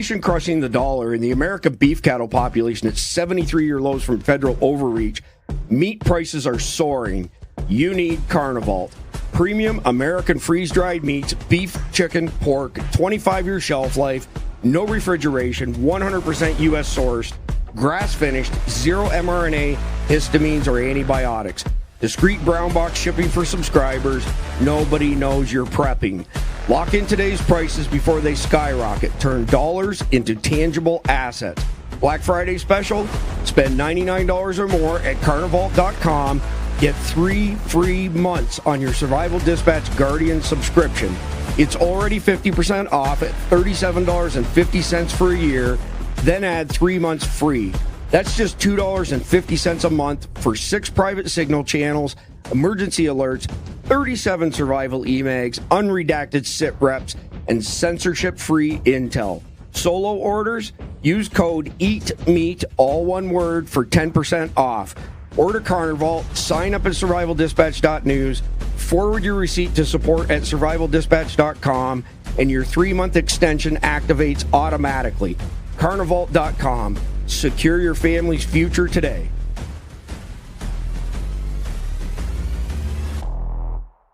Crushing the dollar, and the American beef cattle population at 73-year lows from federal overreach. Meat prices are soaring. You need Carnival. Premium American freeze-dried meats, beef, chicken, pork, 25-year shelf life, no refrigeration, 100% U.S. sourced, grass-finished, zero mRNA, histamines, or antibiotics. Discreet brown box shipping for subscribers. Nobody knows you're prepping. Lock in today's prices before they skyrocket. Turn dollars into tangible assets. Black Friday special? Spend $99 or more at carnival.com. Get 3 free months on your Survival Dispatch Guardian subscription. It's already 50% off at $37.50 for a year. Then add 3 months free. That's just $2.50 a month for 6 private signal channels, emergency alerts, 37 survival emags, unredacted sit reps, and censorship-free intel. Solo orders? Use code EATMEAT, all one word, for 10% off. Order Carnival, sign up at survivaldispatch.news, forward your receipt to support at survivaldispatch.com, and your 3-month extension activates automatically. Carnival.com. Secure your family's future today.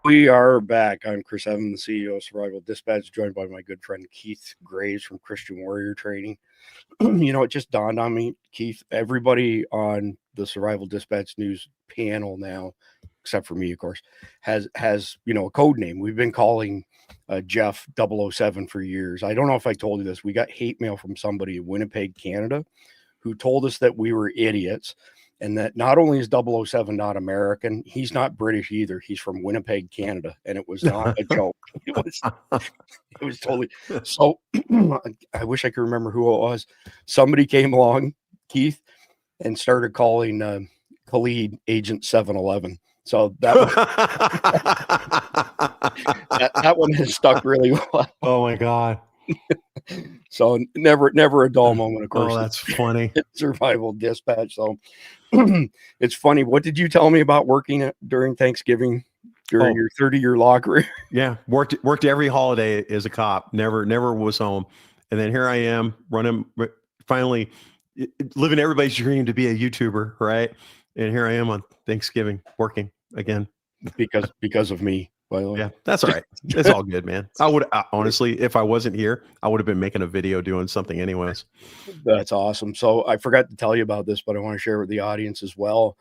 We are back. I'm Chris Evans, the CEO of Survival Dispatch, joined by my good friend Keith Graves from Christian Warrior Training. You know, it just dawned on me, Keith, everybody on the Survival Dispatch News panel now, except for me, of course, has a code name. We've been calling Jeff 007 for years. I don't know if I told you this. We got hate mail from somebody in Winnipeg, Canada, who told us that we were idiots, and that not only is 007 not American, he's not British either. He's from Winnipeg, Canada, and it was not a joke. It was totally. So I wish I could remember who it was. Somebody came along, Keith, and started calling Khalid Agent 711. So that that one has stuck really well. Oh my God. So never a dull moment, of course. Oh, that's funny. Survival Dispatch. So it's funny. What did you tell me about working during Thanksgiving during your 30-year law career? Yeah, worked every holiday as a cop. Never was home, and then here I am finally living everybody's dream to be a YouTuber, right? And here I am on Thanksgiving working again because of me. By the way. Yeah, that's all right. It's all good, man. I would honestly, if I wasn't here, I would have been making a video doing something anyways. That's awesome. So I forgot to tell you about this, but I want to share with the audience as well.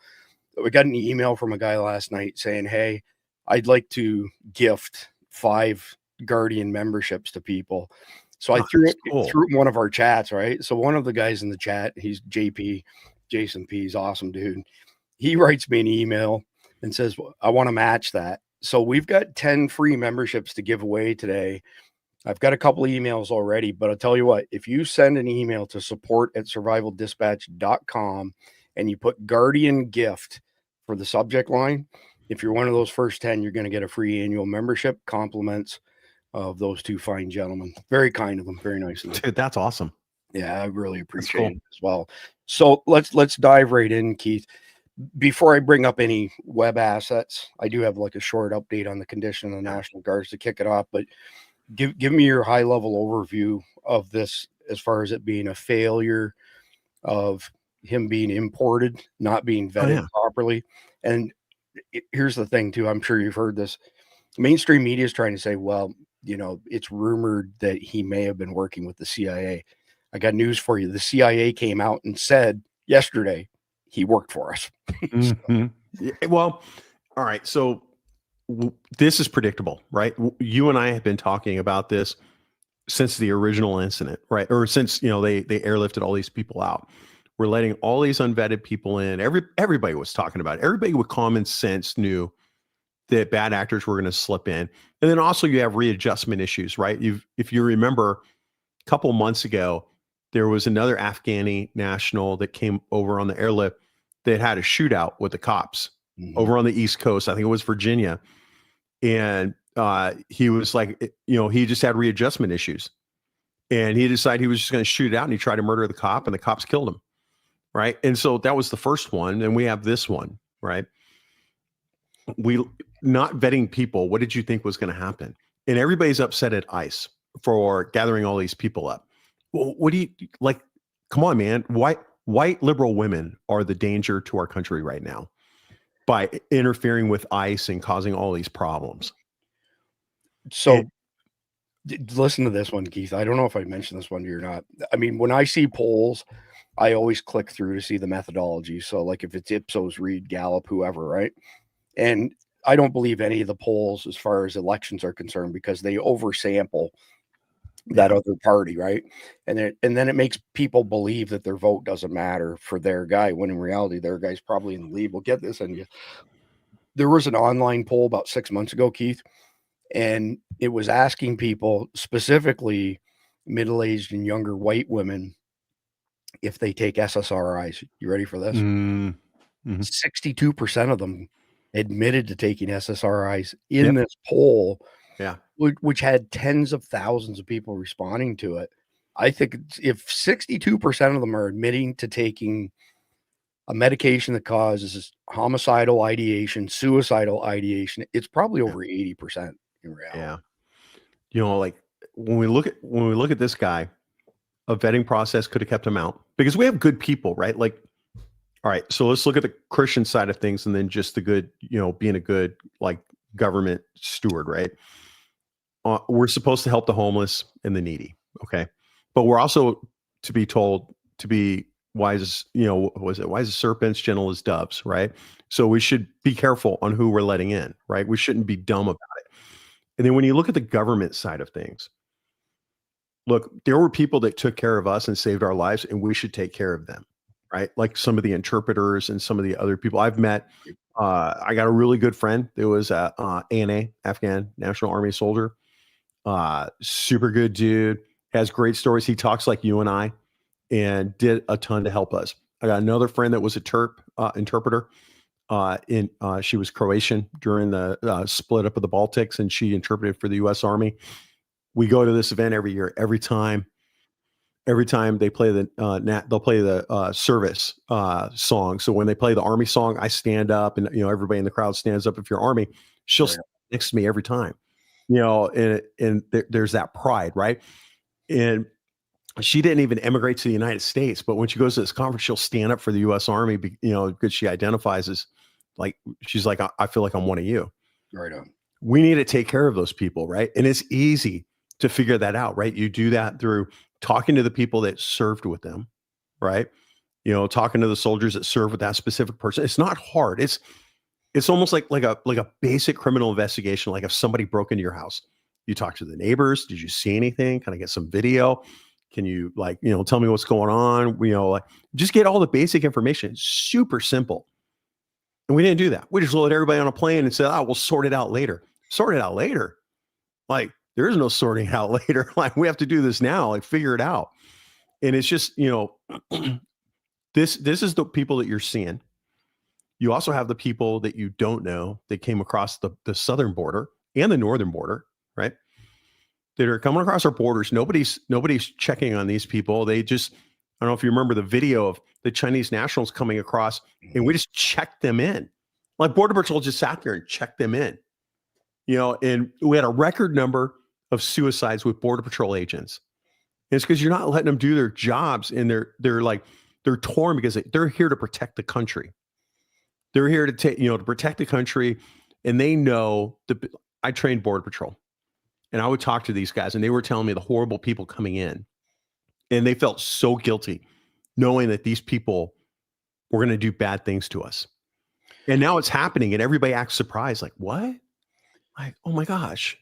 We got an email from a guy last night saying, "Hey, I'd like to gift 5 Guardian memberships to people." So I threw it in one of our chats, right? So one of the guys in the chat, he's JP, Jason P. He's awesome, dude. He writes me an email and says, "I want to match that." So we've got 10 free memberships to give away today. I've got a couple of emails already, but I'll tell you what, if you send an email to support@survivaldispatch.com and you put Guardian Gift for the subject line, if you're one of those first 10, you're going to get a free annual membership. Compliments of those 2 fine gentlemen. Very kind of them. Very nice of them. Dude, that's awesome. Yeah, I really appreciate it as well. So let's dive right in, Keith. Before I bring up any web assets, I do have like a short update on the condition of the National Guards to kick it off, but give me your high level overview of this as far as it being a failure of him being imported, not being vetted properly. And here's the thing too, I'm sure you've heard this. Mainstream media is trying to say, well, you know, it's rumored that he may have been working with the CIA. I got news for you. The CIA came out and said yesterday he worked for us. Mm-hmm. Well, all right. So this is predictable, right? You and I have been talking about this since the original incident, right? Or since, you know, they airlifted all these people out. We're letting all these unvetted people in. Everybody was talking about it. Everybody with common sense knew that bad actors were going to slip in. And then also you have readjustment issues, right? If you remember a couple months ago, there was another Afghani national that came over on the airlift that had a shootout with the cops over on the East Coast. I think it was Virginia. And he was like, you know, he just had readjustment issues. And he decided he was just going to shoot it out, and he tried to murder the cop, and the cops killed him. Right. And so that was the first one. And we have this one, right? We not vetting people. What did you think was going to happen? And everybody's upset at ICE for gathering all these people up. Well, what do you like? Come on, man. White liberal women are the danger to our country right now by interfering with ICE and causing all these problems. So listen to this one, Keith. I don't know if I mentioned this one to you or not. I mean, when I see polls, I always click through to see the methodology. So, like if it's Ipsos, Reid, Gallup, whoever, right? And I don't believe any of the polls as far as elections are concerned because they oversample that other party, right? And then it makes people believe that their vote doesn't matter for their guy, when in reality their guy's probably in the lead. We'll get this, and there was an online poll about 6 months ago, Keith, and it was asking people, specifically middle-aged and younger white women, if they take SSRIs. You ready for this? 62% of them admitted to taking SSRIs in this poll, which had tens of thousands of people responding to it. I think if 62% of them are admitting to taking a medication that causes homicidal ideation, suicidal ideation, it's probably over 80% in reality. Yeah. You know, like when we look at this guy, a vetting process could have kept him out because we have good people, right? Like, all right, so let's look at the Christian side of things and then just the good, you know, being a good like government steward, right? We're supposed to help the homeless and the needy, okay? But we're also to be told to be wise as, you know, what was it? Wise as serpents, gentle as doves, right? So we should be careful on who we're letting in, right? We shouldn't be dumb about it. And then when you look at the government side of things, look, there were people that took care of us and saved our lives, and we should take care of them, right? Like some of the interpreters and some of the other people I've met. I got a really good friend. There was a ANA, Afghan National Army soldier. Super good dude. Has great stories. He talks like you and I, and did a ton to help us. I got another friend that was a interpreter. She was Croatian during the split up of the Baltics, and she interpreted for the U.S. Army. We go to this event every year. Every time they play they'll play the service song. So when they play the Army song, I stand up, and you know everybody in the crowd stands up. If you're Army, she'll stand next to me every time. You know, and there's that pride, right? And she didn't even emigrate to the United States, but when she goes to this conference, she'll stand up for the U.S. Army, you know, because she identifies as like, she's like, I feel like I'm one of you. Right on. We need to take care of those people, right? And it's easy to figure that out, right? You do that through talking to the people that served with them, right? You know, talking to the soldiers that serve with that specific person. It's not hard. It's almost like a basic criminal investigation. Like if somebody broke into your house, you talk to the neighbors. Did you see anything? Can I get some video? Can you tell me what's going on? Just get all the basic information. It's super simple. And we didn't do that. We just loaded everybody on a plane and said, we'll sort it out later. Sort it out later. Like there is no sorting out later. Like we have to do this now, like figure it out. And it's just, this is the people that you're seeing. You also have the people that you don't know that came across the southern border and the northern border, right? That are coming across our borders. Nobody's checking on these people. They just, I don't know if you remember the video of the Chinese nationals coming across, and we just checked them in. Like Border Patrol just sat there and checked them in. And we had a record number of suicides with Border Patrol agents. And it's because you're not letting them do their jobs, and they're torn because they're here to protect the country. They're here to protect the country, and they know I trained Border Patrol. And I would talk to these guys, and they were telling me the horrible people coming in, and they felt so guilty knowing that these people were going to do bad things to us. And now it's happening, and everybody acts surprised, like, what? Like, oh my gosh.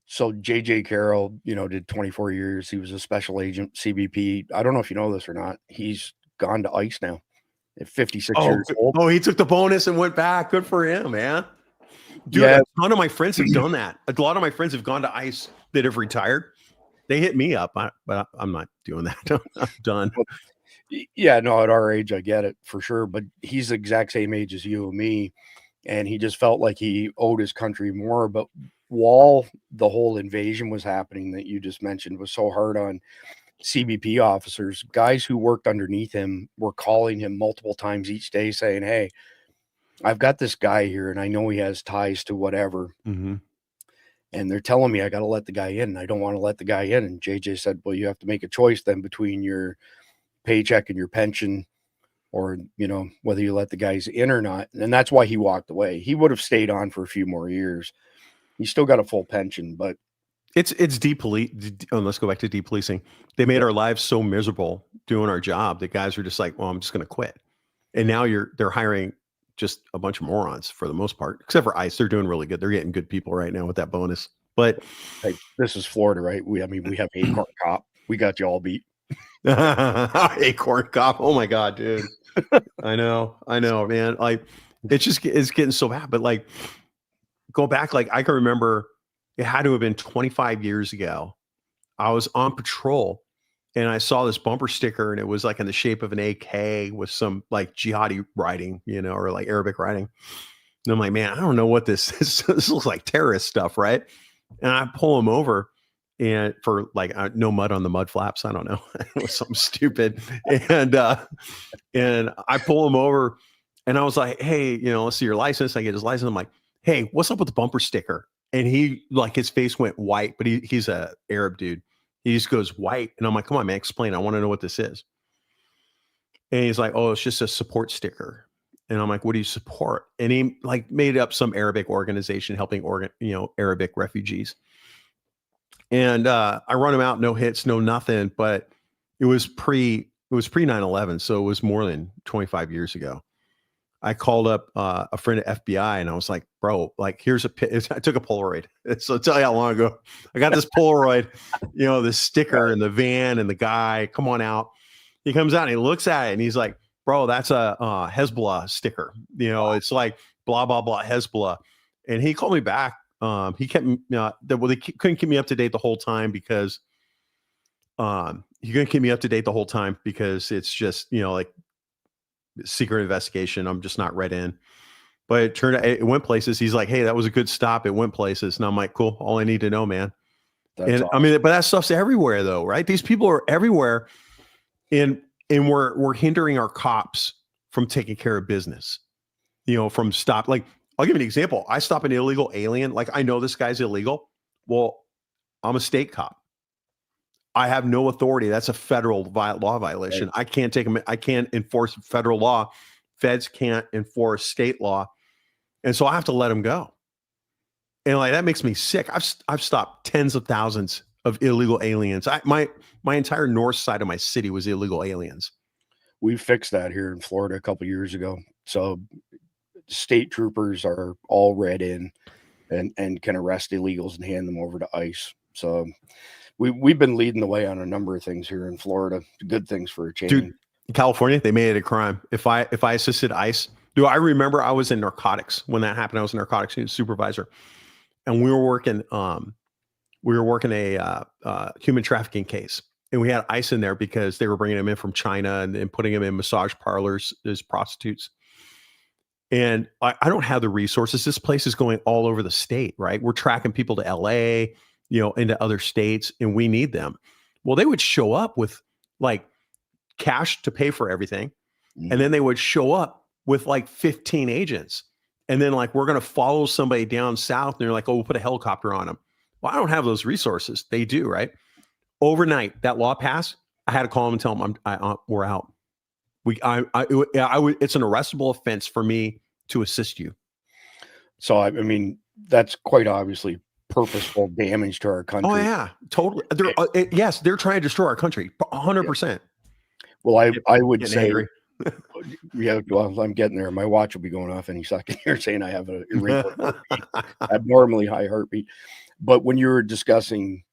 So J.J. Carroll, did 24 years. He was a special agent, CBP. I don't know if you know this or not. He's gone to ICE now at 56 years old. Oh, he took the bonus and went back. Good for him, man. Dude, yeah. A ton of my friends have done that. A lot of my friends have gone to ICE that have retired. They hit me up, but I'm not doing that. I'm done. Yeah, no, at our age, I get it for sure. But he's the exact same age as you and me. And he just felt like he owed his country more. But while the whole invasion was happening that you just mentioned was so hard on CBP officers, guys who worked underneath him were calling him multiple times each day saying, hey, I've got this guy here and I know he has ties to whatever. Mm-hmm. and they're telling me I got to let the guy in. And I don't want to let the guy in. And JJ said, well, you have to make a choice then between your paycheck and your pension, or, whether you let the guys in or not. And that's why he walked away. He would have stayed on for a few more years. He's still got a full pension, but it's let's go back to depolicing. They made our lives so miserable doing our job that guys are just like, well, I'm just going to quit. And now they're hiring just a bunch of morons for the most part, except for ICE. They're doing really good. They're getting good people right now with that bonus. But hey, this is Florida, right? We have Acorn Cop. We got you all beat. Acorn Cop. Oh my God, dude. I know, man. Like, it's getting so bad. But like, go back. Like, I can remember it had to have been 25 years ago. I was on patrol and I saw this bumper sticker, and it was like in the shape of an AK with some like jihadi writing, or like Arabic writing. And I'm like, man, I don't know what this is. This looks like terrorist stuff, right? And I pull him over, and for like no mud on the mud flaps. I don't know. It was something stupid. And I pull him over, and I was like, hey, let's see your license. I get his license. I'm like, hey, what's up with the bumper sticker? And he, like, his face went white, but he's a Arab dude. He just goes white. And I'm like, come on, man, explain. I want to know what this is. And he's like, oh, it's just a support sticker. And I'm like, what do you support? And he like made up some Arabic organization helping Arabic refugees. And I run him out, no hits, no nothing. But it was pre 9/11, so it was more than 25 years ago. I called up a friend at FBI, and I was like, bro, like, I took a Polaroid. So I'll tell you how long ago I got this Polaroid, the sticker and the van and the guy, come on out. He comes out and he looks at it and he's like, bro, that's a Hezbollah sticker. It's like blah, blah, blah, Hezbollah. And he called me back. He kept they couldn't keep me up to date the whole time because it's just, like, secret investigation. I'm just not read in. But it turned out it went places. He's like, hey, that was a good stop. It went places. And I'm like, cool. All I need to know, man. That's awesome. I mean, but that stuff's everywhere though, right? These people are everywhere. And we're hindering our cops from taking care of business, from stop. Like, I'll give you an example. I stop an illegal alien. Like, I know this guy's illegal. Well, I'm a state cop. I have no authority. That's a federal law violation. Right. I can't take them. I can't enforce federal law. Feds can't enforce state law. And so I have to let them go. And like, that makes me sick. I've stopped tens of thousands of illegal aliens. My entire north side of my city was illegal aliens. We fixed that here in Florida a couple of years ago. So state troopers are all read in and can arrest illegals and hand them over to ICE. So we've been leading the way on a number of things here in Florida. Good things for a change. Dude, in California, they made it a crime. If I assisted ICE, I remember I was in narcotics when that happened. I was a narcotics supervisor, and we were working a human trafficking case, and we had ICE in there because they were bringing them in from China and putting them in massage parlors as prostitutes. And I don't have the resources. This place is going all over the state, right? We're tracking people to LA, into other states, and we need them. Well, they would show up with like cash to pay for everything. Mm-hmm. And then they would show up with like 15 agents. And then like, we're going to follow somebody down south. And they're like, oh, we'll put a helicopter on them. Well, I don't have those resources. They do, right? Overnight, that law passed. I had to call them and tell them we're out. It's an arrestable offense for me to assist you. So, I mean, that's quite obviously purposeful damage to our country. Oh yeah, totally. Yes, they're trying to destroy our country, 100%. Well, I would say, angry. Yeah, well, I'm getting there. My watch will be going off any second here, saying I have a irregular abnormally high heartbeat. But when you were discussing,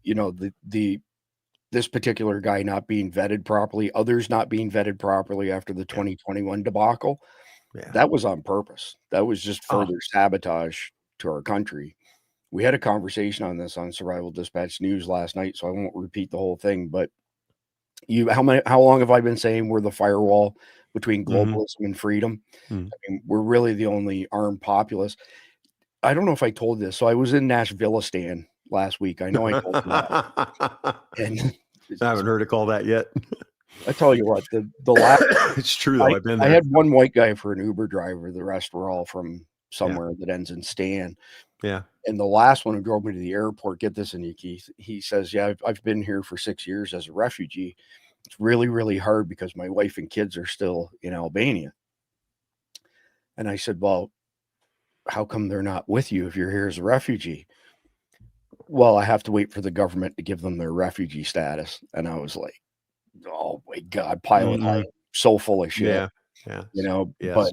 this particular guy not being vetted properly, others not being vetted properly after the 2021 debacle, that was on purpose. That was just further sabotage to our country. We had a conversation on this on Survival Dispatch News last night, so I won't repeat the whole thing. But how long have I been saying we're the firewall between globalism and freedom? I mean, we're really the only armed populace. I don't know if I told this. So I was in Nashville-istan last week. I know I told you that. And I haven't heard it called that yet. I tell you what, the last it's true though. I've been there. I had one white guy for an Uber driver. The rest were all from somewhere that ends in Stan. Yeah. And the last one who drove me to the airport, get this in you, Keith, he says, yeah, I've been here for 6 years as a refugee. It's really, really hard because my wife and kids are still in Albania. And I said, well, how come they're not with you if you're here as a refugee? Well, I have to wait for the government to give them their refugee status. And I was like, oh my God, pilot high, so full of shit, Yeah. Yeah. But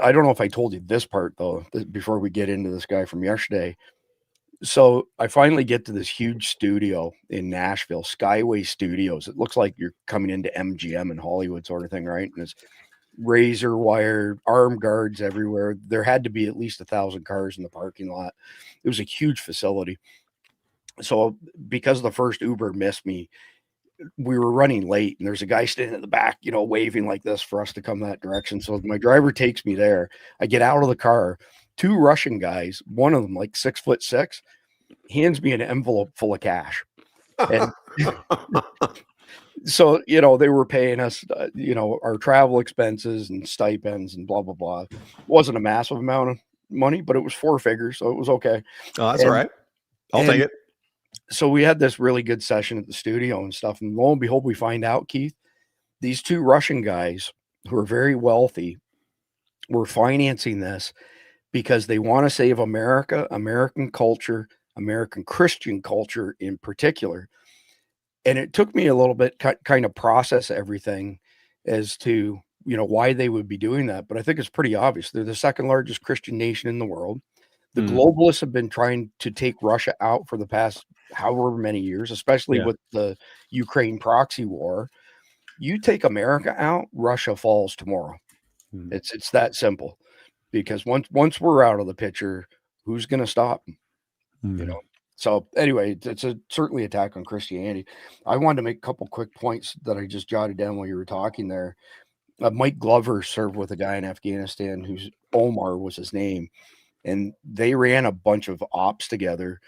I don't know if I told you this part though, before we get into this guy from yesterday. So I finally get to this huge studio in Nashville, Skyway Studios. It looks like you're coming into MGM in Hollywood sort of thing, right? And it's razor wire, armed guards everywhere. There had to be at least 1,000 cars in the parking lot. It was a huge facility. So because the first Uber missed me, we were running late, and there's a guy standing in the back, waving like this for us to come that direction. So my driver takes me there. I get out of the car. 2 Russian guys, one of them like 6'6", hands me an envelope full of cash. And so, they were paying us, our travel expenses and stipends and blah, blah, blah. It wasn't a massive amount of money, but it was 4 figures. So it was okay. Oh, that's all right. I'll take it. So we had this really good session at the studio and stuff. And lo and behold, we find out, Keith, these 2 Russian guys who are very wealthy were financing this because they want to save America, American culture, American Christian culture in particular. And it took me a little bit kind of process everything as to, why they would be doing that. But I think it's pretty obvious. They're the second largest Christian nation in the world. The globalists have been trying to take Russia out for the past however many years, especially with the Ukraine proxy war. You take America out, Russia falls tomorrow. It's that simple. Because once we're out of the picture, who's going to stop them? So anyway, it's certainly attack on Christianity. I wanted to make a couple quick points that I just jotted down while you were talking there. Mike Glover served with a guy in Afghanistan whose Omar was his name, and they ran a bunch of ops together.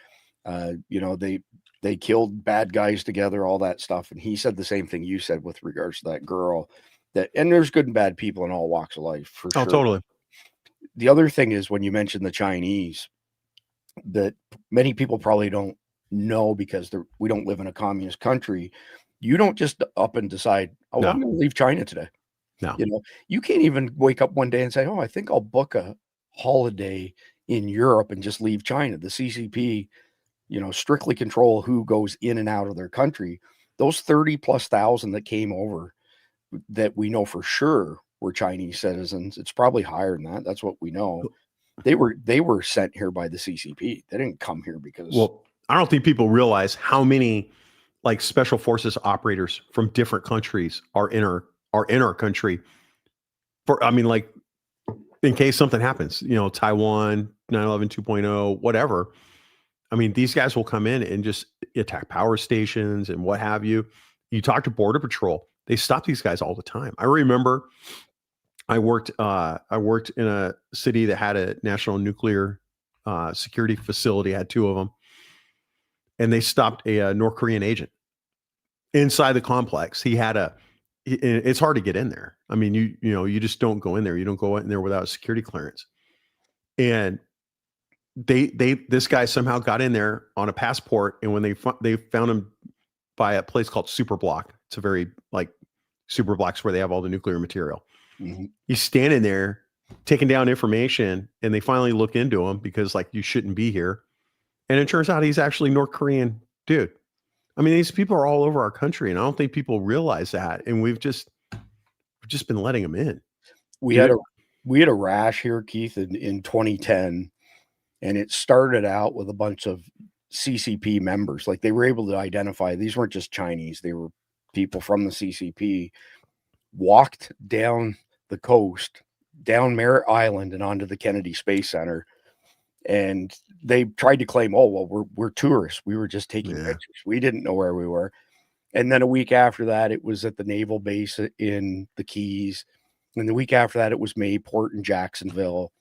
They killed bad guys together, all that stuff. And he said the same thing you said with regards to that girl. And there's good and bad people in all walks of life, for sure. Totally. The other thing is, when you mentioned the Chinese, that many people probably don't know because we don't live in a communist country. You don't just up and decide, I'm going to leave China today. No. You can't even wake up one day and say, I think I'll book a holiday in Europe and just leave China. The CCP, strictly control who goes in and out of their country. Those 30,000+ that came over that we know for sure were Chinese citizens. It's probably higher than that. That's what we know. They were sent here by the CCP. They didn't come here because. Well, I don't think people realize how many special forces operators from different countries are in our country. In case something happens, Taiwan, 9/11 2.0, whatever. These guys will come in and just attack power stations and what have you. You talk to Border Patrol, they stop these guys all the time. I remember I worked in a city that had a national nuclear security facility, had 2 of them, and they stopped a North Korean agent inside the complex. It's hard to get in there. You just don't go in there. You don't go in there without a security clearance. And this guy somehow got in there on a passport, and when they found him by a place called Superblock, it's a very Superblocks where they have all the nuclear material. Mm-hmm. He's standing there taking down information, and they finally look into him because you shouldn't be here. And it turns out he's actually North Korean dude. These people are all over our country, and I don't think people realize that. And we've just been letting them in. We had a rash here, Keith, in 2010, and it started out with a bunch of CCP members. They were able to identify these weren't just Chinese; they were people from the CCP. Walked down the coast, down Merritt Island, and onto the Kennedy Space Center. And they tried to claim, we're tourists. We were just taking pictures. We didn't know where we were. And then a week after that, it was at the naval base in the Keys. And the week after that, it was Mayport in Jacksonville.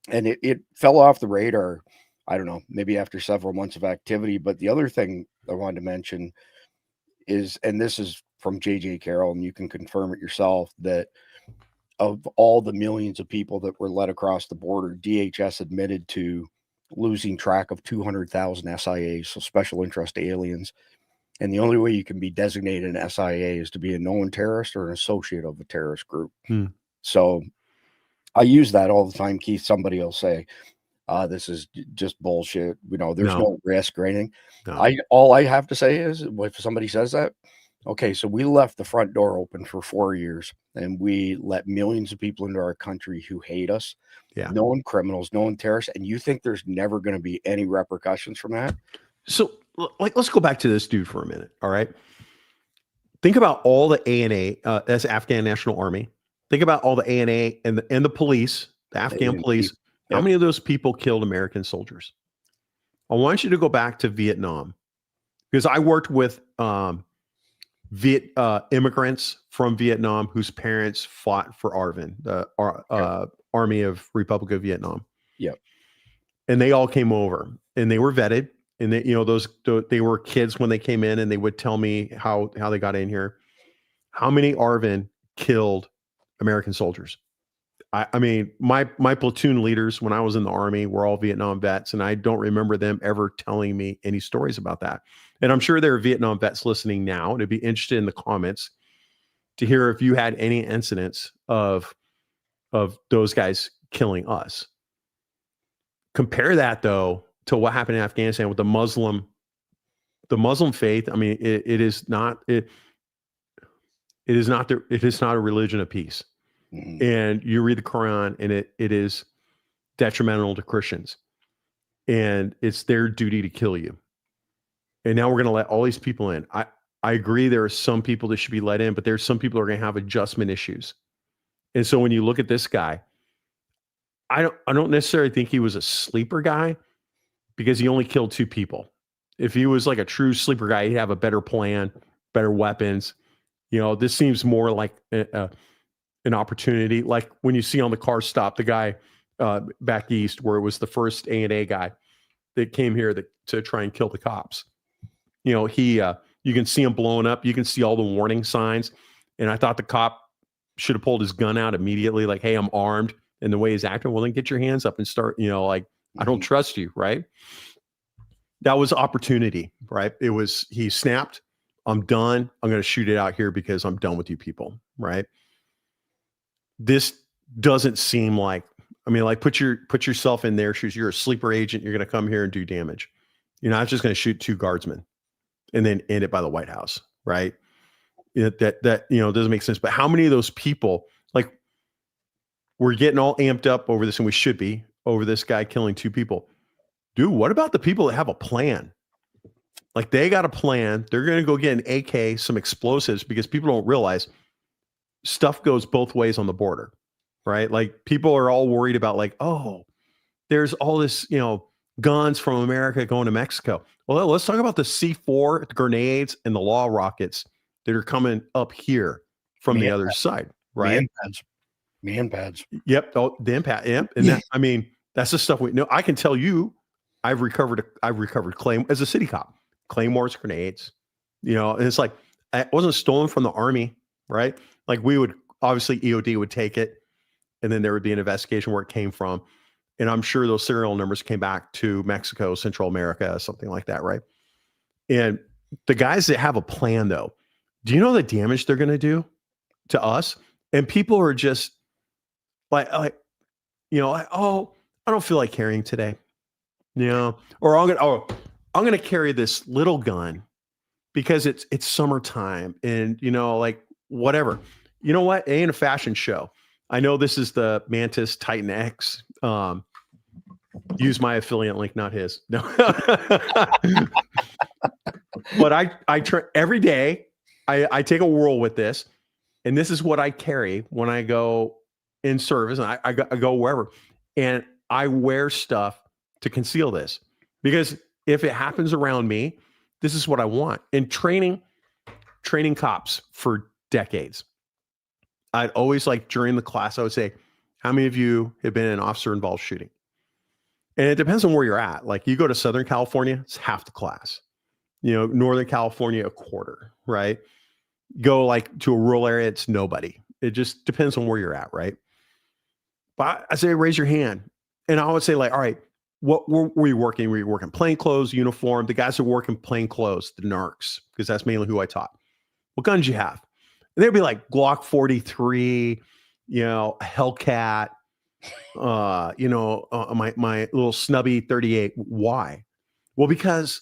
And it fell off the radar, I don't know, maybe after several months of activity. But the other thing I wanted to mention is, and this is from J.J. Carroll, and you can confirm it yourself, that of all the millions of people that were led across the border, DHS admitted to losing track of 200,000 SIAs, so special interest aliens. And the only way you can be designated an SIA is to be a known terrorist or an associate of a terrorist group. So I use that all the time, Keith. Somebody will say, this is just bullshit. There's no risk or anything. No. All I have to say is, if somebody says that, okay, so we left the front door open for 4 years, and we let millions of people into our country who hate us, known criminals, known terrorists, and you think there's never going to be any repercussions from that? So, let's go back to this dude for a minute, all right? Think about all the ANA, that's Afghan National Army. Think about all the ANA and the police, the Afghan police. Yep. How many of those people killed American soldiers? I want you to go back to Vietnam, because I worked with immigrants from Vietnam whose parents fought for ARVN, the Army of Republic of Vietnam. Yep. And they all came over, and they were vetted, and they were kids when they came in, and they would tell me how they got in here. How many ARVN killed American soldiers? I mean, my platoon leaders when I was in the Army were all Vietnam vets, and I don't remember them ever telling me any stories about that. And I'm sure there are Vietnam vets listening now, and I'd be interested in the comments to hear if you had any incidents of those guys killing us. Compare that though to what happened in Afghanistan with the Muslim faith. I mean, it is not a religion of peace. Mm-hmm. And you read the Quran, and it is detrimental to Christians, and it's their duty to kill you. And now we're going to let all these people in. I agree there are some people that should be let in, but there's some people who are going to have adjustment issues. And so when you look at this guy, I don't necessarily think he was a sleeper guy, because he only killed 2 people. If he was like a true sleeper guy, he'd have a better plan, better weapons. This seems more like an opportunity, like when you see on the car stop the guy back east, where it was the first A&A guy that came here to try and kill the cops. You can see him blowing up. You can see all the warning signs. And I thought the cop should have pulled his gun out immediately, like, hey, I'm armed. And the way he's acting, well, then get your hands up and start, I don't trust you, right? That was opportunity, right? He snapped. I'm done. I'm going to shoot it out here because I'm done with you people, right? This doesn't seem like, put yourself in their shoes. You're a sleeper agent. You're going to come here and do damage. You're not just going to shoot 2 guardsmen and then end it by the White House, right? That doesn't make sense. But how many of those people, like, we're getting all amped up over this, and we should be, over this guy killing 2 people. Dude, what about the people that have a plan? Like, they got a plan. They're going to go get an AK, some explosives, because people don't realize stuff goes both ways on the border, right? Like, people are all worried about, like, oh, there's all this, guns from America going to Mexico. Well, let's talk about the C4 grenades and the law rockets that are coming up here from the other side, right? Man pads. Yep. Oh, the impact. Yep. And that, that's the stuff we know. I can tell you, I've recovered claim as a city cop, claymores, grenades, and it's like, it wasn't stolen from the Army, right? Like, we would, obviously EOD would take it, and then there would be an investigation where it came from. And I'm sure those serial numbers came back to Mexico, Central America, something like that, right? And the guys that have a plan, though, do you know the damage they're going to do to us? And people are just like, oh, I don't feel like carrying today, or I'm going to carry this little gun because it's summertime, and like, whatever. You know what? It ain't a fashion show. I know this is the Mantis Titan X. Use my affiliate link, not his. No. But I try every day. I take a whirl with this, and this is what I carry when I go in service, and I go wherever, and I wear stuff to conceal this, because if it happens around me, this is what I want. And training cops for decades, I'd always, like, during the class, I would say, how many of you have been in an officer involved shooting? And it depends on where you're at. Like, you go to Southern California, it's half the class. Northern California, a quarter, right? Go, like, to a rural area, it's nobody. It just depends on where you're at, right? But I say, raise your hand. And I would say, like, all right, what were you working? Were you working plain clothes, uniform? The guys who work in plain clothes, the narcs, because that's mainly who I taught. What guns you have? And they'd be like Glock 43, you know, a Hellcat, my little snubby 38. Why? Well, because,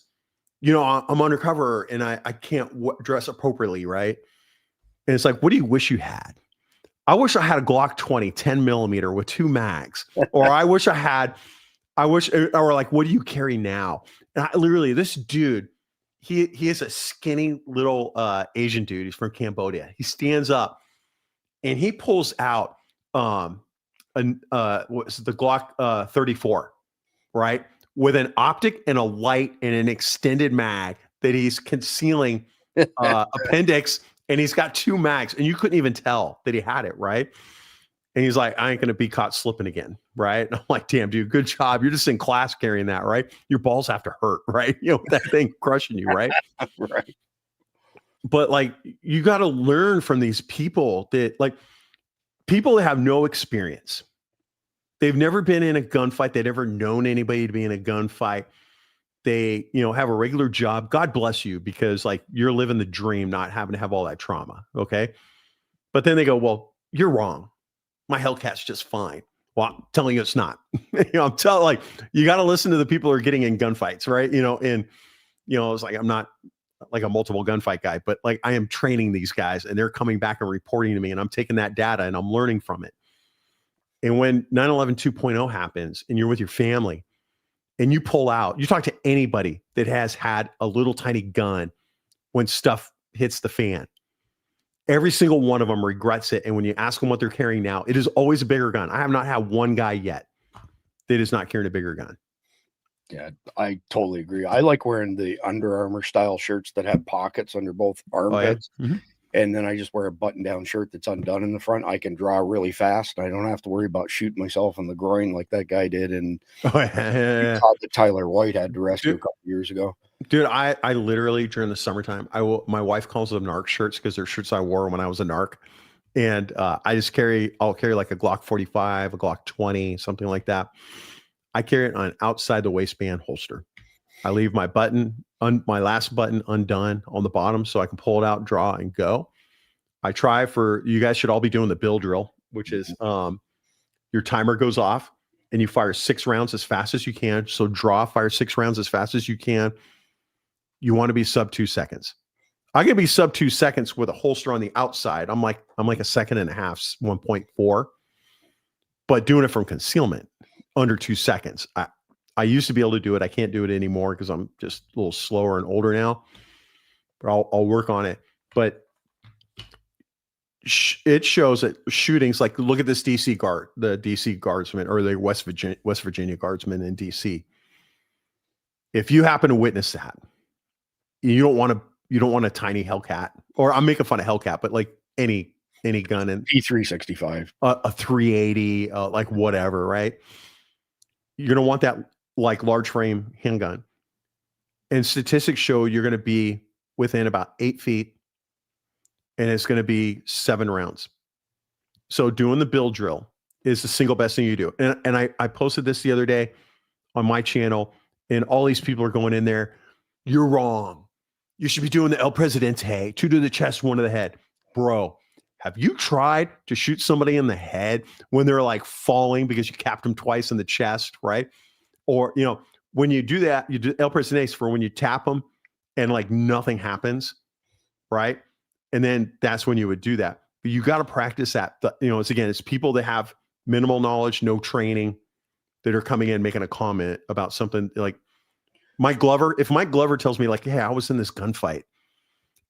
you know, I'm undercover and I can't dress appropriately, right? And it's like, what do you wish you had? I wish I had a Glock 20, 10 millimeter with 2 mags. Or or like, what do you carry now? And literally, this dude, he is a skinny little Asian dude. He's from Cambodia. He stands up and he pulls out what's the Glock 34, right? With an optic and a light and an extended mag that he's concealing appendix, and he's got 2 mags, and you couldn't even tell that he had it, right? And he's like, I ain't gonna be caught slipping again, right? And I'm like, damn, dude, good job. You're just in class carrying that, right? Your balls have to hurt, right? You know, that thing crushing you, right? Right. But like, you got to learn from these people that people that have no experience. They've never been in a gunfight. They've never known anybody to be in a gunfight. They, you know, have a regular job. God bless you, because like you're living the dream, not having to have all that trauma. Okay. But then they go, well, you're wrong. My Hellcat's just fine. Well, I'm telling you, it's not. You know, I'm telling, like, you got to listen to the people who are getting in gunfights, right? You know, and, you know, it's like, I'm not like a multiple gunfight guy, but like I am training these guys and they're coming back and reporting to me, and I'm taking that data and I'm learning from it. And when 9/11 2.0 happens and you're with your family and you pull out, you talk to anybody that has had a little tiny gun when stuff hits the fan. Every single one of them regrets it. And when you ask them what they're carrying now, it is always a bigger gun. I have not had one guy yet that is not carrying a bigger gun. Yeah, I totally agree. I like wearing the Under Armour style shirts that have pockets under both armpits. Oh, yeah? Mm-hmm. And then I just wear a button-down shirt that's undone in the front. I can draw really fast. I don't have to worry about shooting myself in the groin like that guy did. And that Tyler White had to rescue a couple years ago. Dude, I literally during the summertime, my wife calls them narc shirts because they're shirts I wore when I was a narc. And I'll carry like a Glock 45, a Glock 20, something like that. I carry it on outside the waistband holster. I leave my my last button undone on the bottom so I can pull it out, draw, and go. You guys should all be doing the bill drill, which is your timer goes off and you fire 6 rounds as fast as you can. So fire 6 rounds as fast as you can. You want to be sub 2 seconds. I can be sub 2 seconds with a holster on the outside. I'm like a second and a half, 1.4, but doing it from concealment under 2 seconds. I used to be able to do it. I can't do it anymore because I'm just a little slower and older now. But I'll work on it. But it shows that shootings, like look at this the DC guardsman, or the West Virginia guardsman in DC. If you happen to witness that, you don't want a tiny Hellcat, or I'm making fun of Hellcat, but like any gun, and P365, a 380, like whatever, right? You're gonna want that like large frame handgun, and statistics show you're going to be within about 8 feet, and it's going to be 7 rounds. So doing the bill drill is the single best thing you do. And I posted this the other day on my channel, and all these people are going in there. You're wrong. You should be doing the El Presidente, 2 to the chest, 1 to the head. Bro, have you tried to shoot somebody in the head when they're like falling because you capped them twice in the chest, right? Or, you know, when you do that, you do El Presidente for when you tap them and like nothing happens, right? And then that's when you would do that. But you got to practice that. You know, it's people that have minimal knowledge, no training, that are coming in making a comment about something like Mike Glover. If Mike Glover tells me like, hey, I was in this gunfight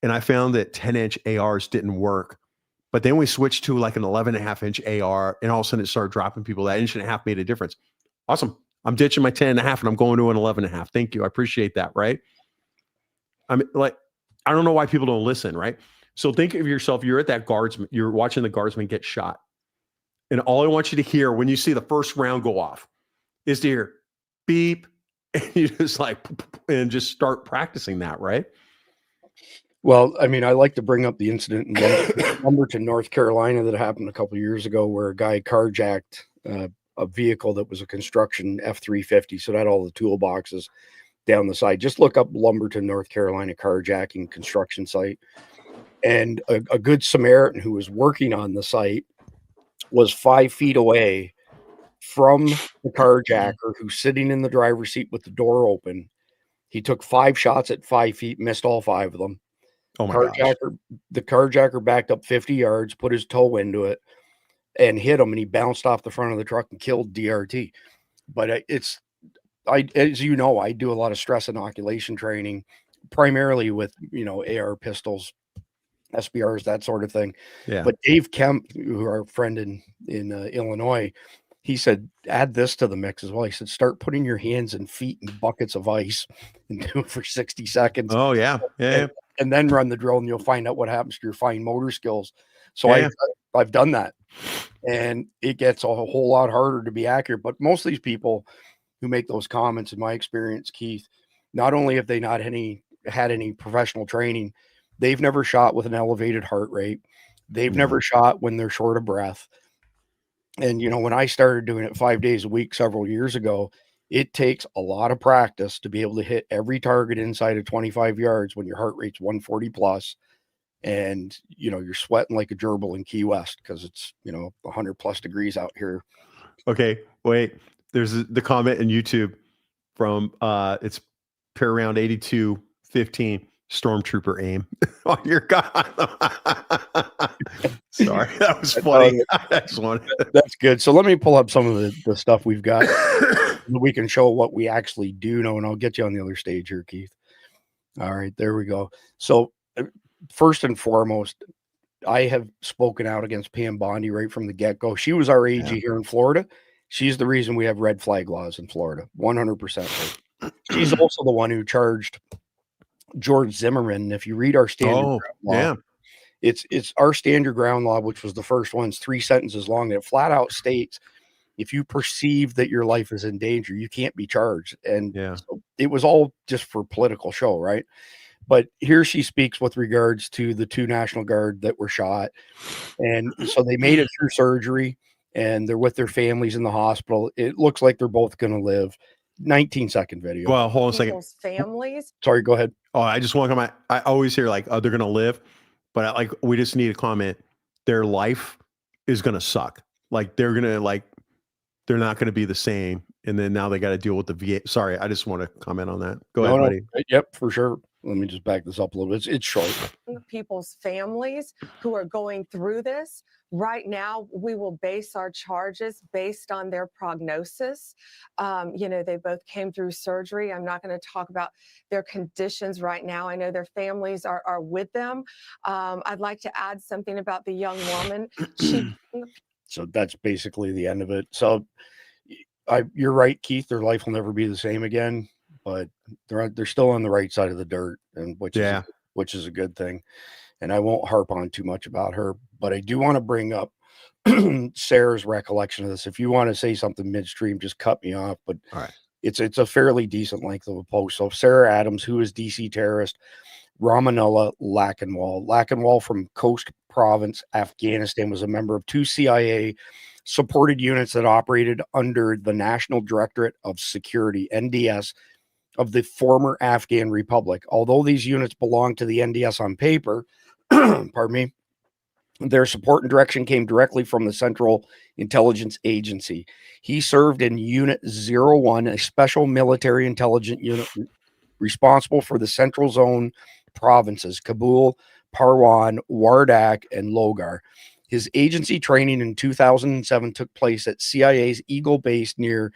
and I found that 10-inch ARs didn't work, but then we switched to like an 11.5-inch AR, and all of a sudden it started dropping people. That 1.5 made a difference. Awesome. I'm ditching my 10.5 and I'm going to an 11.5. Thank you. I appreciate that. Right. I mean, like, I don't know why people don't listen. Right. So think of yourself. You're at that guardsman. You're watching the guardsman get shot. And all I want you to hear when you see the first round go off is to hear beep. And you just like, and just start practicing that. Right. Well, I mean, I like to bring up the incident in Lumberton, North Carolina that happened a couple of years ago where a guy carjacked a vehicle that was a construction F-350. So it had all the toolboxes down the side. Just look up Lumberton, North Carolina carjacking construction site. And a good Samaritan who was working on the site was 5 feet away from the carjacker, who's sitting in the driver's seat with the door open. He took 5 shots at 5 feet, missed all 5 of them. Oh my gosh. The carjacker backed up 50 yards, put his toe into it, and hit him, and he bounced off the front of the truck and killed DRT. But as you know, I do a lot of stress inoculation training, primarily with, AR pistols, SBRs, that sort of thing. Yeah. But Dave Kemp, who our friend in Illinois, he said, add this to the mix as well. He said, start putting your hands and feet in buckets of ice and do it for 60 seconds. Oh, yeah. Yeah. And then run the drill, and you'll find out what happens to your fine motor skills. So I've done that, and it gets a whole lot harder to be accurate. But most of these people who make those comments, in my experience, Keith, not only have they not had any professional training, they've never shot with an elevated heart rate. They've never shot when they're short of breath. And, when I started doing it 5 days a week several years ago, it takes a lot of practice to be able to hit every target inside of 25 yards when your heart rate's 140 plus. And, you're sweating like a gerbil in Key West because it's, 100 plus degrees out here. Okay, wait. There's the comment in YouTube from it's pair round 82-15 stormtrooper aim on your gun. Sorry, that was funny. That's good. So let me pull up some of the stuff we've got. We can show what we actually do know, and I'll get you on the other stage here, Keith. All right, there we go. So first and foremost, I have spoken out against Pam Bondi right from the get-go. She was our AG here in Florida. She's the reason we have red flag laws in Florida, 100%. She's also the one who charged George Zimmerman. If you read our standard ground law, it's our standard ground law, which was the first one. It's 3 sentences long. It flat out states, if you perceive that your life is in danger, you can't be charged. And so it was all just for political show, right? But here she speaks with regards to the 2 National Guard that were shot. And so they made it through surgery, and they're with their families in the hospital. It looks like they're both going to live. 19-second video. Well, hold on a second. Families. Sorry, go ahead. Oh, I just want to comment. I always hear like, oh, they're going to live. But we just need a comment. Their life is going to suck. Like they're not going to be the same. And then now they got to deal with the VA. Sorry, I just want to comment on that. Go ahead, buddy. Yep, for sure. Let me just back this up a little bit. It's short. People's families who are going through this. Right now, we will base our charges based on their prognosis. They both came through surgery. I'm not going to talk about their conditions right now. I know their families are with them. I'd like to add something about the young woman. So that's basically the end of it. So you're right, Keith. Their life will never be the same again, but they're still on the right side of the dirt, and which is a good thing. And I won't harp on too much about her, but I do want to bring up Sarah's recollection of this. If you want to say something midstream, just cut me off. But all right, it's a fairly decent length of a post. So Sarah Adams, who is DC terrorist, Rahmanullah Lakanwal. Lakanwal from Khost Province, Afghanistan, was a member of 2 CIA supported units that operated under the National Directorate of Security, NDS, of the former Afghan Republic. Although these units belong to the NDS on paper, pardon me, their support and direction came directly from the Central Intelligence Agency. He served in Unit 01, a special military intelligence unit responsible for the Central Zone provinces, Kabul, Parwan, Wardak, and Logar. His agency training in 2007 took place at CIA's Eagle Base near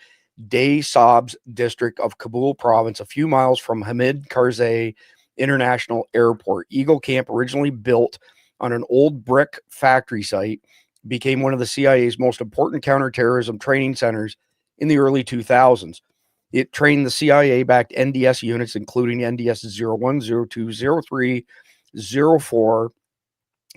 Day Sabz district of Kabul province, a few miles from Hamid Karzai International Airport. Eagle Camp, originally built on an old brick factory site, became one of the CIA's most important counterterrorism training centers in the early 2000s. It trained the CIA-backed NDS units, including NDS 01, 02, 03, 04,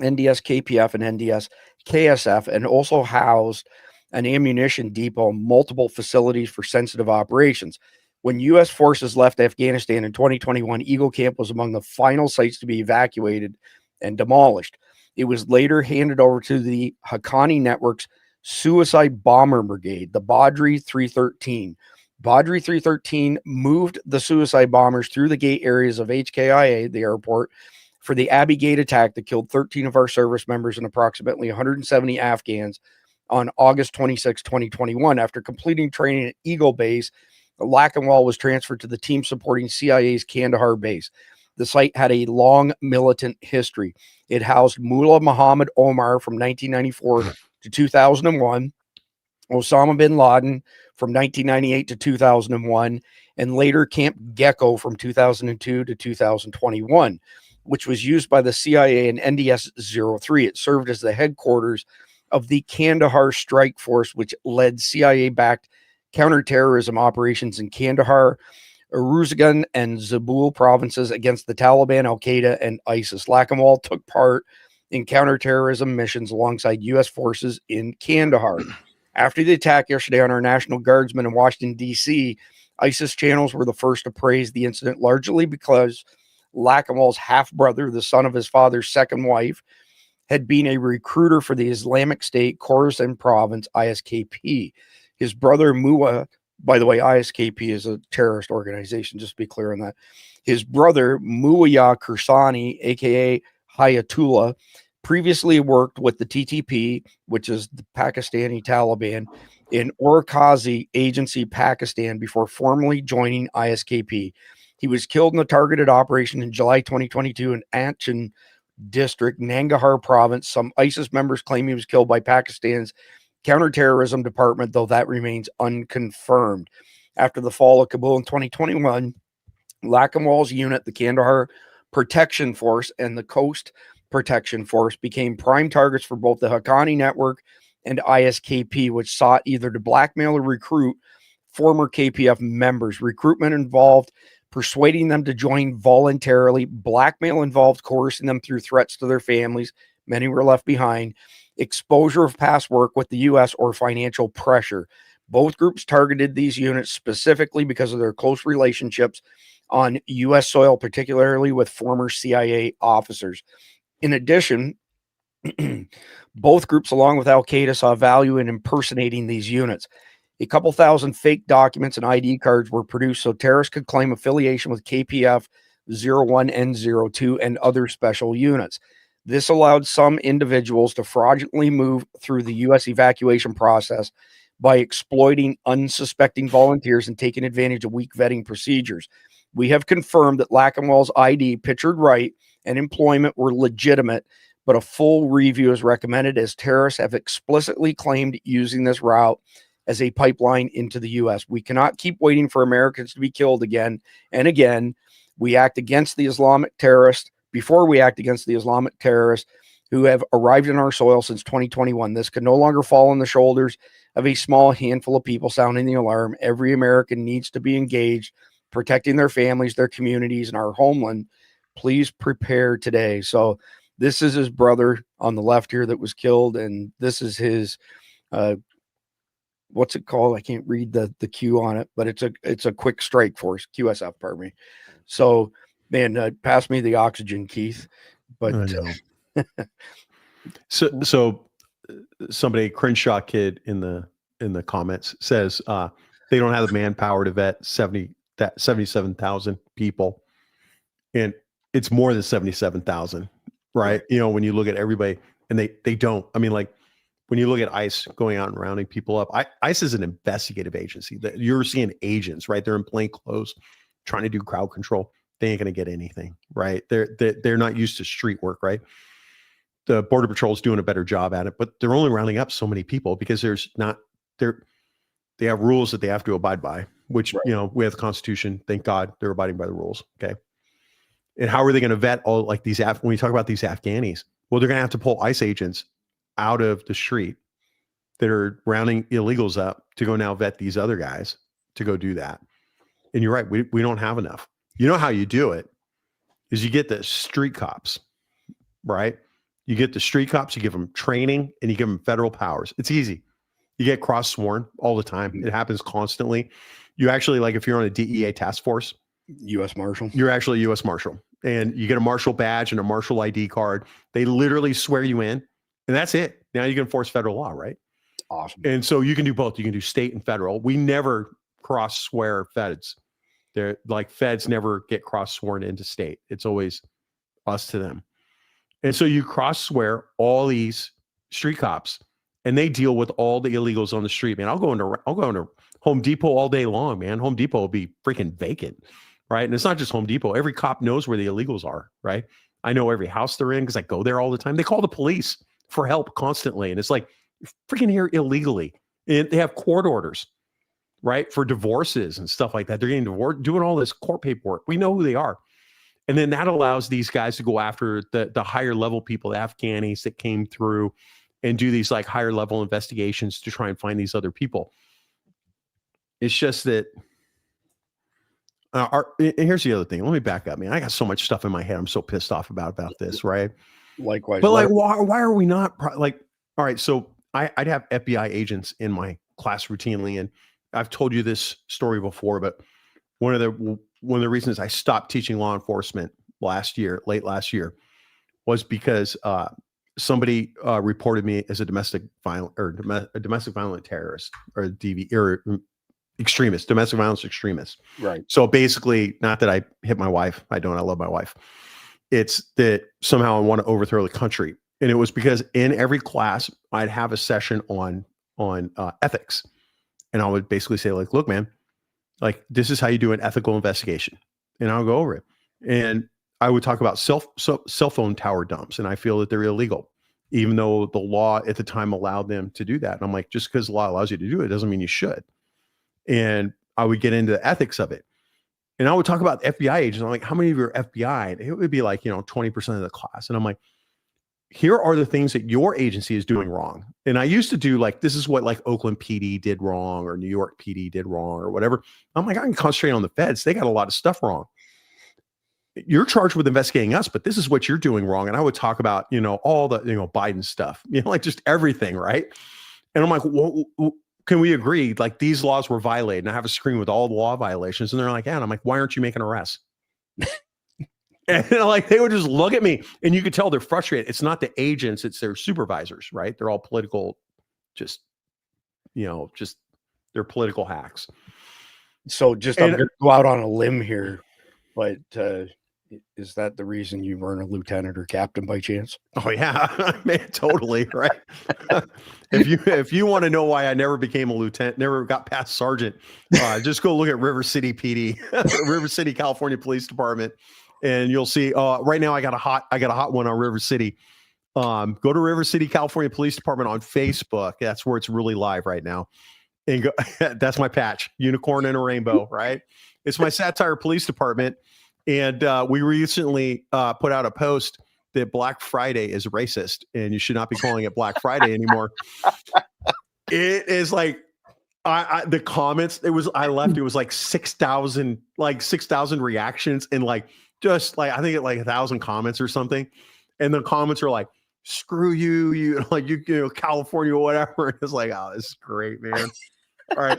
NDS KPF, and NDS KSF, and also housed an ammunition depot, multiple facilities for sensitive operations. When U.S. forces left Afghanistan in 2021, Eagle Camp was among the final sites to be evacuated and demolished. It was later handed over to the Haqqani Network's Suicide Bomber Brigade, the Badri 313. Badri 313 moved the suicide bombers through the gate areas of HKIA, the airport, for the Abbey Gate attack that killed 13 of our service members and approximately 170 Afghans on August 26, 2021. After completing training at Eagle Base, Lakanwal was transferred to the team supporting CIA's Kandahar base. The site had a long militant history. It housed Mullah Muhammad Omar from 1994 to 2001, Osama bin Laden from 1998 to 2001, and later Camp Gecko from 2002 to 2021, which was used by the CIA and NDS-03. It served as the headquarters of the Kandahar Strike Force, which led CIA-backed counterterrorism operations in Kandahar, Uruzgan, and Zabul provinces against the Taliban, Al-Qaeda, and ISIS. Lakanwal took part in counterterrorism missions alongside U.S. forces in Kandahar. After the attack yesterday on our National Guardsmen in Washington, D.C., ISIS channels were the first to praise the incident, largely because Lakanwal's half-brother, the son of his father's second wife, had been a recruiter for the Islamic State Khorasan Province, ISKP. His brother, Muwa, by the way, ISKP is a terrorist organization, just to be clear on that. His brother, Muwaya Kursani, a.k.a. Hayatullah, previously worked with the TTP, which is the Pakistani Taliban, in Urkazi Agency, Pakistan, before formally joining ISKP. He was killed in a targeted operation in July 2022 in Achin District, Nangarhar Province. Some ISIS members claim he was killed by Pakistan's counterterrorism department, though that remains unconfirmed. After the fall of Kabul in 2021, Lakanwal's unit, the Kandahar Protection Force and the Coast Protection Force, became prime targets for both the Haqqani network and ISKP, which sought either to blackmail or recruit former KPF members. Recruitment involved persuading them to join voluntarily. Blackmail involved coercing them through threats to their families. Many were left behind. Exposure of past work with the U.S. or financial pressure. Both groups targeted these units specifically because of their close relationships on U.S. soil, particularly with former CIA officers. In addition, both groups, along with Al-Qaeda, saw value in impersonating these units. A couple thousand fake documents and ID cards were produced so terrorists could claim affiliation with KPF 01 and 02 and other special units. This allowed some individuals to fraudulently move through the U.S. evacuation process by exploiting unsuspecting volunteers and taking advantage of weak vetting procedures. We have confirmed that Lakanwal's ID, pictured right, and employment were legitimate, but a full review is recommended, as terrorists have explicitly claimed using this route as a pipeline into the U.S. We cannot keep waiting for Americans to be killed again and again. We act against the Islamic terrorists before we act against the Islamic terrorists who have arrived in our soil since 2021. This can no longer fall on the shoulders of a small handful of people sounding the alarm. Every American needs to be engaged, protecting their families, their communities, and our homeland. Please prepare today. So this is his brother on the left here that was killed, and this is his what's it called? I can't read the Q on it, but it's a quick strike force, QSF, pardon me. So, man, pass me the oxygen, Keith. But so somebody, Crenshaw Kid in the comments says they don't have the manpower to vet 77,000 people, and it's more than 77,000, right? You know, when you look at everybody, and they don't. I mean, like, when you look at ICE going out and rounding people up, ICE is an investigative agency. That you're seeing agents, right? They're in plain clothes trying to do crowd control. They ain't going to get anything, right? They're not used to street work, right? The Border Patrol is doing a better job at it, but they're only rounding up so many people because they have rules that they have to abide by, which, right. You know, we have the Constitution. Thank God they're abiding by the rules. Okay. And how are they going to vet all, like, these, when we talk about these Afghanis? Well, they're going to have to pull ICE agents out of the street that are rounding illegals up to go now vet these other guys to go do that. And you're right. We don't have enough. You know how you do it is you get the street cops, right? You get the street cops, you give them training, and you give them federal powers. It's easy. You get cross-sworn all the time. It happens constantly. You actually, like, if you're on a DEA task force, U.S. Marshal, you're actually a U.S. Marshal, and you get a Marshal badge and a Marshal ID card. They literally swear you in, and that's it. Now you can enforce federal law, right? Awesome. And so you can do both. You can do state and federal. We never cross swear feds. They're like feds never get cross sworn into state. It's always us to them. And so you cross swear all these street cops, and they deal with all the illegals on the street, man. I'll go into Home Depot all day long, man. Home Depot will be freaking vacant, right? And it's not just Home Depot. Every cop knows where the illegals are, right? I know every house they're in because I go there all the time. They call the police for help constantly. And it's like, you're freaking here illegally. And they have court orders, right? For divorces and stuff like that. They're getting divorced, doing all this court paperwork. We know who they are. And then that allows these guys to go after the higher level people, the Afghanis that came through, and do these like higher level investigations to try and find these other people. It's just that and here's the other thing. Let me back up, man. I got so much stuff in my head. I'm so pissed off about this, right? Likewise. But like, why are we not like, all right, so I'd have FBI agents in my class routinely. And I've told you this story before, but one of the reasons I stopped teaching law enforcement late last year, was because somebody reported me as a domestic violent terrorist, or extremist, domestic violence extremist. Right. So basically, not that I hit my wife. I love my wife. It's that somehow I want to overthrow the country. And it was because in every class, I'd have a session on ethics. And I would basically say, like, look, man, like, this is how you do an ethical investigation. And I'll go over it. And I would talk about cell phone tower dumps. And I feel that they're illegal, even though the law at the time allowed them to do that. And I'm like, just because the law allows you to do it doesn't mean you should. And I would get into the ethics of it. And I would talk about FBI agents. I'm like, how many of you are FBI? And it would be like, 20% of the class. And I'm like, here are the things that your agency is doing wrong. And I used to do like, this is what like Oakland PD did wrong, or New York PD did wrong, or whatever. I'm like, I can concentrate on the feds. They got a lot of stuff wrong. You're charged with investigating us, but this is what you're doing wrong. And I would talk about, all the, Biden stuff, like just everything. Right. And I'm like, well, can we agree? Like, these laws were violated, and I have a screen with all the law violations. And they're like, yeah. And I'm like, why aren't you making arrests? And like, they would just look at me, and you could tell they're frustrated. It's not the agents, it's their supervisors, right? They're all political, just they're political hacks. So I'm going to go out on a limb here, but is that the reason you weren't a lieutenant or captain by chance? Oh yeah, man, totally. Right. If you want to know why I never became a lieutenant, never got past sergeant, just go look at River City PD, River City, California Police Department, and you'll see. Right now, I got a hot one on River City. Go to River City, California Police Department on Facebook. That's where it's really live right now. And go, that's my patch, unicorn and a rainbow. Right. It's my satire police department. And we recently put out a post that Black Friday is racist, and you should not be calling it Black Friday anymore. It is like the comments. It was like 6,000 reactions, and like just like I think it like 1,000 comments or something. And the comments are like, "Screw you, you California, whatever." And it's like, oh, this is great, man. All right.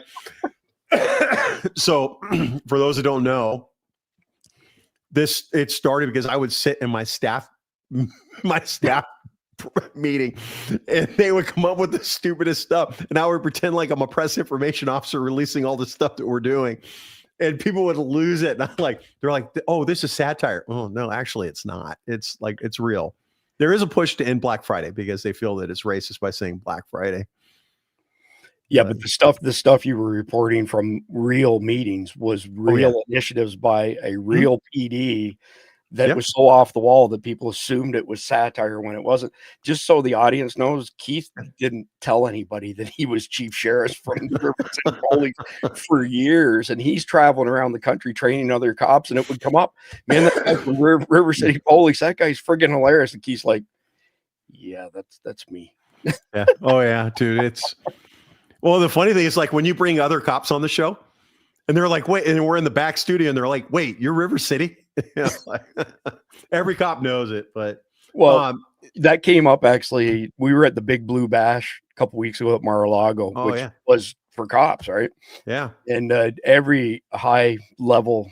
So for those that don't know, it started because I would sit in my staff meeting, and they would come up with the stupidest stuff, and I would pretend like I'm a press information officer releasing all the stuff that we're doing, and people would lose it. And they're like, oh, this is satire. Oh no, actually it's not. It's like, it's real. There is a push to end Black Friday because they feel that it's racist by saying Black Friday. Yeah, but the stuff you were reporting from real meetings was real initiatives by a real PD that was so off the wall that people assumed it was satire when it wasn't. Just so the audience knows, Keith didn't tell anybody that he was chief sheriff from the River City Police for years, and he's traveling around the country training other cops, and it would come up, man, that guy from River City Police, that guy's friggin' hilarious. And Keith's like, yeah, that's me. Yeah. Oh yeah, dude. Well, the funny thing is, like, when you bring other cops on the show, and they're like, wait, and we're in the back studio, and they're like, wait, you're River City? Every cop knows it, but that came up actually. We were at the Big Blue Bash a couple weeks ago at Mar-a-Lago, which was for cops, right? Yeah. And every high level,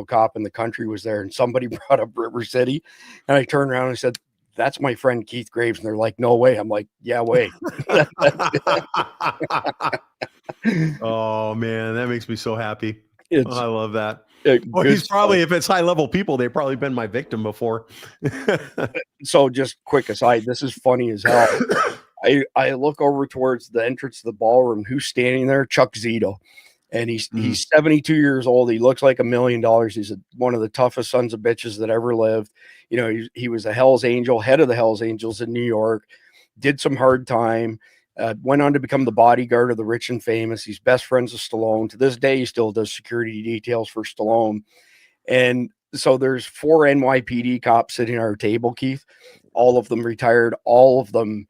cop in the country was there, and somebody brought up River City, and I turned around and said, that's my friend Keith Graves. And they're like, no way. I'm like, yeah, way. Oh man, that makes me so happy. I love that. Well, he's probably, if it's high level people, they've probably been my victim before. So just quick aside, this is funny as hell. I look over towards the entrance to the ballroom. Who's standing there? Chuck Zito. And he's 72 years old. He looks like $1 million. He's one of the toughest sons of bitches that ever lived. You know, he was a Hell's Angel, head of the Hell's Angels in New York, did some hard time, went on to become the bodyguard of the rich and famous. He's best friends with Stallone. To this day, he still does security details for Stallone. And so there's 4 NYPD cops sitting at our table, Keith. All of them retired. All of them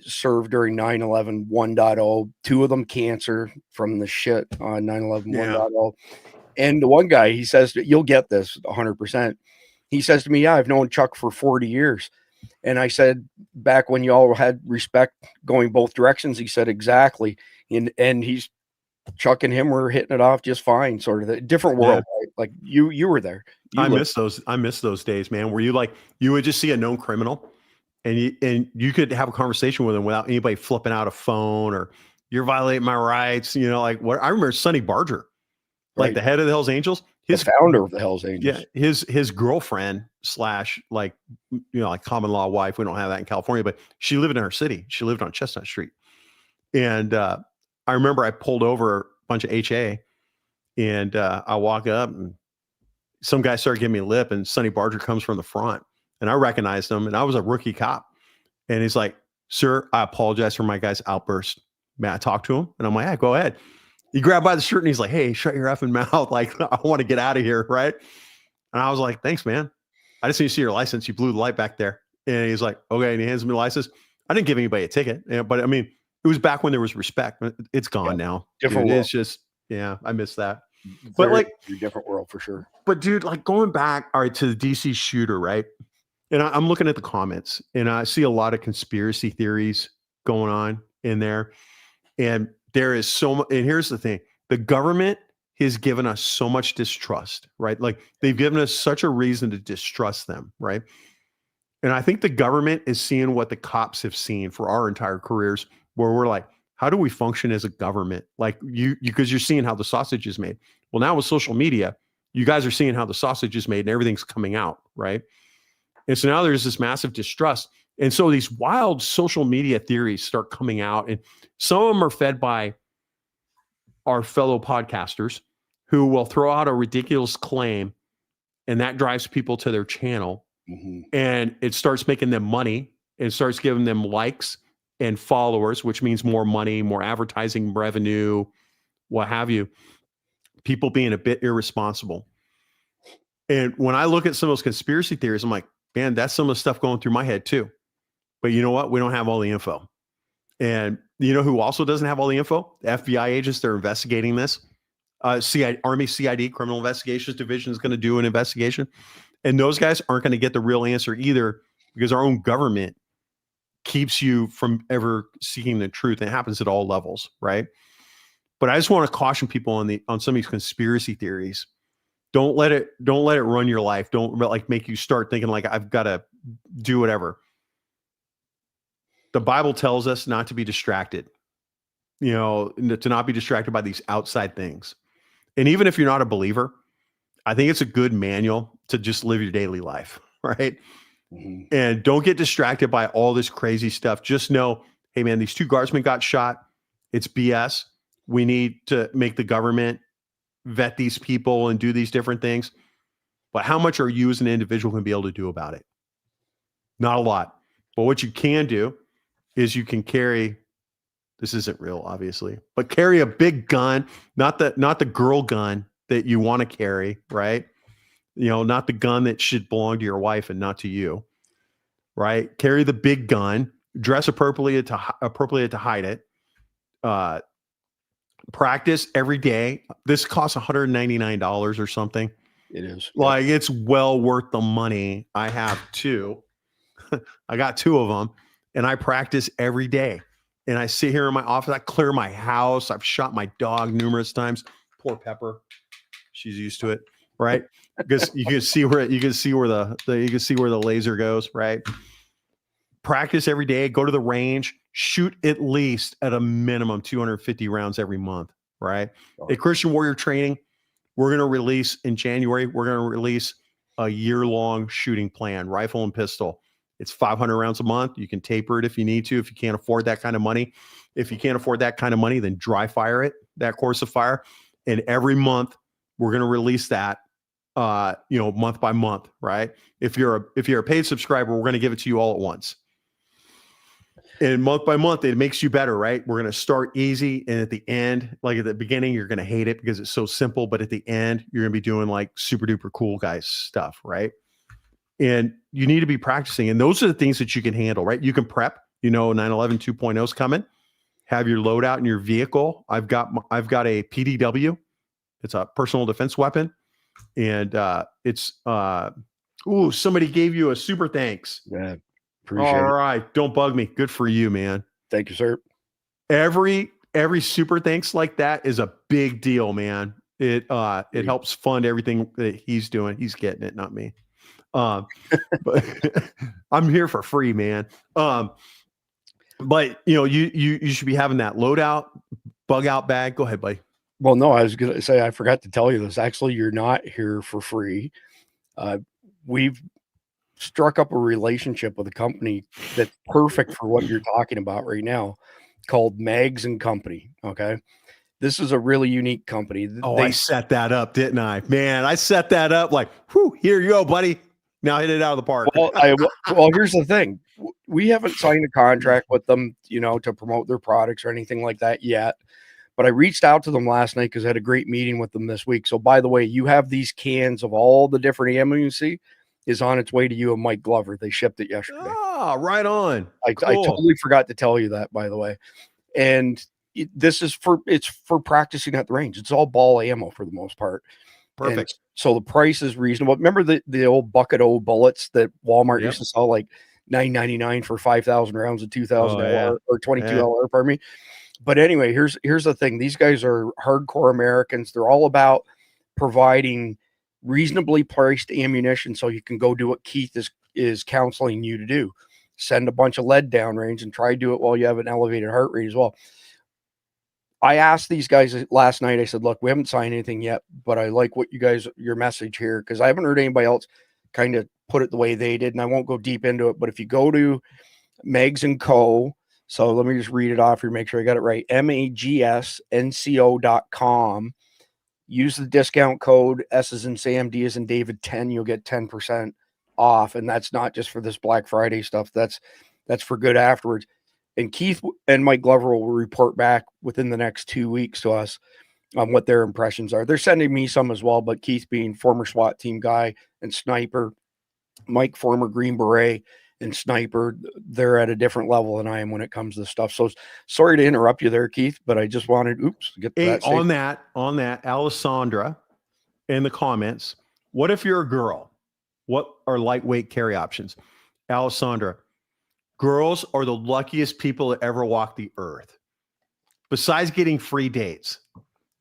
served during 9/11 1.0. 2 of them cancer from the shit on 9/11 1.0. And the one guy, he says, you'll get this 100%. He says to me, yeah, I've known Chuck for 40 years. And I said, back when you all had respect going both directions, he said, exactly. And he's, Chuck and him were hitting it off just fine, sort of a different world. Right? Like you were there. I miss those days, man, where you would just see a known criminal and you could have a conversation with them without anybody flipping out a phone or you're violating my rights. You know, like what I remember Sonny Barger, like the head of the Hells Angels, the founder of the Hells Angels. Yeah. His girlfriend / like, you know, like common law wife. We don't have that in California, but she lived in our city. She lived on Chestnut Street. And, I remember I pulled over a bunch of HA and, I walk up and some guy started giving me a lip and Sonny Barger comes from the front and I recognized him and I was a rookie cop. And he's like, sir, I apologize for my guy's outburst. May I talk to him? And I'm like, yeah, go ahead. He grabbed by the shirt and he's like, hey, shut your effing mouth. Like, I want to get out of here. Right. And I was like, thanks, man. I just need to see your license. You blew the light back there. And he's like, okay. And he hands me the license. I didn't give anybody a ticket, but I mean, it was back when there was respect. It's gone now. Different dude, world. it's just, yeah, I miss that. But like a different world for sure. But dude, like going back, all right, to the DC shooter, right? And I'm looking at the comments and I see a lot of conspiracy theories going on in there. And there is so much, and here's the thing, the government has given us so much distrust, right? Like they've given us such a reason to distrust them, right? And I think the government is seeing what the cops have seen for our entire careers, where we're like, how do we function as a government? Like because you're seeing how the sausage is made. Well, now with social media, you guys are seeing how the sausage is made and everything's coming out, right? And so now there's this massive distrust. And so these wild social media theories start coming out, and some of them are fed by our fellow podcasters who will throw out a ridiculous claim, and that drives people to their channel. And it starts making them money. It starts giving them likes and followers, which means more money, more advertising revenue, what have you. People being a bit irresponsible. And when I look at some of those conspiracy theories, I'm like, man, that's some of the stuff going through my head too. But you know what? We don't have all the info. And you know who also doesn't have all the info? The FBI agents, they're investigating this. Army CID, Criminal Investigations Division, is going to do an investigation. And those guys aren't going to get the real answer either, because our own government keeps you from ever seeking the truth. And it happens at all levels, right? But I just want to caution people on some of these conspiracy theories. Don't let it run your life. Don't like make you start thinking like I've got to do whatever. The Bible tells us not to be distracted, you know, to not be distracted by these outside things. And even if you're not a believer, I think it's a good manual to just live your daily life, right? And don't get distracted by all this crazy stuff. Just know, hey man, these 2 guardsmen got shot. It's BS. We need to make the government vet these people and do these different things. But how much are you as an individual going to be able to do about it? Not a lot. But what you can do is you can carry, this isn't real, obviously, but carry a big gun, not the girl gun that you want to carry, right? You know, not the gun that should belong to your wife and not to you, right? Carry the big gun, dress appropriately to hide it. Practice every day. This costs $199 or something. It is. Like, it's well worth the money. I have 2. I got 2 of them, and I practice every day. And I sit here in my office. I clear my house. I've shot my dog numerous times. Poor Pepper. She's used to it, right? Because you can see where the laser goes, right? practice every day, go to the range, shoot at least at a minimum 250 rounds every month, right? At Christian Warrior Training, we're going to release in January, we're going to release a year-long shooting plan, rifle and pistol. It's 500 rounds a month. You can taper it if you need to, if you can't afford that kind of money. If you can't afford that kind of money, then dry fire it, that course of fire. And every month we're going to release that, month by month, right? If you're a paid subscriber, we're going to give it to you all at once. And month by month, it makes you better, right? We're going to start easy. And at the end, like at the beginning, you're going to hate it because it's so simple. But at the end, you're going to be doing like super duper cool guys stuff, right? And you need to be practicing. And those are the things that you can handle, right? You can prep, 9/11 2.0 is coming. Have your loadout in your vehicle. I've got a PDW. It's a personal defense weapon. And somebody gave you a super thanks. Yeah. Appreciate All it. right. Don't bug me. Good for you, man. Thank you, sir. Every super thanks like that is a big deal, man. It helps fund everything that he's doing. He's getting it, not me. But I'm here for free, man. But you should be having that loadout, bug out bag. Go ahead, buddy. Well, no, I was going to say, I forgot to tell you this. Actually, you're not here for free. We've struck up a relationship with a company that's perfect for what you're talking about right now, called Mags and Company. Okay. This is a really unique company. I set that up, didn't I? Man, I set that up like, whew, here you go, buddy. Now hit it out of the park. Well, here's the thing. We haven't signed a contract with them, to promote their products or anything like that yet. But I reached out to them last night because I had a great meeting with them this week. So, by the way, you have these cans of all the different ammo you see is on its way to you and Mike Glover. They shipped it yesterday. Ah, right on. I totally forgot to tell you that, by the way. And this is for practicing at the range. It's all ball ammo for the most part. Perfect. And so the price is reasonable. Remember the old bucket O bullets that Walmart used to sell like $9.99 for 5,000 rounds of $2,000 or $22, pardon me. But anyway, here's the thing. These guys are hardcore Americans. They're all about providing reasonably priced ammunition so you can go do what Keith is counseling you to do. Send a bunch of lead downrange and try to do it while you have an elevated heart rate as well. I asked these guys last night, I said, look, we haven't signed anything yet, but I like your message here, because I haven't heard anybody else kind of put it the way they did, and I won't go deep into it. But if you go to Megs and Co., so let me just read it off here, make sure I got it right, magsnco.com. Use the discount code S as in Sam, D as in David 10. You'll get 10% off, and that's not just for this Black Friday stuff. That's for good afterwards. And Keith and Mike Glover will report back within the next 2 weeks to us on what their impressions are. They're sending me some as well, but Keith being former SWAT team guy and sniper, Mike former Green Beret and sniper, they're at a different level than I am when it comes to this stuff. So sorry to interrupt you there, Keith, but I just wanted, to get to that. On that, Alessandra in the comments, what if you're a girl? What are lightweight carry options? Alessandra, girls are the luckiest people that ever walk the earth. Besides getting free dates,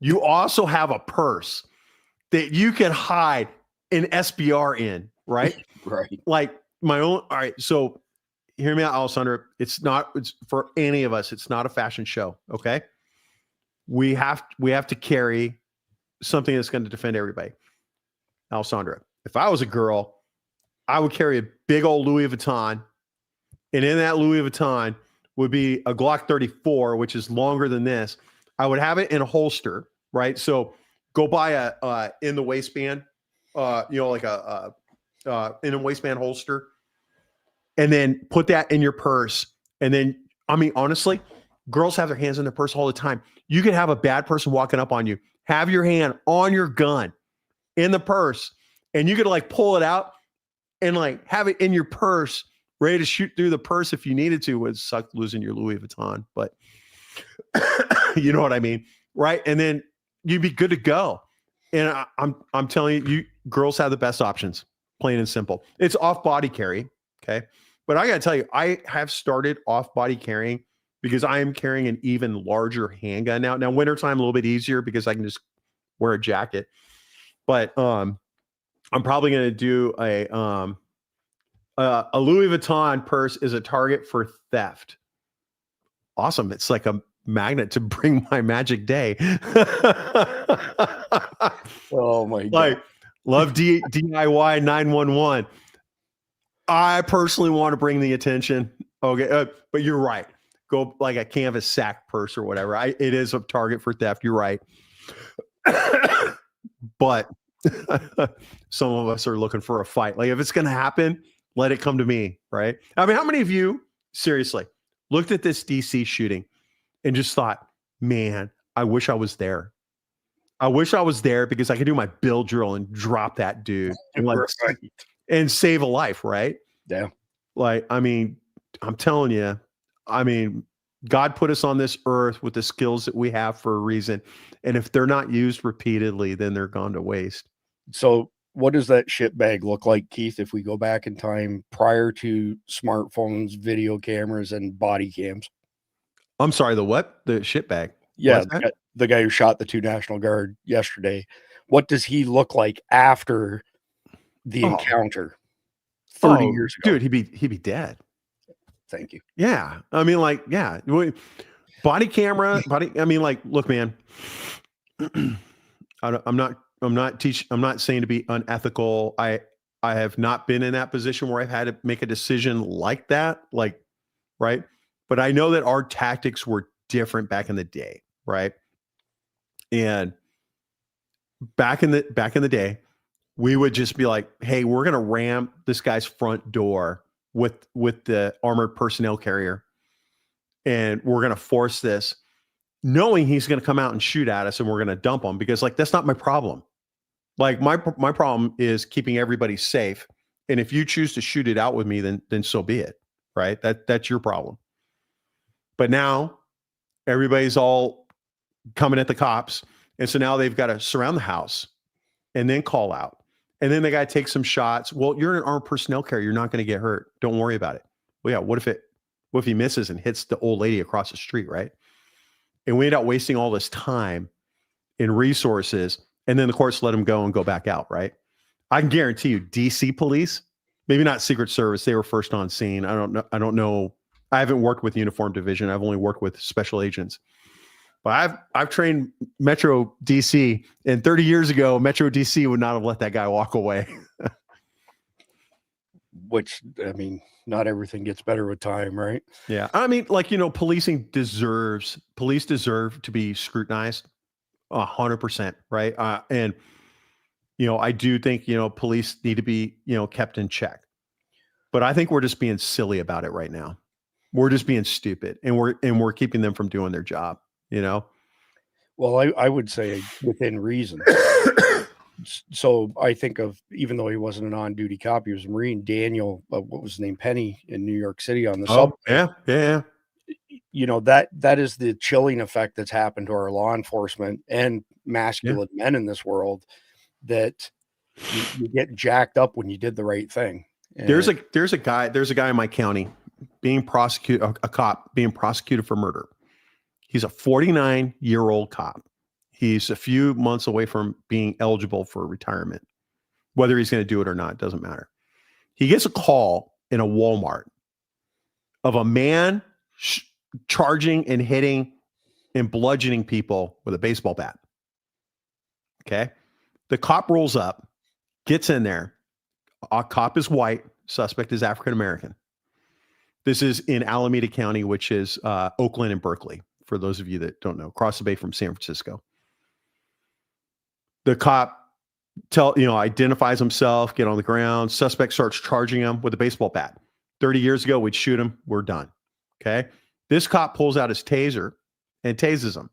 you also have a purse that you can hide an SBR in, right? Right. Like my own. All right. So hear me out, Alessandra. It's for any of us. It's not a fashion show. Okay. We have to carry something that's going to defend everybody. Alessandra, if I was a girl, I would carry a big old Louis Vuitton. And in that Louis Vuitton would be a Glock 34, which is longer than this. I would have it in a holster, right? So go buy a in the waistband, like a in a waistband holster, and then put that in your purse. And then, I mean, honestly, girls have their hands in their purse all the time. You could have a bad person walking up on you, have your hand on your gun in the purse, and you could like pull it out and like have it in your purse, ready to shoot through the purse if you needed to. It would suck losing your Louis Vuitton, but you know what I mean, right? And then you'd be good to go. And I'm telling you, girls have the best options, plain and simple. It's off-body carry, okay? But I got to tell you, I have started off-body carrying because I am carrying an even larger handgun now. Now, wintertime, a little bit easier because I can just wear a jacket. But I'm probably going to do A Louis Vuitton purse is a target for theft. Awesome. It's like a magnet to bring my magic day. Oh my God. Like, love DIY 911. I personally want to bring the attention. Okay. But you're right. Go like a canvas sack purse or whatever. It is a target for theft. You're right. But some of us are looking for a fight. Like, if it's going to happen, let it come to me. Right. I mean, how many of you seriously looked at this DC shooting and just thought, man, I wish I was there. I wish I was there because I could do my bill drill and drop that dude and, like, Right. and save a life, right? Yeah. Like, I mean, I'm telling you, I mean, God put us on this earth with the skills that we have for a reason. And if they're not used repeatedly, then they're gone to waste. So what does that shit bag look like, Keith, if we go back in time prior to smartphones, video cameras, and body cams? I'm sorry, the what? The shit bag? Yeah, What's that? the guy who shot the 2 National Guard yesterday. What does he look like after the Oh. encounter 30 years ago? Dude, he'd be dead. Thank you. Yeah. I mean, like, yeah. Body camera, I mean, like, look, man, I'm not saying to be unethical. I have not been in that position where I've had to make a decision like that, like, right. But I know that our tactics were different back in the day. Right. And back in the day, we would just be like, hey, we're going to ram this guy's front door with the armored personnel carrier. And we're going to force this, knowing he's going to come out and shoot at us, and we're going to dump him, because, like, that's not my problem. Like, my problem is keeping everybody safe. And if you choose to shoot it out with me, then so be it. Right. That's your problem. But now everybody's all coming at the cops. And so now they've got to surround the house and then call out. And then they got to take some shots. Well, you're an armed personnel carrier. You're not going to get hurt. Don't worry about it. Well, yeah. What if he misses and hits the old lady across the street? Right. And we end up wasting all this time and resources. And then the courts let him go and go back out. Right. I can guarantee you, DC police, maybe not Secret Service, they were first on scene. I don't know. I haven't worked with Uniform Division. I've only worked with special agents. But I've trained Metro DC, and 30 years ago, Metro DC would not have let that guy walk away. Which, I mean, not everything gets better with time, right? Yeah. I mean, like, police deserve to be scrutinized 100%. Right. And, I do think, police need to be, kept in check. But I think we're just being silly about it right now. We're just being stupid, and we're keeping them from doing their job. Well, I would say within reason. So I think of, even though he wasn't an on-duty cop, he was a Marine, Daniel, what was his name, Penny, in New York City on the subway. Yeah. That is the chilling effect that's happened to our law enforcement and masculine men in this world, that you get jacked up when you did the right thing. And there's a guy in my county being prosecuted, a cop being prosecuted for murder. He's a 49-year-old cop. He's a few months away from being eligible for retirement. Whether he's going to do it or not doesn't matter. He gets a call in a Walmart of a man charging and hitting and bludgeoning people with a baseball bat. Okay. The cop rolls up, gets in there. A cop is white. Suspect is African-American. This is in Alameda County, which is Oakland and Berkeley, for those of you that don't know, across the bay from San Francisco. The cop identifies himself, get on the ground. Suspect starts charging him with a baseball bat. 30 years ago, we'd shoot him. We're done. Okay. This cop pulls out his taser and tases him.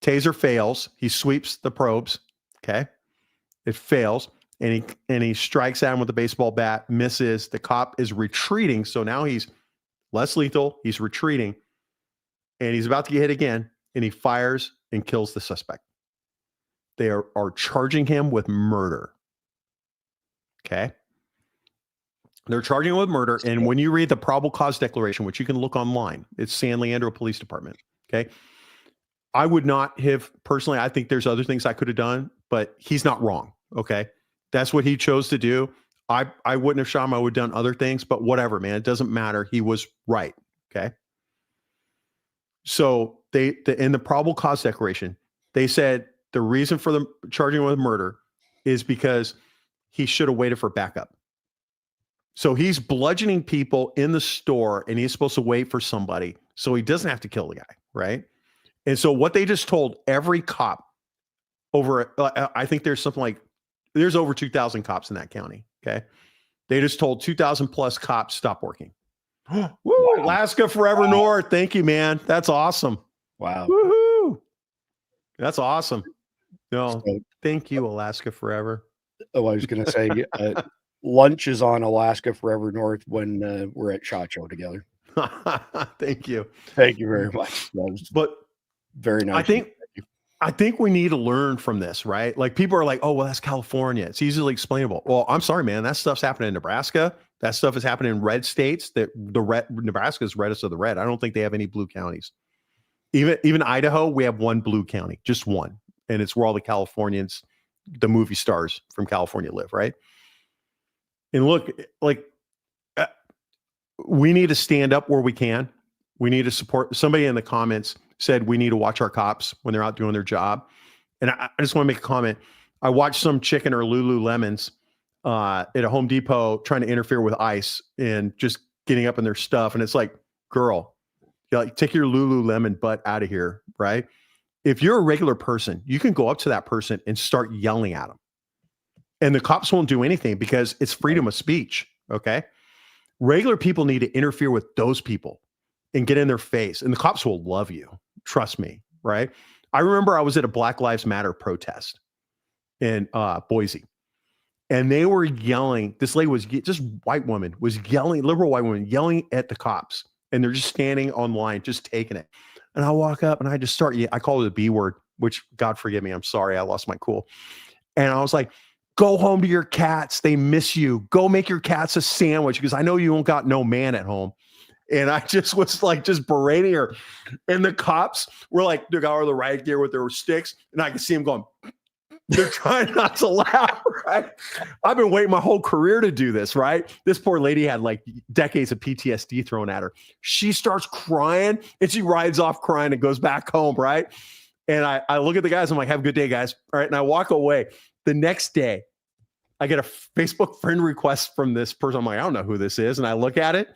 Taser fails. He sweeps the probes. Okay. It fails. And he strikes at him with the baseball bat, misses. The cop is retreating. So now he's less lethal. He's retreating. And he's about to get hit again. And he fires and kills the suspect. They are charging him with murder. Okay. They're charging him with murder. And when you read the probable cause declaration, which you can look online, it's San Leandro Police Department. Okay. I would not have personally, I think there's other things I could have done, but he's not wrong. Okay. That's what he chose to do. I wouldn't have shot him. I would have done other things, but whatever, man. It doesn't matter. He was right. Okay. So in the probable cause declaration, they said the reason for the charging with murder is because he should have waited for backup. So he's bludgeoning people in the store and he's supposed to wait for somebody so he doesn't have to kill the guy, right? And so what they just told every cop over, I think there's something like, there's over 2,000 cops in that county, okay? They just told 2,000 plus cops stop working. Woo, wow. Alaska Forever North. Thank you, man. That's awesome. Wow. Woohoo. That's awesome. No, thank you, Alaska Forever. Oh, I was going to say, lunch is on Alaska Forever North when we're at SHOT Show together. Thank you. Thank you very much. But very nice. I think we need to learn from this, right? Like people are like, oh, well, that's California. It's easily explainable. Well, I'm sorry, man. That stuff's happening in Nebraska. That stuff is happening in red states. Nebraska is reddest of the red. I don't think they have any blue counties. Even Idaho, we have one blue county, just one. And it's where all the Californians, the movie stars from California live, right? And look, like we need to stand up where we can. We need to support. Somebody in the comments said we need to watch our cops when they're out doing their job. And I just want to make a comment. I watched some chick in her Lululemons at a Home Depot trying to interfere with ICE and just getting up in their stuff. And it's like, girl, like, take your Lululemon butt out of here, right? If you're a regular person, you can go up to that person and start yelling at them. And the cops won't do anything because it's freedom of speech, okay? Regular people need to interfere with those people and get in their face. And the cops will love you. Trust me, right? I remember I was at a Black Lives Matter protest in Boise. And they were yelling. This lady was just white woman was yelling, liberal white woman yelling at the cops. And they're just standing on line, just taking it. And I walk up and I just start, I call it the B word, which God forgive me. I'm sorry. I lost my cool. And I was like, go home to your cats. They miss you. Go make your cats a sandwich because I know you don't got no man at home. And I just was like, just berating her. And the cops were like, they got all the riot gear with their sticks. And I could see them going, they're trying not to laugh, right? I've been waiting my whole career to do this, right? This poor lady had like decades of PTSD thrown at her. She starts crying and she rides off crying and goes back home, right? And I look at the guys. I'm like, have a good day, guys. All right. And I walk away. The next day, I get a Facebook friend request from this person. I'm like, I don't know who this is. And I look at it.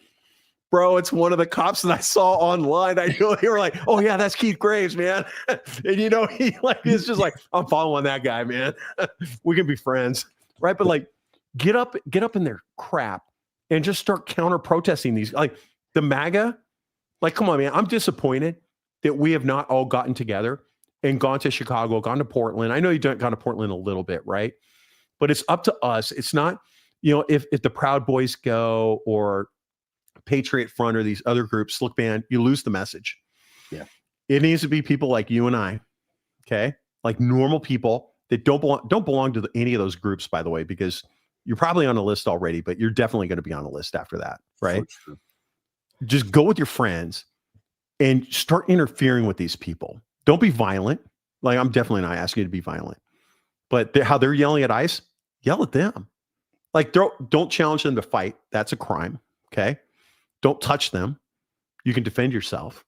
Bro, it's one of the cops that I saw online. I knew they were like, oh yeah, that's Keith Graves, man. And he like it's just like, I'm following that guy, man. We can be friends. Right. But like get up in their crap and just start counter protesting these, like the MAGA. Like, come on, man. I'm disappointed that we have not all gotten together and gone to Chicago, gone to Portland. I know you gone to Portland a little bit, right? But it's up to us. It's not, if the Proud Boys go or Patriot Front or these other groups, look, man, you lose the message. Yeah. It needs to be people like you and I, okay? Like normal people that don't belong to any of those groups, by the way, because you're probably on a list already, but you're definitely going to be on a list after that, right? Sure. Just go with your friends and start interfering with these people. Don't be violent. Like, I'm definitely not asking you to be violent, but how they're yelling at ICE, yell at them. Like, don't challenge them to fight. That's a crime, okay? Don't touch them. You can defend yourself.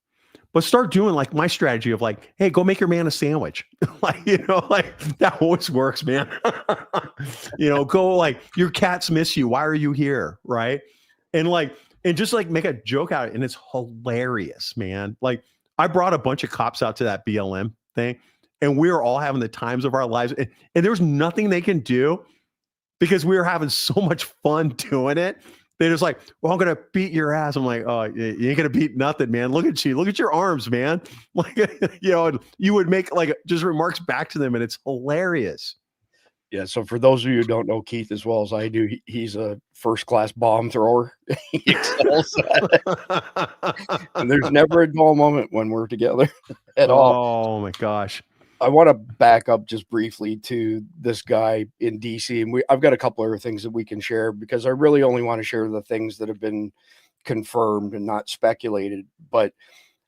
But start doing like my strategy of like, hey, go make your man a sandwich. like that always works, man. Go like, your cats miss you. Why are you here? Right. And just like make a joke out of it. And it's hilarious, man. Like I brought a bunch of cops out to that BLM thing and we were all having the times of our lives. And there was nothing they can do because we were having so much fun doing it. They're just like, well, I'm going to beat your ass. I'm like, oh, you ain't going to beat nothing, man. Look at you. Look at your arms, man. Like, you would make like just remarks back to them and it's hilarious. Yeah. So for those of you who don't know Keith as well as I do, he's a first-class bomb thrower. He excels at it. And there's never a dull moment when we're together at all. Oh my gosh. I want to back up just briefly to this guy in DC, and I've got a couple other things that we can share because I really only want to share the things that have been confirmed and not speculated. But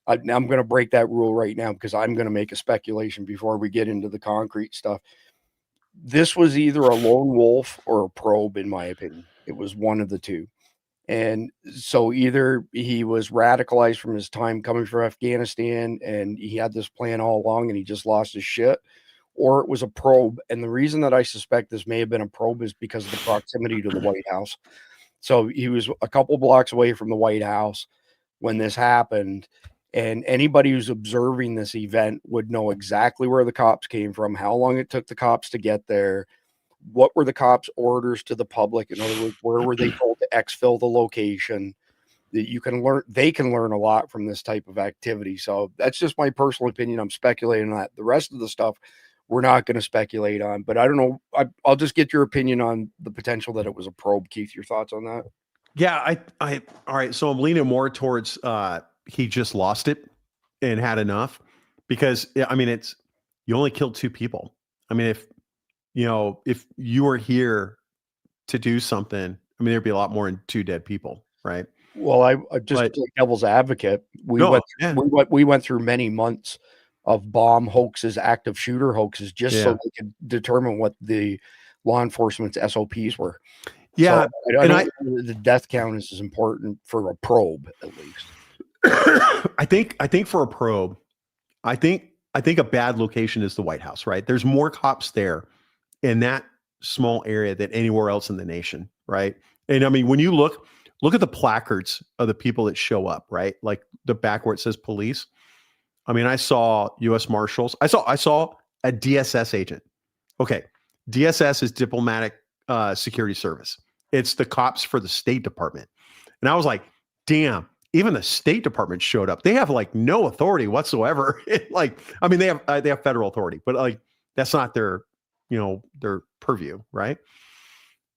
I'm going to break that rule right now because I'm going to make a speculation before we get into the concrete stuff. this was either a lone wolf or a probe, in my opinion. It was one of the two. And so either he was radicalized from his time coming from Afghanistan and he had this plan all along and he just lost his shit, or it was a probe. And the reason that I suspect this may have been a probe is because of the proximity to the White House. So he was a couple blocks away from the White House when this happened. And anybody who's observing this event would know exactly where the cops came from, how long it took the cops to get there, what were the cops' orders to the public. In other words, where were they told to exfil the location? That you can learn, they can learn a lot from this type of activity. So that's just my personal opinion. I'm speculating on that. The rest of the stuff we're not going to speculate on, but I don't know. I'll just get your opinion on the potential that it was a probe. Keith, your thoughts on that? Yeah, all right. So I'm leaning more towards he just lost it and had enough, because I mean, it's, you only killed 2 people. I mean, if you were here to do something, I mean, there'd be a lot more than 2 dead people, right? Well, I just But play devil's advocate. yeah, We went through many months of bomb hoaxes, active shooter hoaxes, just so yeah, they could determine what the law enforcement's SOPs were. yeah. So I And don't think the death count is as important for a probe, at least. I think for a probe, I think a bad location is the White House, right? There's more cops there in that small area than anywhere else in the nation, right? And I mean, when you look at the placards of the people that show up, right? Like the back where it says police. I mean, I saw U.S. Marshals. I saw a DSS agent. Okay, DSS is Diplomatic Security Service. It's the cops for the State Department. And I was like, damn, even the State Department showed up. They have like no authority whatsoever. Like, I mean, they have federal authority, but like that's not their purview, right?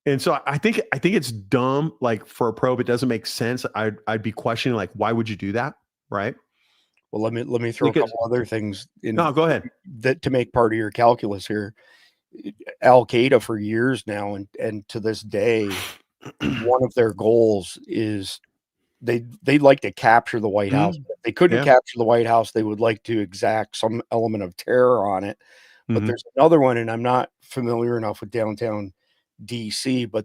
And so I think it's dumb. Like for a probe, it doesn't make sense. I'd be questioning, like, why would you do that, right? Well, let me throw a couple other things in. No, go ahead. That to make part of your calculus here. Al Qaeda for years now, and to this day, one of their goals is they'd like to capture the White House. If they couldn't capture the White House, they would like to exact some element of terror on it. But there's another one, and I'm not familiar enough with downtown DC, but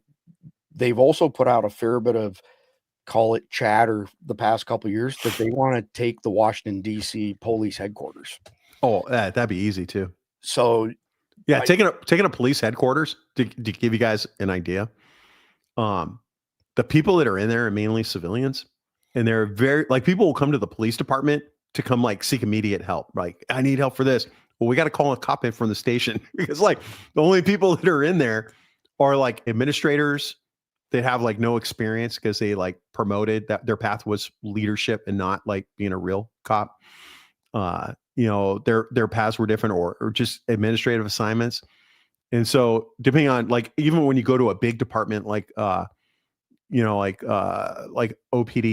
they've also put out a fair bit of, call it chatter, the past couple of years that they want to take the Washington DC police headquarters. Oh, that'd be easy too. So yeah, taking a police headquarters to give you guys an idea. The people that are in there are mainly civilians, and they're very, like, people will come to the police department to come like seek immediate help. Like, I need help for this. Well, we got to call a cop in from the station because like the only people that are in there are like administrators that have like no experience because they like promoted that their path was leadership and not like being a real cop. Their paths were different or just administrative assignments. And so depending on, like, even when you go to a big department, like OPD,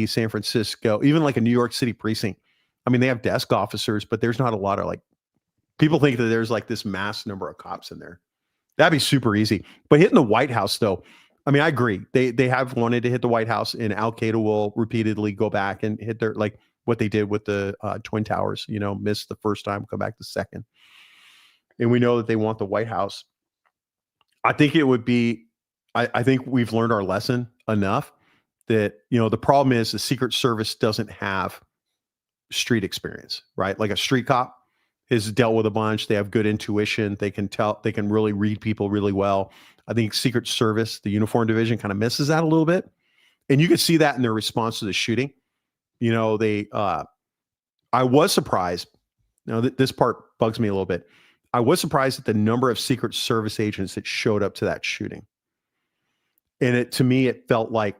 San Francisco, even like a New York City precinct, I mean, they have desk officers, but there's not a lot of, like, people think that there's like this mass number of cops in there. That'd be super easy. But hitting the White House, though, I mean, I agree. They have wanted to hit the White House, and Al Qaeda will repeatedly go back and hit their, like what they did with the Twin Towers, missed the first time, come back the second. And we know that they want the White House. I think it would be, I think we've learned our lesson enough that, the problem is the Secret Service doesn't have street experience, right? Like a street cop has dealt with a bunch. They have good intuition. They can really read people really well. I think Secret Service, the uniform division, kind of misses that a little bit. And you can see that in their response to the shooting. I was surprised. This part bugs me a little bit. I was surprised at the number of Secret Service agents that showed up to that shooting. And to me, it felt like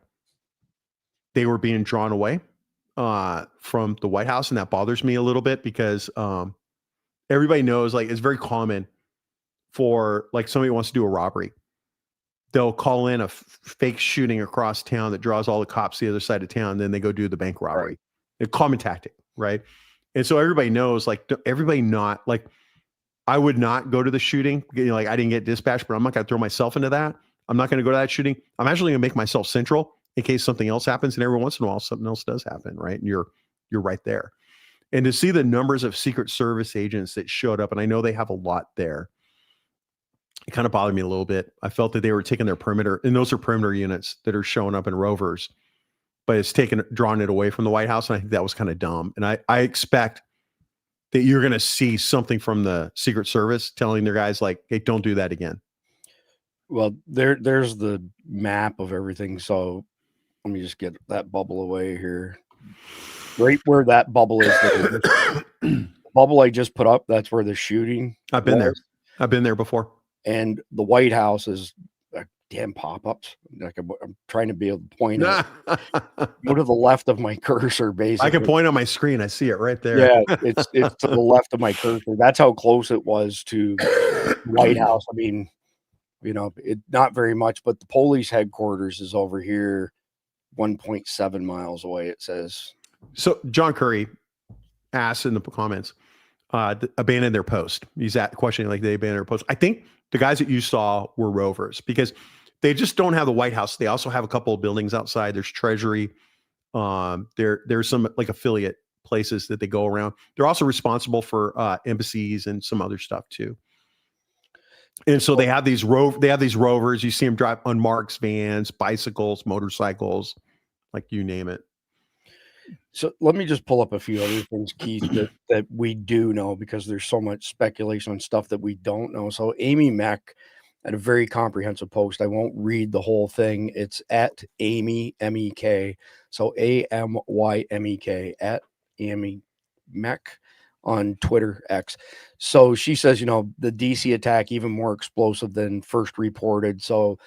they were being drawn away from the White House. And that bothers me a little bit because everybody knows, like, it's very common for, like, somebody wants to do a robbery. They'll call in a fake shooting across town that draws all the cops to the other side of town. Then they go do the bank robbery. Right. A common tactic, right? And so everybody knows, like, everybody not, like, I would not go to the shooting. Like, I didn't get dispatched, but I'm not going to throw myself into that. I'm not going to go to that shooting. I'm actually going to make myself central in case something else happens. And every once in a while, something else does happen, right? And you're right there. And to see the numbers of Secret Service agents that showed up, and I know they have a lot there, it kind of bothered me a little bit. I felt that they were taking their perimeter, and those are perimeter units that are showing up in rovers, but it's drawing it away from the White House. And I think that was kind of dumb. And I expect that you're going to see something from the Secret Service telling their guys like, hey, don't do that again. Well, there's the map of everything. So let me just get that bubble away here. Right where that bubble is. The bubble I just put up, that's where the shooting I've been there. I've been there before. And the White House is damn pop-ups. Like I'm trying to be able to point out. Go to the left of my cursor, basically. I can point on my screen. I see it right there. Yeah, it's to the left of my cursor. That's how close it was to White House. I mean, it not very much, but the police headquarters is over here, 1.7 miles away, it says. So John Curry asked in the comments, abandoned their post. He's questioning like they abandoned their post. I think the guys that you saw were rovers because they just don't have the White House. They also have a couple of buildings outside. There's Treasury. There's some like affiliate places that they go around. They're also responsible for embassies and some other stuff too. And so they have these rovers. You see them drive unmarked vans, bicycles, motorcycles, like you name it. So let me just pull up a few other things, Keith, that we do know, because there's so much speculation on stuff that we don't know. So Amy Meck had a very comprehensive post. I won't read the whole thing. It's at Amy, M-E-K. So A-M-Y-M-E-K, at Amy Meck on Twitter X. So she says, the DC attack even more explosive than first reported. So,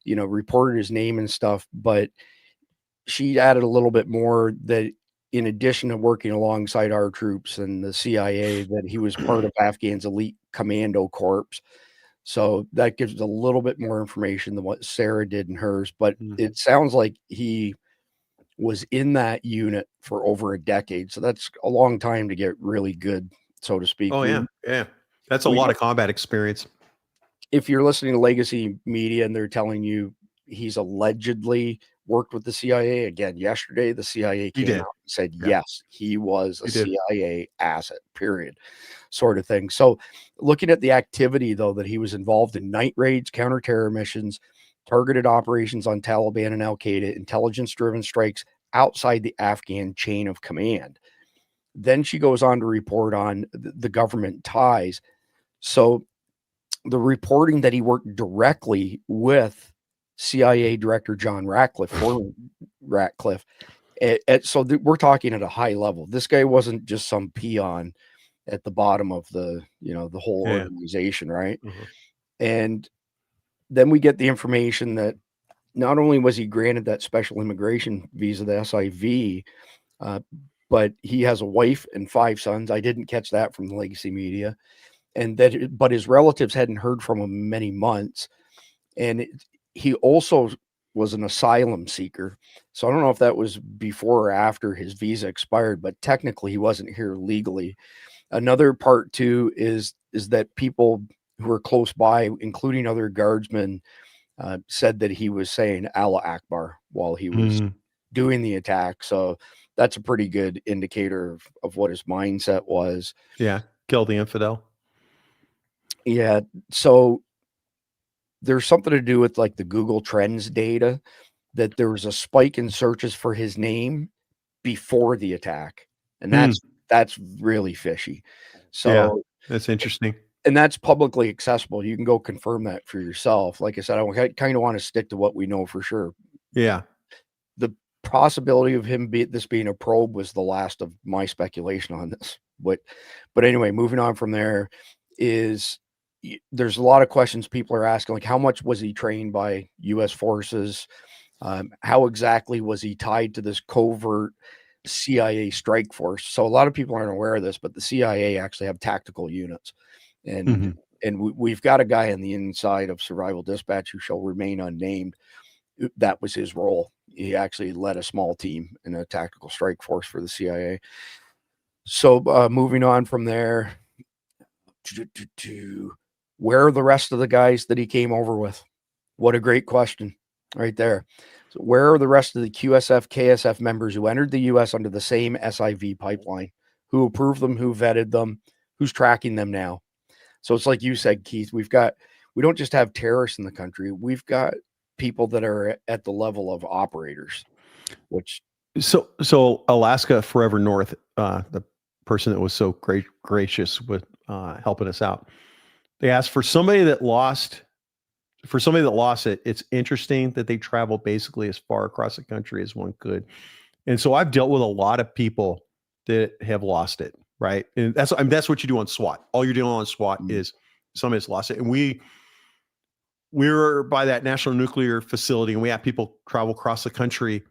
reported his name and stuff, but she added a little bit more that in addition to working alongside our troops and the CIA, that he was part of Afghan's elite commando corps. So that gives a little bit more information than what Sarah did in hers, but it sounds like he was in that unit for over a decade. So that's a long time to get really good, so to speak. Oh, yeah. Yeah. That's a lot of combat experience. If you're listening to legacy media and they're telling you he's allegedly worked with the CIA, again, yesterday, the CIA came out and said, yes, he was a CIA asset, period, sort of thing. So looking at the activity, though, that he was involved in: night raids, counterterror missions, targeted operations on Taliban and Al-Qaeda, intelligence-driven strikes outside the Afghan chain of command. Then she goes on to report on the government ties. So the reporting that he worked directly with CIA Director John Ratcliffe, former Ratcliffe. So we're talking at a high level. This guy wasn't just some peon at the bottom of the whole organization, right? Mm-hmm. And then we get the information that not only was he granted that special immigration visa, the SIV, but he has a wife and 5 sons. I didn't catch that from the legacy media. But his relatives hadn't heard from him in many months. And he also was an asylum seeker. So I don't know if that was before or after his visa expired, but technically he wasn't here legally. Another part too is that people who were close by, including other guardsmen, said that he was saying Allah Akbar while he was doing the attack. So that's a pretty good indicator of what his mindset was. Yeah. Kill the infidel. Yeah. So there's something to do with like the Google Trends data, that there was a spike in searches for his name before the attack. And that's really fishy. So yeah, that's interesting. And that's publicly accessible. You can go confirm that for yourself. Like I said, I kind of want to stick to what we know for sure. Yeah. The possibility of him this being a probe was the last of my speculation on this. But anyway, moving on from there there's a lot of questions people are asking, like how much was he trained by U.S. forces? How exactly was he tied to this covert CIA strike force? So a lot of people aren't aware of this, but the CIA actually have tactical units. And we've got a guy on the inside of Survival Dispatch who shall remain unnamed. That was his role. He actually led a small team in a tactical strike force for the CIA. So moving on from there, where are the rest of the guys that he came over with? What a great question right there. So where are the rest of the QSF, KSF members who entered the U.S. under the same SIV pipeline? Who approved them? Who vetted them? Who's tracking them now? So it's like you said, Keith, we've got we don't just have terrorists in the country. We've got people that are at the level of operators, which. So Alaska Forever North, the person that was so gracious with helping us out, they asked for somebody that lost it. It's interesting that they travel basically as far across the country as one could. And so I've dealt with a lot of people that have lost it, right? And that's what you do on SWAT. All you're doing on SWAT is somebody's lost it. And we were by that National Nuclear Facility, and we had people travel across the country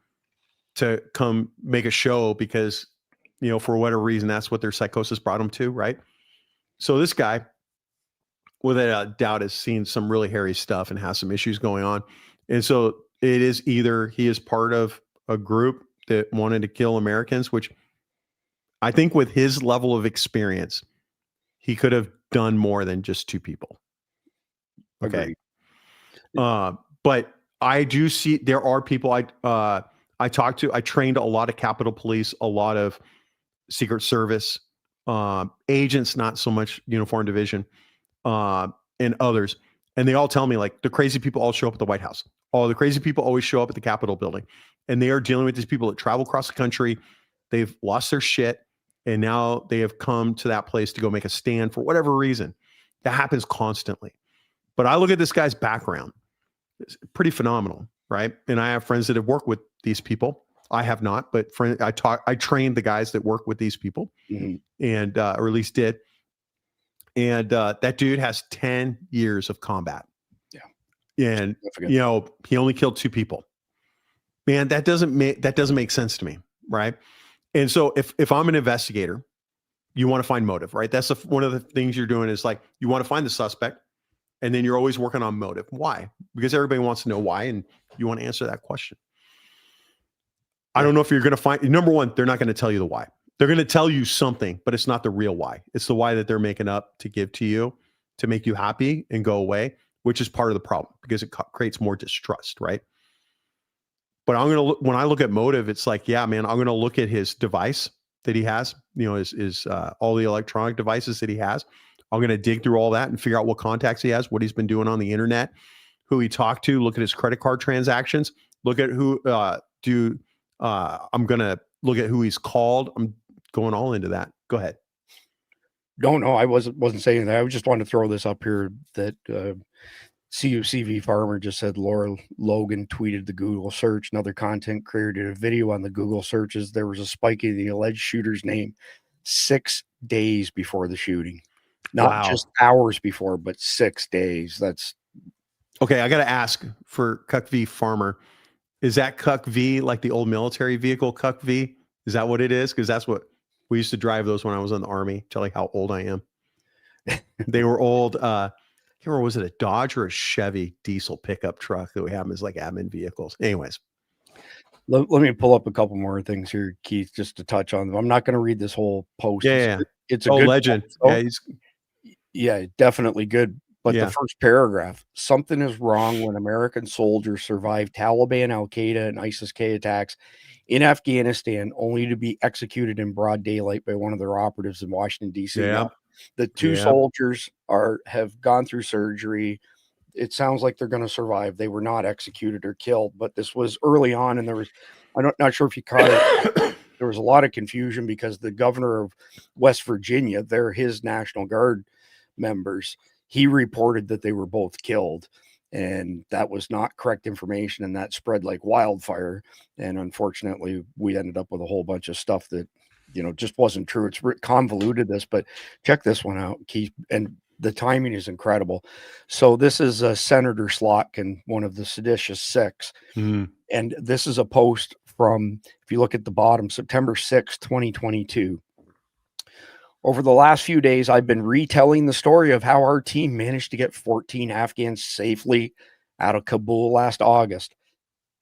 to come make a show because, for whatever reason, that's what their psychosis brought them to, right? So this guy, without a doubt, has seen some really hairy stuff and has some issues going on. And so it is either he is part of a group that wanted to kill Americans, which I think with his level of experience, he could have done more than just 2 people. Okay. But I do see there are people I talked to. I trained a lot of Capitol Police, a lot of Secret Service agents, not so much Uniform Division, and others. And they all tell me, like, the crazy people all show up at the White House. All the crazy people always show up at the Capitol building. And they are dealing with these people that travel across the country. They've lost their shit. And now they have come to that place to go make a stand for whatever reason. That happens constantly. But I look at this guy's background. It's pretty phenomenal, right? And I have friends that have worked with these people. I have not, but I trained the guys that work with these people, and or at least did. And that dude has 10 years of combat. Yeah, and he only killed 2 people. Man, that doesn't make sense to me, right? And so if I'm an investigator, you want to find motive, right? That's one of the things you're doing is, like, you want to find the suspect, and then you're always working on motive. Why? Because everybody wants to know why, and you want to answer that question. I don't know if you're going to find, number one, they're not going to tell you the why. They're going to tell you something, but it's not the real why. It's the why that they're making up to give to you to make you happy and go away, which is part of the problem because it creates more distrust, right? But when I look at motive, it's like, yeah, man, I'm going to look at his device that he has, his all the electronic devices that he has. I'm going to dig through all that and figure out what contacts he has, what he's been doing on the internet, who he talked to, look at his credit card transactions, look at who I'm going to look at who he's called. I'm going all into that. Go ahead. No, I wasn't saying that. I just wanted to throw this up here that CUCV Farmer just said Laura Logan tweeted the Google search. Another content creator did a video on the Google searches. There was a spike in the alleged shooter's name 6 days before the shooting. Not just hours before, but 6 days. That's okay. I got to ask for Cuck V Farmer. Is that Cuck V like the old military vehicle Cuck V? Is that what it is? Because that's what we used to drive those when I was in the Army. Tell you how old I am. They were old. I can't remember, was it a Dodge or a Chevy diesel pickup truck that we have as like admin vehicles? Anyways. Let me pull up a couple more things here, Keith, just to touch on them. I'm not going to read this whole post. Yeah. It's a good legend. Post. Yeah, definitely good. But the first paragraph, something is wrong when American soldiers survive Taliban, Al-Qaeda, and ISIS-K attacks in Afghanistan only to be executed in broad daylight by one of their operatives in Washington, D.C. Yeah. Now, the 2 soldiers have gone through surgery. It sounds like they're going to survive. They were not executed or killed, but this was early on, and there was, not sure if you caught it, there was a lot of confusion because the governor of West Virginia, they're his National Guard members, he reported that they were both killed, and that was not correct information, and that spread like wildfire. And unfortunately, we ended up with a whole bunch of stuff that, just wasn't true. It's convoluted, this, but check this one out, Keith, and the timing is incredible. So this is Senator Slotkin, one of the seditious 6, and this is a post from, if you look at the bottom, September 6, 2022. Over the last few days, I've been retelling the story of how our team managed to get 14 Afghans safely out of Kabul last August.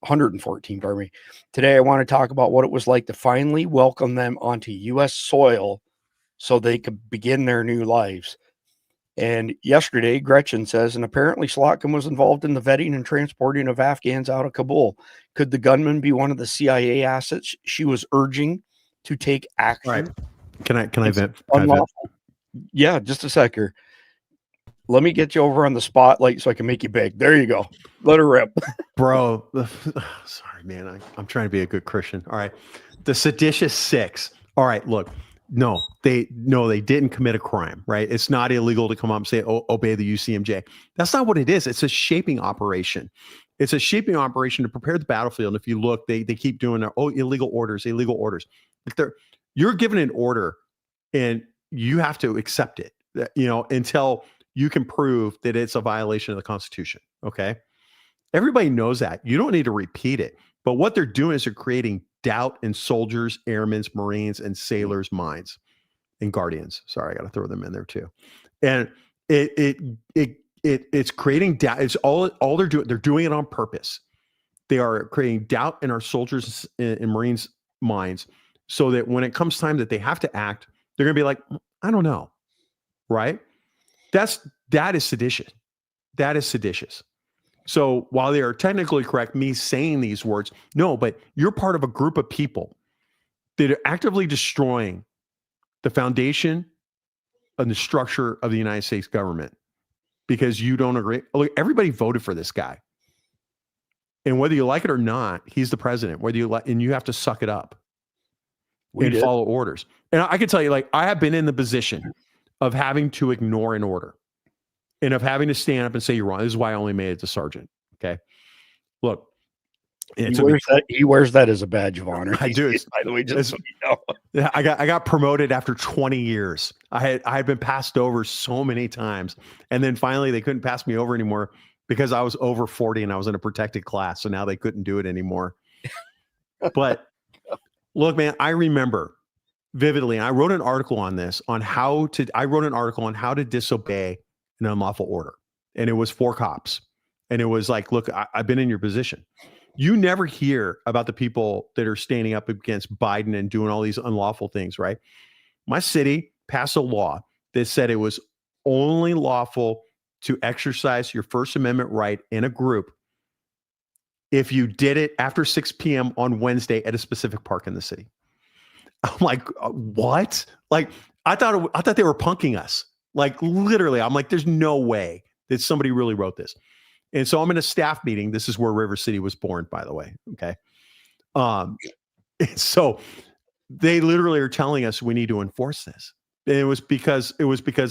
114, pardon me. Today, I want to talk about what it was like to finally welcome them onto U.S. soil so they could begin their new lives. And yesterday, Gretchen says, and apparently Slotkin was involved in the vetting and transporting of Afghans out of Kabul. Could the gunman be one of the CIA assets she was urging to take action? Right. Can I vent? Unlawful. Yeah, just a sec here. Let me get you over on the spotlight so I can make you big. There you go. Let her rip. Bro. Sorry, man. I'm trying to be a good Christian. All right. The seditious six. All right. Look, no, they didn't commit a crime, right? It's not illegal to come up and say, obey the UCMJ. That's not what it is. It's a shaping operation. It's a shaping operation to prepare the battlefield. And if you look, they keep doing their, illegal orders. You're given an order and you have to accept it, until you can prove that it's a violation of the Constitution. Okay. Everybody knows that. You don't need to repeat it. But what they're doing is they're creating doubt in soldiers, airmen, Marines, and sailors' minds, and guardians. Sorry, I got to throw them in there too. And it's creating doubt. It's all they're doing. They're doing it on purpose. They are creating doubt in our soldiers and Marines' minds, so that when it comes time that they have to act, they're going to be like, I don't know, right? That is seditious. That is seditious. So while they are technically correct, me saying these words, no, but you're part of a group of people that are actively destroying the foundation and the structure of the United States government because you don't agree. Look, everybody voted for this guy. And whether you like it or not, he's the president, and you have to suck it up and follow orders. And I can tell you, I have been in the position of having to ignore an order and of having to stand up and say, you're wrong. This is why I only made it to sergeant. Okay. Look, he wears that as a badge of honor. I do. By the way, just so you know. I got promoted after 20 years. I had been passed over so many times. And then finally they couldn't pass me over anymore because I was over 40 and I was in a protected class. So now they couldn't do it anymore. But look, man, I remember vividly, and I wrote an article on this, on how to disobey an unlawful order. And it was 4 cops. And it was like, look, I've been in your position. You never hear about the people that are standing up against Biden and doing all these unlawful things, right? My city passed a law that said it was only lawful to exercise your First Amendment right in a group if you did it after 6 p.m. on Wednesday at a specific park in the city. I'm like, what? Like, I thought they were punking us. Like, literally, I'm like, there's no way that somebody really wrote this. And so I'm in a staff meeting. This is where River City was born, by the way. Okay. So they literally are telling us we need to enforce this. And it was because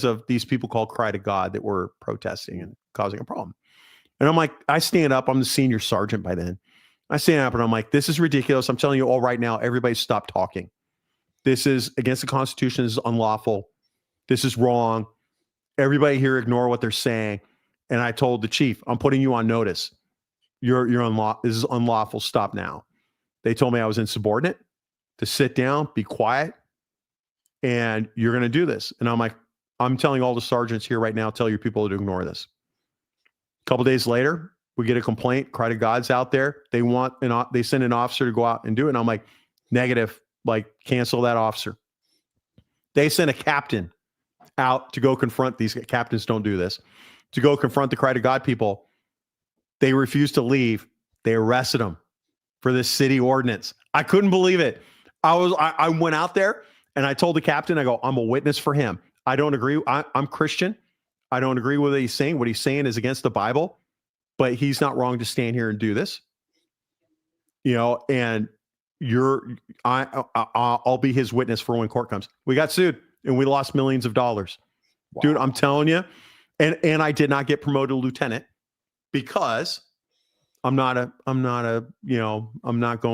of these people called Cry to God that were protesting and causing a problem. And I'm like, I stand up. I'm the senior sergeant by then. I stand up and I'm like, this is ridiculous. I'm telling you all right now, everybody stop talking. This is against the Constitution. This is unlawful. This is wrong. Everybody here ignore what they're saying. And I told the chief, I'm putting you on notice. You're this is unlawful. Stop now. They told me I was insubordinate, to sit down, be quiet, and you're going to do this. And I'm like, I'm telling all the sergeants here right now, tell your people to ignore this. A couple days later, we get a complaint. Cry to God's out there. They send an officer to go out and do it. And I'm like, negative, like cancel that officer. They sent a captain out to go confront these. Captains don't do this. To go confront the Cry to God people. They refused to leave. They arrested them for this city ordinance. I couldn't believe it. I went out there and I told the captain, I go, I'm a witness for him. I don't agree. I'm Christian. I don't agree with what he's saying. What he's saying is against the Bible, but he's not wrong to stand here and do this. And I'll be his witness for when court comes. We got sued and we lost millions of dollars. Wow. Dude, I'm telling you. And I did not get promoted to lieutenant because I'm not going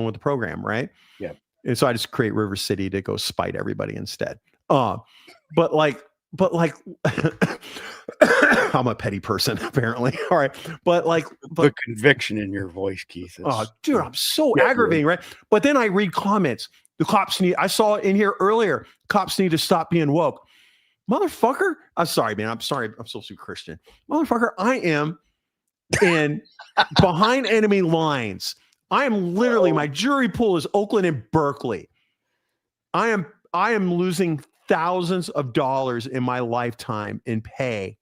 with the program, right? Yeah. And so I just create River City to go spite everybody instead. But like I'm a petty person, apparently. All right. But the conviction in your voice, Keith. Dude, I'm so aggravating, right? But then I read comments. I saw it in here earlier. Cops need to stop being woke. Motherfucker. I'm sorry, man. I'm sorry. I'm supposed to be Christian. Motherfucker, I am behind enemy lines. I am literally, my jury pool is Oakland and Berkeley. I am losing thousands of dollars in my lifetime in pay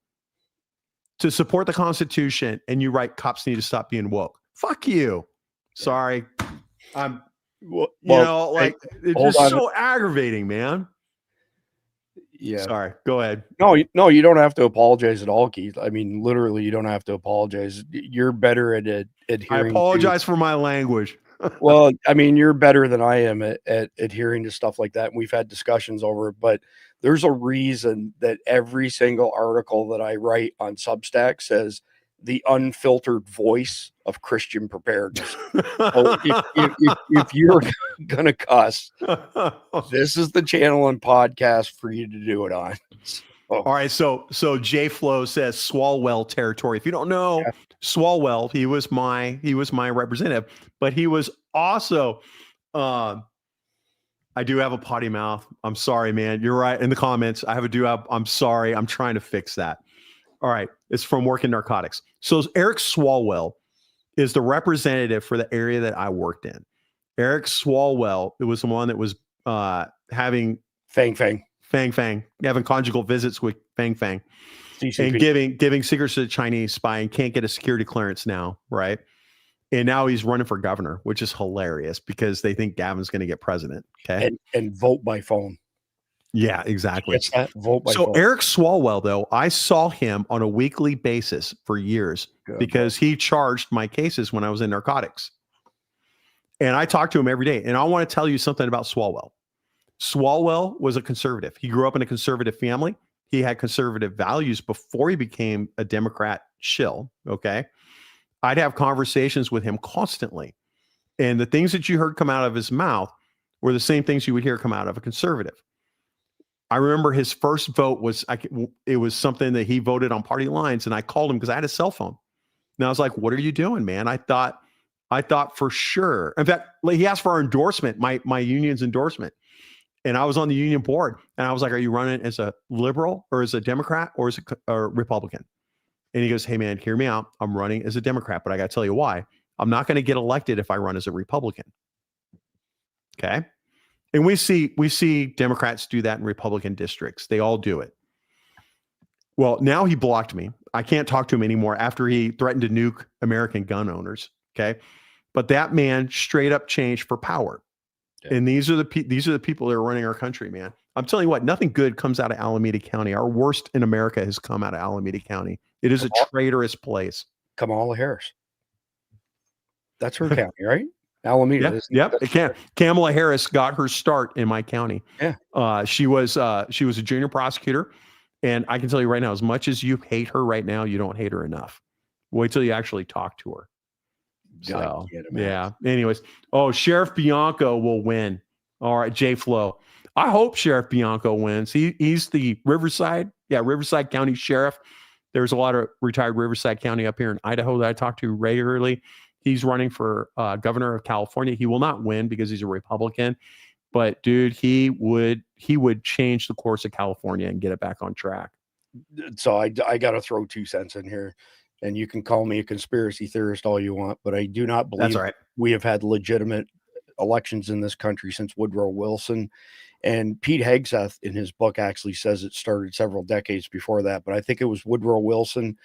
to support the Constitution. And you write cops need to stop being woke. Fuck you. Sorry. It's just so aggravating, man. Yeah. Sorry. Go ahead. No, you don't have to apologize at all, Keith. I mean, literally, you don't have to apologize. You're better at I adhering. apologize for my language. Well, I mean, you're better than I am at adhering to stuff like that. And we've had discussions over it, but there's a reason that every single article that I write on Substack says the unfiltered voice of Christian preparedness. So if you're going to cuss, this is the channel and podcast for you to do it on. All right. So J Flow says Swalwell territory. If you don't know, yeah. Swalwell, he was my representative, but he was also, I do have a potty mouth. I'm sorry, man. You're right. In the comments, I'm sorry. I'm trying to fix that. All right. It's from working narcotics. So Eric Swalwell is the representative for the area that I worked in. Eric Swalwell, it was the one that was having Fang, having conjugal visits with Fang, CCP. and giving secrets to the Chinese spy, and can't get a security clearance now, right? And now he's running for governor, which is hilarious because they think Gavin's going to get president. Okay, and vote by phone. Yeah, exactly. Vote by phone. So Eric Swalwell, though, I saw him on a weekly basis for years because he charged my cases when I was in narcotics. And I talked to him every day. And I want to tell you something about Swalwell. Swalwell was a conservative. He grew up in a conservative family. He had conservative values before he became a Democrat shill. Okay. I'd have conversations with him constantly. And the things that you heard come out of his mouth were the same things you would hear come out of a conservative. I remember his first vote was, it was something that he voted on party lines, and I called him because I had a cell phone. And I was like, what are you doing, man? I thought for sure. In fact, he asked for our endorsement, my union's endorsement. And I was on the union board, and I was like, are you running as a liberal or as a Democrat or as a Republican? And he goes, hey man, hear me out. I'm running as a Democrat, but I got to tell you why. I'm not going to get elected if I run as a Republican. Okay. And we see Democrats do that in Republican districts. They all do it. Well, now he blocked me. I can't talk to him anymore after he threatened to nuke American gun owners. Okay. But that man straight up changed for power. Yeah. And these are the people that are running our country, man. I'm telling you what, nothing good comes out of Alameda County. Our worst in America has come out of Alameda County. It is a traitorous place. Kamala Harris. That's her county, right? Alameda. Yep. Kamala Harris got her start in my county. Yeah. She was a junior prosecutor. And I can tell you right now, as much as you hate her right now, you don't hate her enough. Wait till you actually talk to her. So, yeah. Anyways. Oh, Sheriff Bianco will win. All right. J Flow. I hope Sheriff Bianco wins. He's the Riverside County Sheriff. There's a lot of retired Riverside County up here in Idaho that I talk to regularly. He's running for governor of California. He will not win because he's a Republican, but dude, he would change the course of California and get it back on track. So I got to throw 2 cents in here, and you can call me a conspiracy theorist all you want, but I do not believe we have had legitimate elections in this country since Woodrow Wilson. And Pete Hegseth in his book actually says it started several decades before that, but I think it was Woodrow Wilson,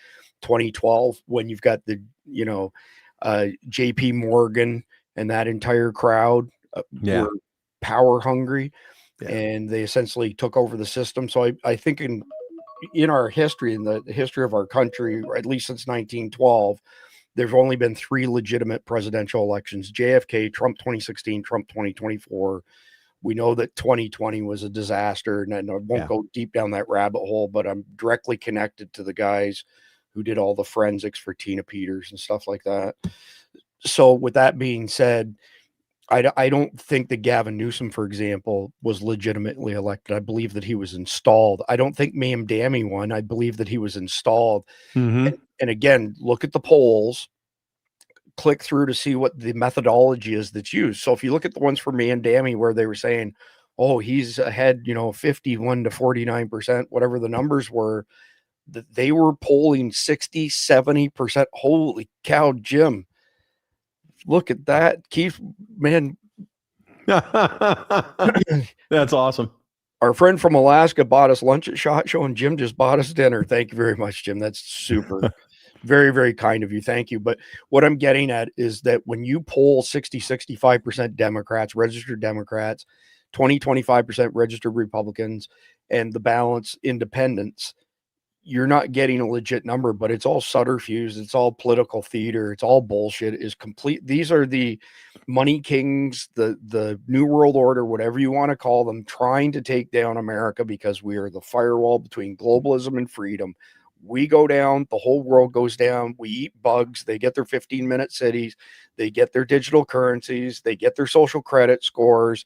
2012, when you've got the, JP Morgan and that entire crowd were power hungry, and they essentially took over the system. So I think in our history, in the history of our country, or at least since 1912, there's only been 3 legitimate presidential elections: JFK, Trump 2016, Trump 2024. We know that 2020 was a disaster, and I won't go deep down that rabbit hole, but I'm directly connected to the guys who did all the forensics for Tina Peters and stuff like that. So with that being said, I don't think that Gavin Newsom, for example, was legitimately elected. I believe that he was installed. I don't think Ma'am Dammy won. I believe that he was installed. Mm-hmm. And again, look at the polls, click through to see what the methodology is that's used. So if you look at the ones for Ma'am Dammy where they were saying, oh, he's ahead, 51 to 49%, whatever the numbers were, that they were polling 60, 70%. Holy cow, Jim. Look at that. Keith, man. That's awesome. Our friend from Alaska bought us lunch at SHOT Show, and Jim just bought us dinner. Thank you very much, Jim. That's super. Very, very kind of you. Thank you. But what I'm getting at is that when you poll 60, 65% Democrats, registered Democrats, 20, 25% registered Republicans, and the balance independents, you're not getting a legit number, but it's all subterfuge. It's all political theater. It's all bullshit. Is complete. These are the money kings, the New World Order, whatever you want to call them, trying to take down America because we are the firewall between globalism and freedom. We go down, the whole world goes down. We eat bugs. They get their 15-minute cities. They get their digital currencies. They get their social credit scores.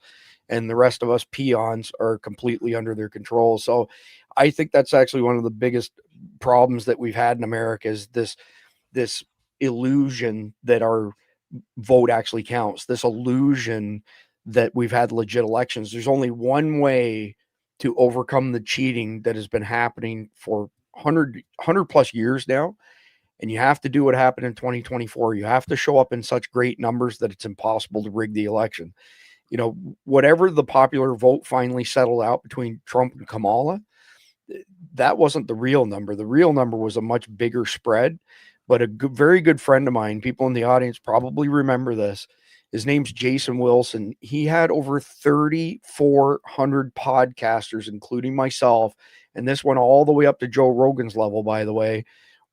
And the rest of us peons are completely under their control. So I think that's actually one of the biggest problems that we've had in America is this illusion that our vote actually counts, this illusion that we've had legit elections. There's only one way to overcome the cheating that has been happening for 100 plus years now. And you have to do what happened in 2024. You have to show up in such great numbers that it's impossible to rig the election. You know, whatever the popular vote finally settled out between Trump and Kamala, that wasn't the real number. The real number was a much bigger spread. But very good friend of mine, people in the audience probably remember this. His name's Jason Wilson. He had over 3,400 podcasters, including myself. And this went all the way up to Joe Rogan's level, by the way,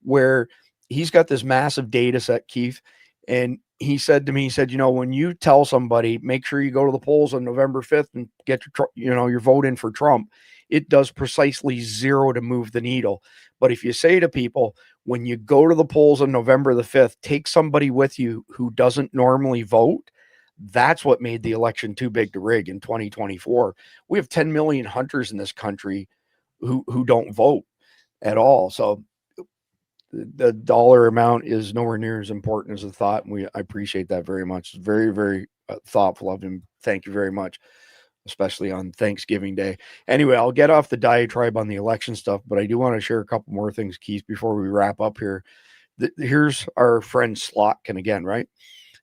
where he's got this massive data set, Keith. And he said to me, he said, you know, when you tell somebody, make sure you go to the polls on November 5th and get your vote in for Trump, it does precisely zero to move the needle. But if you say to people, when you go to the polls on November the 5th, take somebody with you who doesn't normally vote, that's what made the election too big to rig in 2024. We have 10 million hunters in this country who don't vote at all. So the dollar amount is nowhere near as important as a thought. And I appreciate that very much. It's very, very thoughtful of him. Thank you very much, especially on Thanksgiving Day. Anyway, I'll get off the diatribe on the election stuff, but I do want to share a couple more things, Keith, before we wrap up here. Here's our friend Slotkin again, right?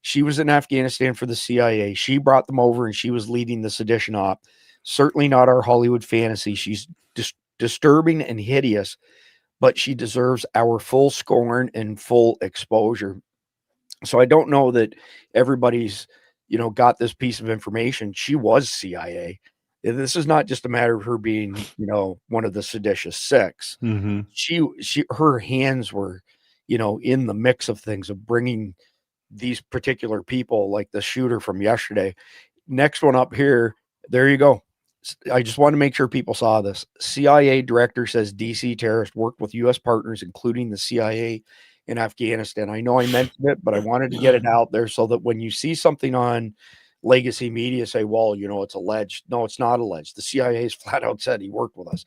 She was in Afghanistan for the CIA. She brought them over and she was leading the sedition op. Certainly not our Hollywood fantasy. She's disturbing and hideous, but she deserves our full scorn and full exposure. So I don't know that everybody's, got this piece of information. She was CIA. This is not just a matter of her being, one of the seditious six. Mm-hmm. Her hands were, in the mix of things, of bringing these particular people, like the shooter from yesterday. Next one up here. There you go. I just want to make sure people saw this. CIA director says DC terrorists worked with U.S. partners, including the CIA in Afghanistan. I know I mentioned it, but I wanted to get it out there so that when you see something on legacy media, say, well, it's alleged. No, it's not alleged. The CIA's flat out said he worked with us.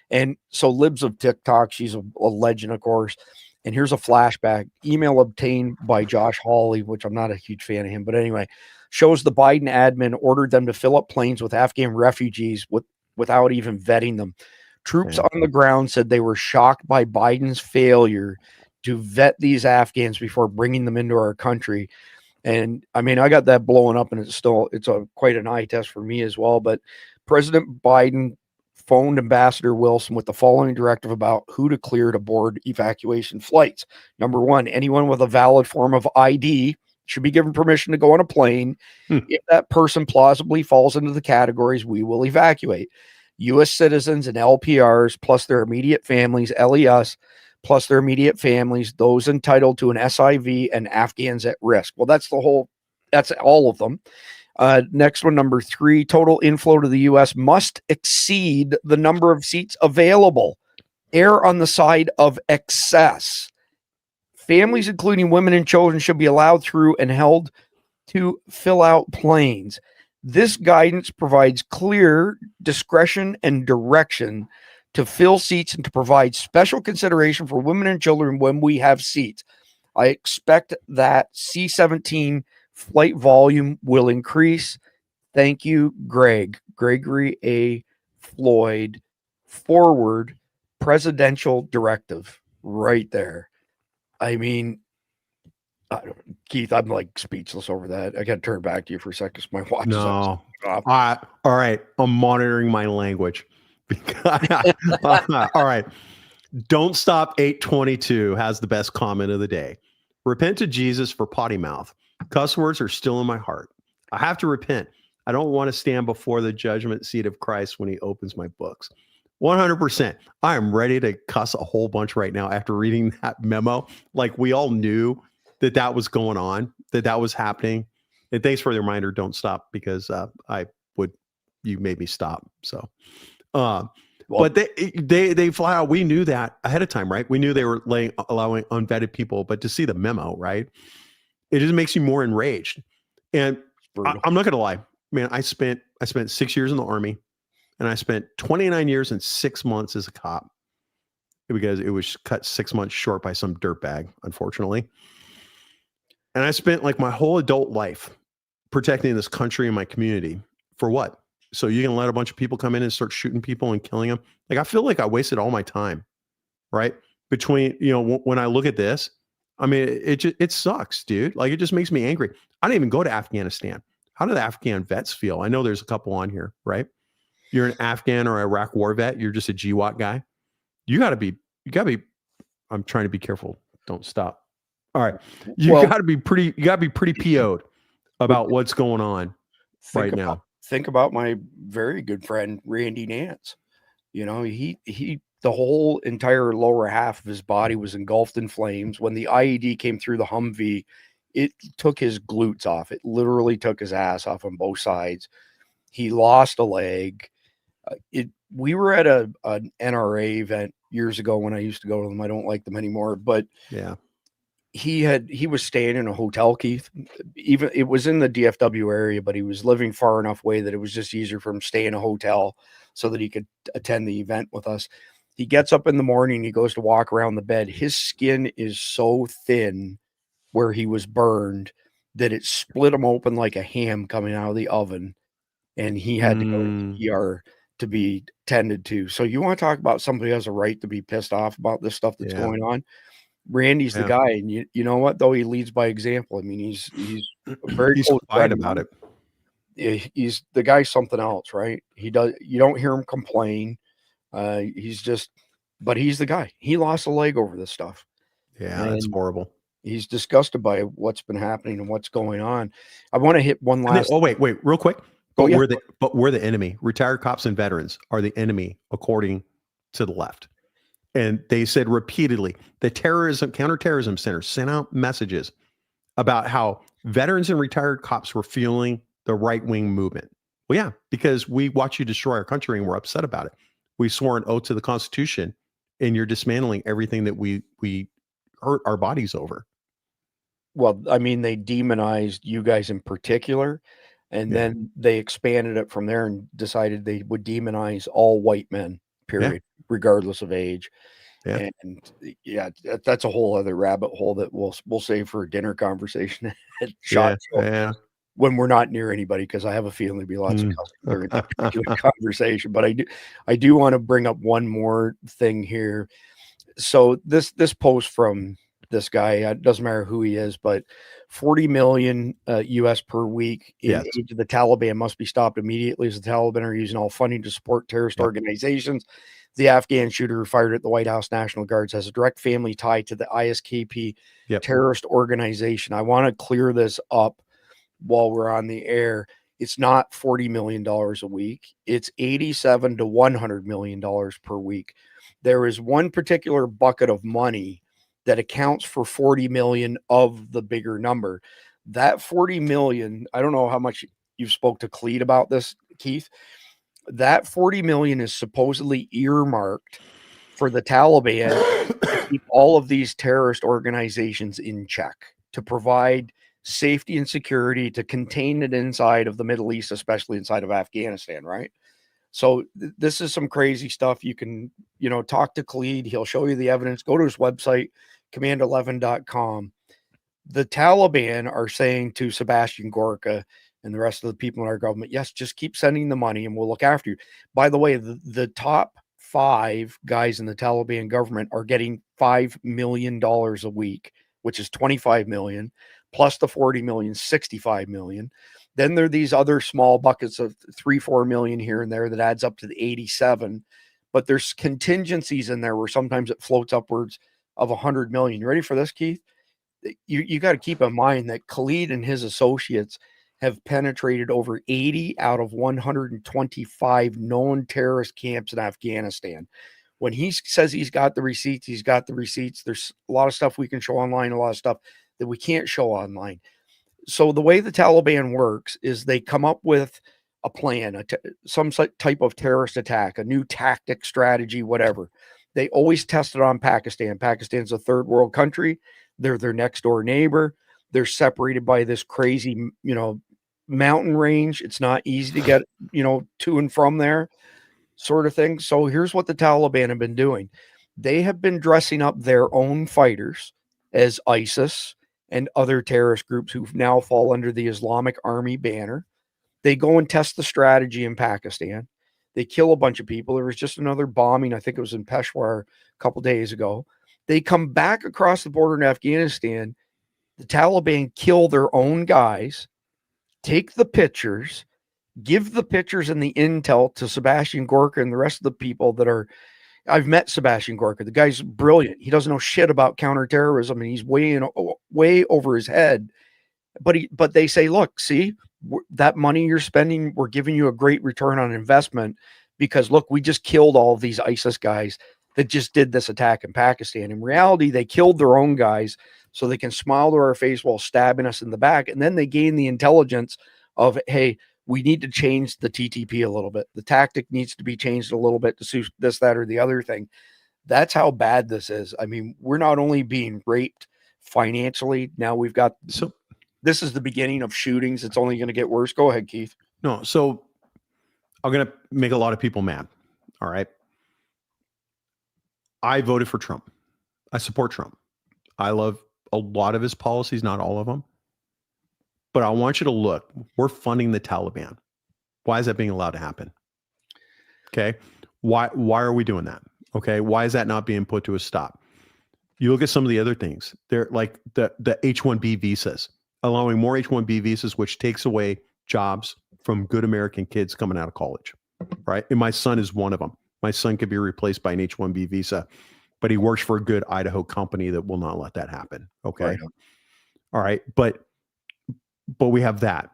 And so Libs of TikTok, she's a legend, of course. And here's a flashback. Email obtained by Josh Hawley, which I'm not a huge fan of him, but anyway, shows the Biden admin ordered them to fill up planes with Afghan refugees without even vetting them. Troops on the ground said they were shocked by Biden's failure to vet these Afghans before bringing them into our country. And I mean, I got that blowing up, and it's quite an eye test for me as well. But President Biden phoned Ambassador Wilson with the following directive about who to clear to board evacuation flights. Number one, anyone with a valid form of ID should be given permission to go on a plane. If that person plausibly falls into the categories, we will evacuate. U.S. citizens and LPRs plus their immediate families, LES plus their immediate families, those entitled to an SIV, and Afghans at risk. Well, that's all of them. Next one, number 3, total inflow to the U.S. must exceed the number of seats available. Err on the side of excess. Families, including women and children, should be allowed through and held to fill out planes. This guidance provides clear discretion and direction to fill seats and to provide special consideration for women and children when we have seats. I expect that C-17 flight volume will increase. Thank you, Gregory A. Floyd. Forward presidential directive right there. I mean, Keith, I'm like speechless over that. I got to turn back to you for a second. My watch is off. All right. I'm monitoring my language. All right. Don't Stop 822 has the best comment of the day. Repent to Jesus for potty mouth. Cuss words are still in my heart. I have to repent. I don't want to stand before the judgment seat of Christ when he opens my books. 100%. I am ready to cuss a whole bunch right now after reading that memo. Like, we all knew that was going on, that was happening. And thanks for the reminder. Don't stop, because you made me stop. So, but they fly out. We knew that ahead of time, right? We knew they were allowing unvetted people, but to see the memo, right? It just makes you more enraged. And I'm not going to lie, man. I spent 6 years in the Army, and I spent 29 years and 6 months as a cop, because it was cut 6 months short by some dirtbag, unfortunately. And I spent like my whole adult life protecting this country and my community for what? So you can let a bunch of people come in and start shooting people and killing them. Like, I feel like I wasted all my time, right? Between, when I look at this, I mean, it sucks, dude. Like, it just makes me angry. I didn't even go to Afghanistan. How do the Afghan vets feel? I know there's a couple on here, right? You're an Afghan or Iraq war vet. You're just a GWAT guy. You gotta be, I'm trying to be careful. Don't stop. All right. You gotta be pretty PO'd about what's going on right now. Think about my very good friend, Randy Nance. He the whole entire lower half of his body was engulfed in flames. When the IED came through the Humvee, it took his glutes off. It literally took his ass off on both sides. He lost a leg. We were at an NRA event years ago when I used to go to them. I don't like them anymore, but yeah, he was staying in a hotel, Keith. Even it was in the DFW area, but he was living far enough away that it was just easier for him to stay in a hotel so that he could attend the event with us. He gets up in the morning, he goes to walk around the bed. His skin is so thin where he was burned that it split him open like a ham coming out of the oven, and he had to go to the ER to be tended to. So you want to talk about somebody who has a right to be pissed off about this stuff that's going on? Randy's the guy, and you know what, though, he leads by example. I mean, he's very quiet about it. He's the guy's something else, right? You don't hear him complain. But he's the guy. He lost a leg over this stuff. Yeah, that's horrible. He's disgusted by what's been happening and what's going on. I want to hit one last. Wait, real quick. But we're the enemy. Retired cops and veterans are the enemy, according to the left. And they said repeatedly, the counterterrorism center sent out messages about how veterans and retired cops were fueling the right-wing movement. Well, yeah, because we watch you destroy our country and we're upset about it. We swore an oath to the Constitution, and you're dismantling everything that we hurt our bodies over. Well, I mean, they demonized you guys in particular, and then they expanded it from there and decided they would demonize all white men, period, regardless of age. Yeah. And that's a whole other rabbit hole that we'll save for a dinner conversation at SHOT Show when we're not near anybody, because I have a feeling there'll be lots of cussing during that particular conversation. But I do want to bring up one more thing here. So this post from this guy, it doesn't matter who he is, but 40 million US per week in aid to the Taliban must be stopped immediately, as the Taliban are using all funding to support terrorist organizations. The Afghan shooter who fired at the White House National Guards has a direct family tie to the ISKP terrorist organization. I want to clear this up while we're on the air. It's not $40 million a week. It's $87 to $100 million per week. There is one particular bucket of money that accounts for 40 million of the bigger number. That 40 million, I don't know how much you've spoke to Cleet about this, Keith. That 40 million is supposedly earmarked for the Taliban to keep all of these terrorist organizations in check, to provide safety and security, to contain it inside of the Middle East, especially inside of Afghanistan, right? So this is some crazy stuff. You can, talk to Khalid. He'll show you the evidence. Go to his website, command11.com. The Taliban are saying to Sebastian Gorka and the rest of the people in our government, yes, just keep sending the money and we'll look after you. By the way, the top 5 guys in the Taliban government are getting $5 million a week, which is 25 million, plus the 40 million, 65 million. Then there are these other small buckets of 3-4 million here and there that adds up to the 87. But there's contingencies in there where sometimes it floats upwards of 100 million. You ready for this, Keith? You got to keep in mind that Khalid and his associates have penetrated over 80 out of 125 known terrorist camps in Afghanistan. When he says he's got the receipts, he's got the receipts. There's a lot of stuff we can show online, a lot of stuff that we can't show online. So the way the Taliban works is they come up with a plan, some type of terrorist attack, a new tactic, strategy, whatever. They always test it on Pakistan. Pakistan's a third world country. They're their next door neighbor. They're separated by this crazy, mountain range. It's not easy to get, to and from there, sort of thing. So here's what the Taliban have been doing. They have been dressing up their own fighters as ISIS and other terrorist groups who now fall under the Islamic Army banner. They go and test the strategy in Pakistan. They kill a bunch of people. There was just another bombing. I think it was in Peshawar a couple days ago. They come back across the border in Afghanistan. The Taliban kill their own guys, take the pictures, give the pictures and the intel to Sebastian Gorka and the rest of the people that are. I've met Sebastian Gorka. The guy's brilliant. He doesn't know shit about counterterrorism, and he's way over his head. But they say, look, see, that money you're spending, we're giving you a great return on investment because, look, we just killed all of these ISIS guys that just did this attack in Pakistan. In reality, they killed their own guys so they can smile to our face while stabbing us in the back. And then they gain the intelligence of, hey, we need to change the TTP a little bit. The tactic needs to be changed a little bit to suit this, that, or the other thing. That's how bad this is. I mean, we're not only being raped financially, now we've got... So this is the beginning of shootings. It's only going to get worse. Go ahead, Keith. No, so I'm going to make a lot of people mad. All right. I voted for Trump. I support Trump. I love a lot of his policies, not all of them. But I want you to look. We're funding the Taliban. Why is that being allowed to happen? Okay. Why are we doing that? Okay. Why is that not being put to a stop? You look at some of the other things. They're like the H-1B visas, allowing more H-1B visas, which takes away jobs from good American kids coming out of college, right? And my son is one of them. My son could be replaced by an H-1B visa, but he works for a good Idaho company that will not let that happen. Okay. Right. All right. But we have that.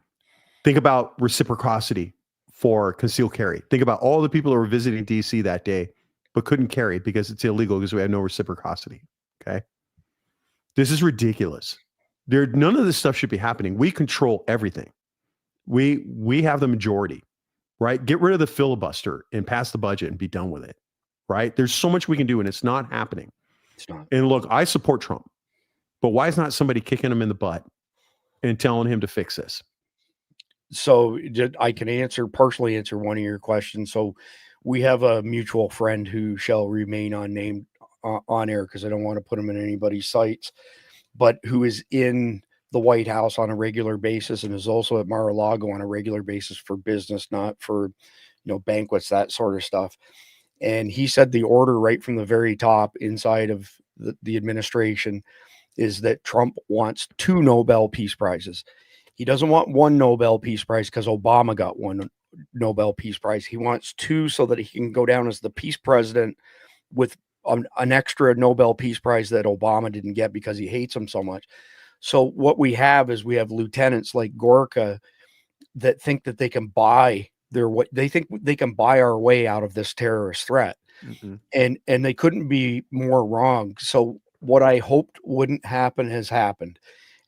Think about reciprocity for concealed carry. Think about all the people who were visiting DC that day, but couldn't carry because it's illegal because we have no reciprocity. Okay. This is ridiculous. None of this stuff should be happening. We control everything. We have the majority, right? Get rid of the filibuster and pass the budget and be done with it, right? There's so much we can do and it's not happening. It's not. And look, I support Trump, but why is not somebody kicking him in the butt and telling him to fix this? So I can partially answer one of your questions. So we have a mutual friend who shall remain unnamed on air because I don't want to put him in anybody's sites, but who is in the White House on a regular basis and is also at Mar-a-Lago on a regular basis for business, not for, banquets, that sort of stuff. And he said the order right from the very top inside of the administration is that Trump wants 2 Nobel Peace Prizes. He doesn't want 1 Nobel Peace Prize because Obama got 1 Nobel Peace Prize. He wants 2 so that he can go down as the peace president with an extra Nobel Peace Prize that Obama didn't get because he hates him so much. So what we have lieutenants like Gorka that think that they can buy our way out of this terrorist threat. Mm-hmm. And they couldn't be more wrong. So what I hoped wouldn't happen has happened.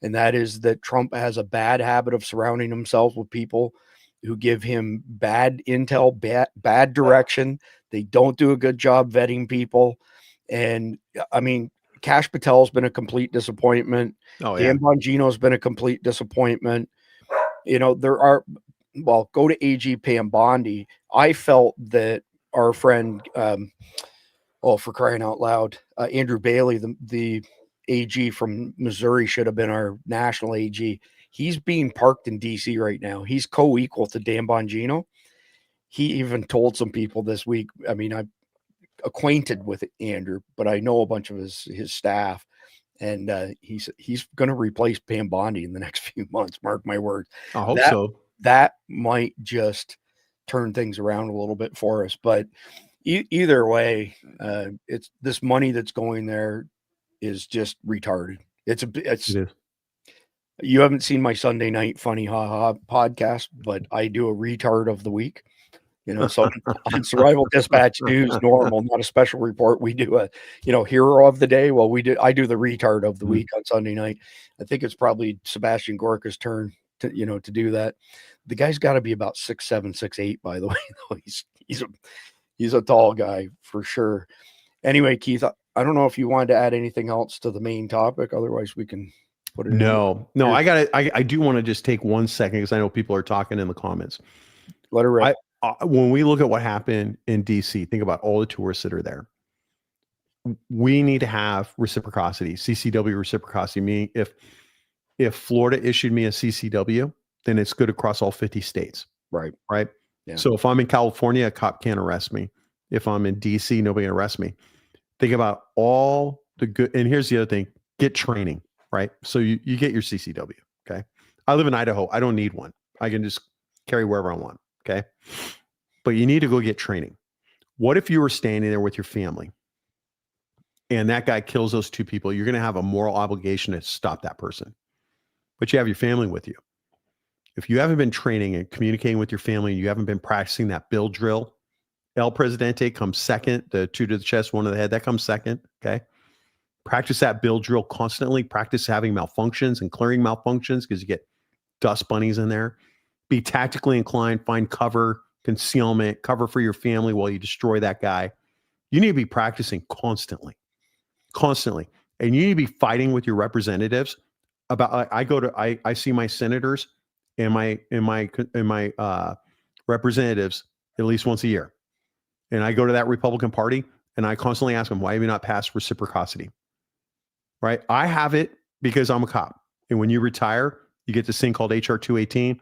And that is that Trump has a bad habit of surrounding himself with people who give him bad intel, bad direction. They don't do a good job vetting people. And I mean, Kash Patel's been a complete disappointment. Oh, yeah. Dan Bongino's been a complete disappointment. Go to AG Pam Bondi. I felt that our friend, for crying out loud, Andrew Bailey, the AG from Missouri, should have been our national AG. He's being parked in DC right now. He's co-equal to Dan Bongino. He even told some people this week, I mean, I'm acquainted with Andrew, but I know a bunch of his staff, and he's going to replace Pam Bondi in the next few months. Mark my words. I hope so. That might just turn things around a little bit for us. But either way, it's this money that's going there is just retarded. It is. You haven't seen my Sunday night funny ha podcast, but I do a retard of the week. So on Survival Dispatch News, normal, not a special report. We do a, hero of the day. Well, I do the retard of the week on Sunday night. I think it's probably Sebastian Gorka's turn to do that. The guy's got to be about 6'7", 6'8", by the way. Though he's a tall guy for sure. Anyway, Keith, I don't know if you wanted to add anything else to the main topic. Otherwise, we can put it. No, I do want to just take 1 second because I know people are talking in the comments. Let her rip. When we look at what happened in DC, think about all the tourists that are there. We need to have reciprocity, CCW reciprocity. Meaning, if Florida issued me a CCW, then it's good across all 50 states. Right. Yeah. So if I'm in California, a cop can't arrest me. If I'm in DC, nobody can arrest me. Think about all the good. And here's the other thing: get training. Right. So you get your CCW. Okay. I live in Idaho. I don't need one. I can just carry wherever I want. Okay. But you need to go get training. What if you were standing there with your family and that guy kills those two people? You're going to have a moral obligation to stop that person, but you have your family with you. If you haven't been training and communicating with your family, you haven't been practicing that bill drill, El Presidente comes second, the 2 to the chest, 1 to the head, that comes second. Okay. Practice that bill drill constantly. Practice having malfunctions and clearing malfunctions because you get dust bunnies in there. Be tactically inclined, find cover, concealment, cover for your family while you destroy that guy. You need to be practicing constantly. And you need to be fighting with your representatives about, I see my senators and my representatives at least once a year. And I go to that Republican Party and I constantly ask them, why have you not passed reciprocity? Right? I have it because I'm a cop. And when you retire, you get this thing called HR 218,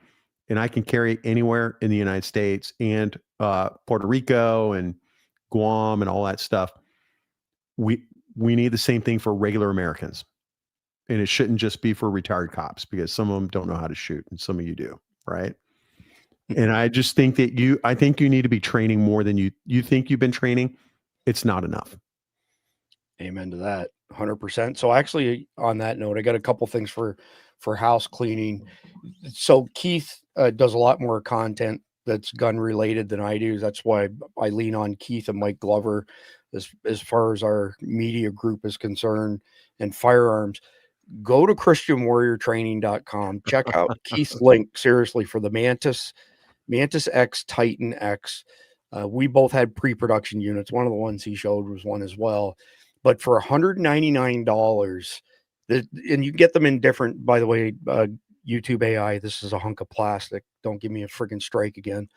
and I can carry it anywhere in the United States and Puerto Rico and Guam and all that stuff. We need the same thing for regular Americans. And it shouldn't just be for retired cops because some of them don't know how to shoot and some of you do, right? And I just think that I think you need to be training more than you think you've been training. It's not enough. Amen to that. 100%. So actually, on that note, I got a couple things for house cleaning. So Keith does a lot more content that's gun related than I do. That's why I lean on Keith and Mike Glover as far as our media group is concerned and firearms. Go to christianwarriortraining.com. Check out Keith's link, seriously, for the Mantis X, Titan X. We both had pre-production units. One of the ones he showed was one as well. But for $199, and you get them in different, by the way, YouTube AI, this is a hunk of plastic. Don't give me a friggin' strike again.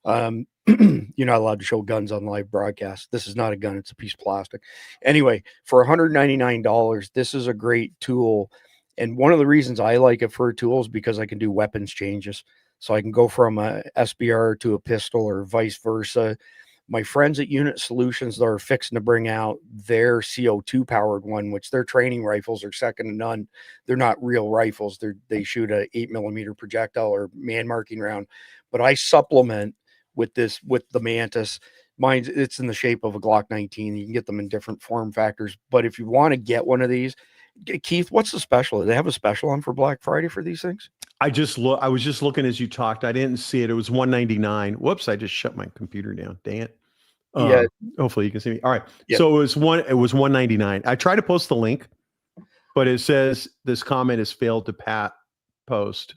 You're not allowed to show guns on live broadcast. This is not a gun. It's a piece of plastic. Anyway, for $199, this is a great tool. And one of the reasons I like it for a tool is because I can do weapons changes. So I can go from a SBR to a pistol or vice versa. My friends at Unit Solutions that are fixing to bring out their CO2 powered one, which their training rifles are second to none. They're not real rifles. They shoot a 8mm projectile or man marking round. But I supplement with the Mantis. Mine, it's in the shape of a Glock 19. You can get them in different form factors. But if you want to get one of these, Keith, what's the special? Do they have a special on for Black Friday for these things? I was just looking as you talked. I didn't see it. It was $199. Whoops! I just shut my computer down. Dang it. Yeah. Hopefully you can see me. All right. Yeah. So it was $199. I tried to post the link, but it says this comment has failed to post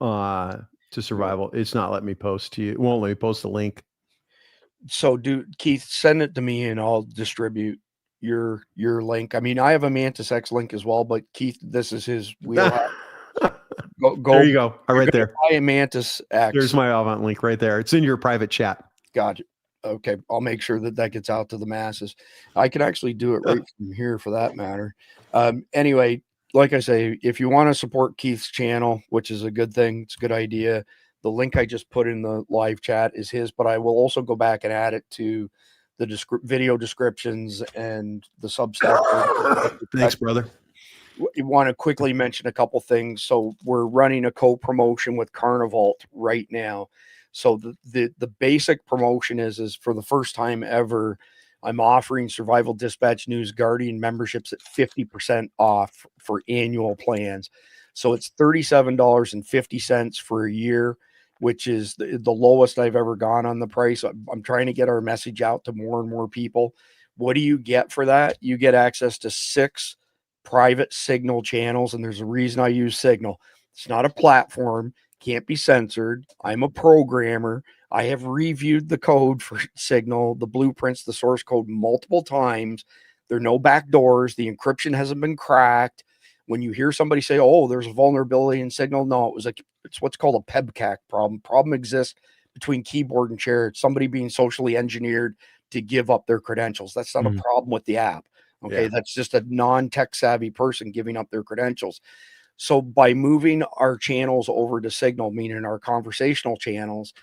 to survival. It's not letting me post to you. It won't let me post the link. So Keith, send it to me and I'll distribute your link. I mean, I have a Mantis X link as well, but Keith, this is his wheelhouse. Go. There you go. Right there. Buy a Mantis X. There's my Avant link right there. It's in your private chat. Gotcha. Okay, I'll make sure that gets out to the masses. I can actually do it right from here for that matter. Anyway, like I say, if you want to support Keith's channel, which is a good thing, it's a good idea. The link I just put in the live chat is his, but I will also go back and add it to the video descriptions and the Substack. Thanks, brother. You want to quickly mention a couple things. So we're running a co-promotion with Carnival right now. So the basic promotion is for the first time ever, I'm offering Survival Dispatch News Guardian memberships at 50% off for annual plans. So it's $37.50 for a year, which is the lowest I've ever gone on the price. I'm trying to get our message out to more and more people. What do you get for that? You get access to 6 private Signal channels, and there's a reason I use Signal. It's not a platform, can't be censored. I'm a programmer. I have reviewed the code for Signal, the blueprints, the source code multiple times. There are no back doors. The encryption hasn't been cracked. When you hear somebody say, "Oh, there's a vulnerability in Signal," no, it's what's called a PEBCAC problem. Problem exists between keyboard and chair. It's somebody being socially engineered to give up their credentials. That's not a problem with the app. Okay, that's just a non-tech savvy person giving up their credentials. So by moving our channels over to Signal, meaning our conversational channels,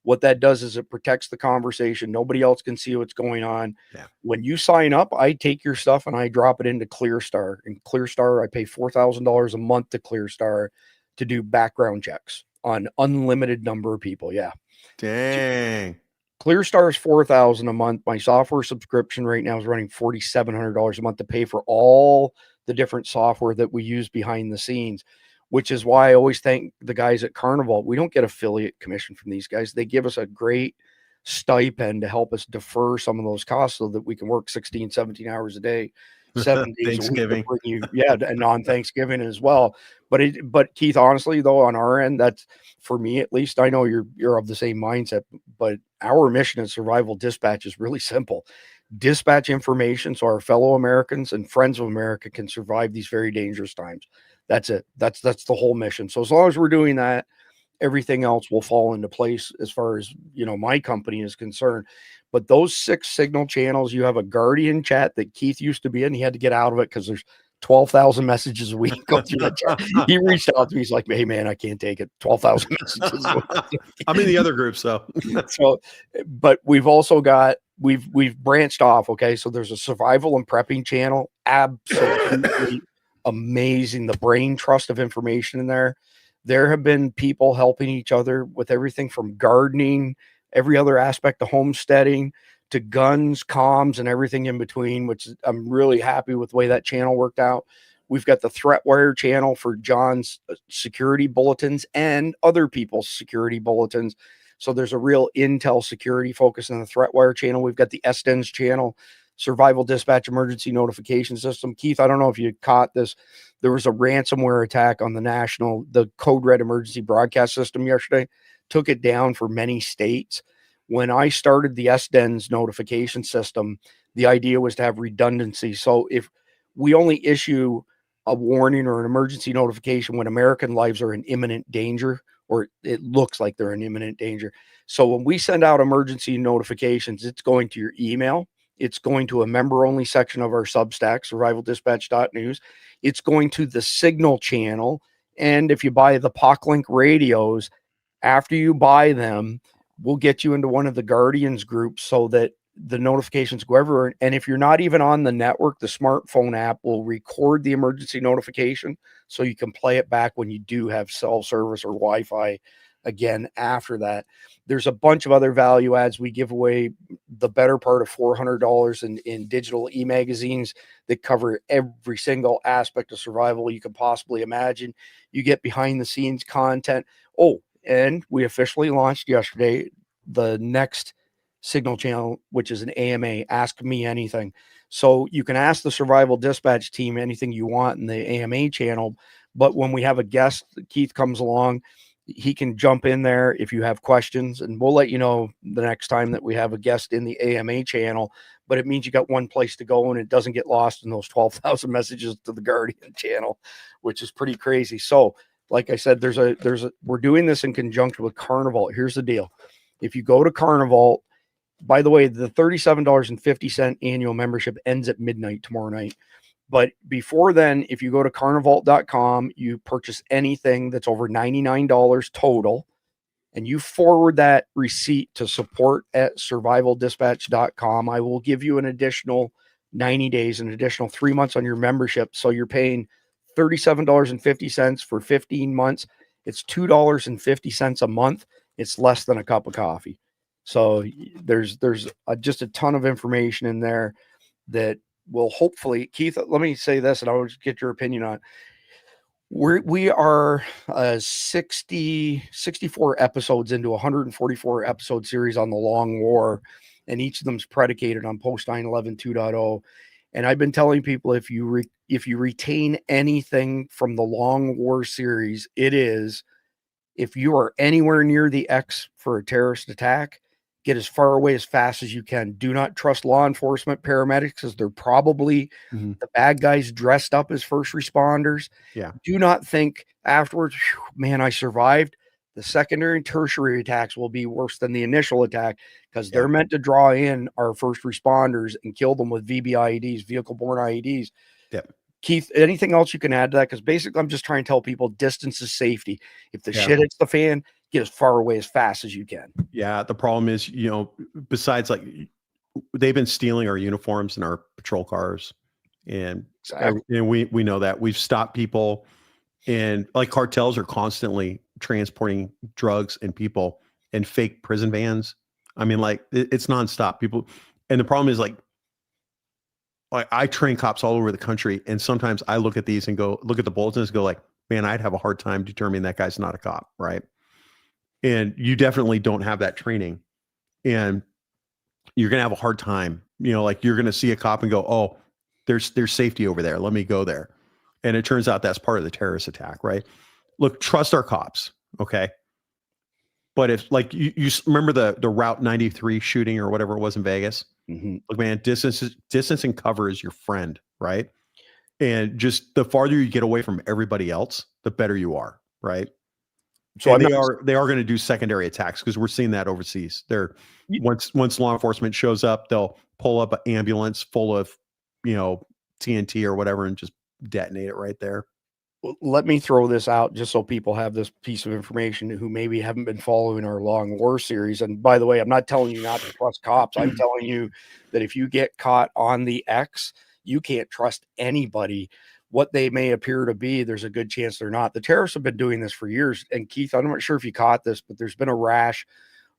what that does is it protects the conversation. Nobody else can see what's going on. Yeah. When you sign up, I take your stuff and I drop it into ClearStar. And ClearStar, I pay $4,000 a month to ClearStar to do background checks on unlimited number of people. Yeah. Dang. ClearStar is $4,000 a month. My software subscription right now is running $4,700 a month to pay for all the different software that we use behind the scenes, which is why I always thank the guys at Carnival. We don't get affiliate commission from these guys. They give us a great stipend to help us defer some of those costs so that we can work 16, 17 hours a day, 7 days Thanksgiving. a week to bring you, and on Thanksgiving as well. But Keith, honestly though, on our end, that's, for me at least, I know you're of the same mindset, but our mission at Survival Dispatch is really simple. Dispatch information so our fellow Americans and friends of America can survive these very dangerous times. That's it. That's the whole mission. So as long as we're doing that, everything else will fall into place as far as, my company is concerned. But those 6 Signal channels, you have a Guardian chat that Keith used to be in. He had to get out of it because there's 12,000 messages a week go through that chat. He reached out to me. He's like, "Hey man, I can't take it. 12,000 messages a week." I'm in the other group, so. So, but we've also got, we've branched off. Okay. So there's a survival and prepping channel. Absolutely amazing. The brain trust of information in there. There have been people helping each other with everything from gardening, every other aspect of homesteading, to guns, comms, and everything in between, which I'm really happy with the way that channel worked out. We've got the ThreatWire channel for John's security bulletins and other people's security bulletins. So there's a real intel security focus in the ThreatWire channel. We've got the SDENS channel, Survival Dispatch Emergency Notification System. Keith, I don't know if you caught this. There was a ransomware attack on the Code Red emergency broadcast system yesterday. Took it down for many states. When I started the SDENS notification system, the idea was to have redundancy. So if we only issue a warning or an emergency notification when American lives are in imminent danger, or it looks like they're in imminent danger. So when we send out emergency notifications, it's going to your email. It's going to a member-only section of our Substack, survivaldispatch.news. It's going to the Signal channel. And if you buy the POClink radios, after you buy them, we'll get you into one of the Guardians groups so that the notifications go everywhere. And if you're not even on the network, the smartphone app will record the emergency notification so you can play it back when you do have cell service or Wi-Fi again after that. There's a bunch of other value adds. We give away the better part of $400 in digital e-magazines that cover every single aspect of survival you can possibly imagine. You get behind the scenes content. Oh, and we officially launched yesterday the next Signal channel, which is an AMA, Ask Me Anything. So you can ask the Survival Dispatch team anything you want in the AMA channel. But when we have a guest, Keith comes along, he can jump in there if you have questions, and we'll let you know the next time that we have a guest in the AMA channel. But it means you got one place to go and it doesn't get lost in those 12,000 messages to the Guardian channel, which is pretty crazy. So like I said, we're doing this in conjunction with Carnival. Here's the deal. If you go to Carnival, by the way, the $37.50 annual membership ends at midnight tomorrow night. But before then, if you go to carnival.com, you purchase anything that's over $99 total, and you forward that receipt to support@survivaldispatch.com, I will give you an additional 90 days, an additional 3 months on your membership. So you're paying $37.50 for 15 months. It's $2.50 a month. It's less than a cup of coffee. So there's just a ton of information in there that will hopefully, Keith, let me say this, and I will just get your opinion on it. We are 64 episodes into a 144 episode series on the Long War, and each of them is predicated on post 9/11 2.0. And I've been telling people, if you retain anything from the Long War series, it is, if you are anywhere near the X for a terrorist attack, get as far away as fast as you can. Do not trust law enforcement, paramedics, because they're probably the bad guys dressed up as first responders. Yeah. Do not think afterwards, man, I survived. The secondary and tertiary attacks will be worse than the initial attack, because they're meant to draw in our first responders and kill them with VBIEDs, vehicle-borne IEDs. Yep. Keith, anything else you can add to that? Because basically, I'm just trying to tell people distance is safety. If the shit hits the fan, get as far away as fast as you can. Yeah. The problem is, besides, like, they've been stealing our uniforms and our patrol cars, and we know that. We've stopped people, and like cartels are constantly transporting drugs and people in fake prison vans. I mean, like, it's nonstop. People, and the problem is, like I train cops all over the country, and sometimes I look at these and look at the bulletins and go like, man, I'd have a hard time determining that guy's not a cop, right? And you definitely don't have that training, and you're gonna have a hard time. Like, you're gonna see a cop and go, oh, there's safety over there. Let me go there. And it turns out that's part of the terrorist attack, right? Look, trust our cops, okay? But if, like, you remember the Route 93 shooting or whatever it was in Vegas. Look, man, distance and cover is your friend, right? And just the farther you get away from everybody else, the better you are, right? So they are going to do secondary attacks, because we're seeing that overseas. Once law enforcement shows up, they'll pull up an ambulance full of TNT or whatever and just detonate it right there. Let me throw this out just so people have this piece of information who maybe haven't been following our Long War series. And by the way, I'm not telling you not to trust cops. I'm telling you that if you get caught on the X, you can't trust anybody. What they may appear to be, there's a good chance they're not. The terrorists have been doing this for years. And Keith, I'm not sure if you caught this, but there's been a rash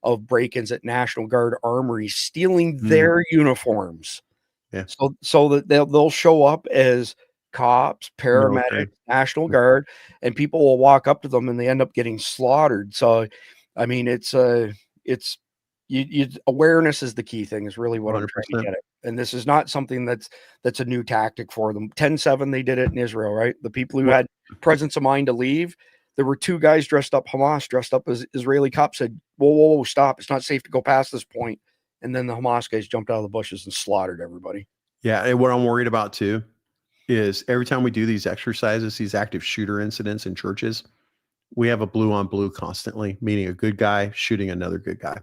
of break-ins at National Guard armories, stealing their uniforms. Yeah. So that they'll show up as cops, paramedics, National Guard, and people will walk up to them and they end up getting slaughtered. So, I mean, it's awareness is the key thing, is really what 100%. I'm trying to get at. And this is not something that's a new tactic for them. 10/7, they did it in Israel, right? The people who had presence of mind to leave, there were two guys dressed up as Israeli cops, said, whoa, stop. It's not safe to go past this point. And then the Hamas guys jumped out of the bushes and slaughtered everybody. Yeah. And what I'm worried about too is every time we do these exercises, these active shooter incidents in churches, we have a blue on blue constantly, meaning a good guy shooting another good guy.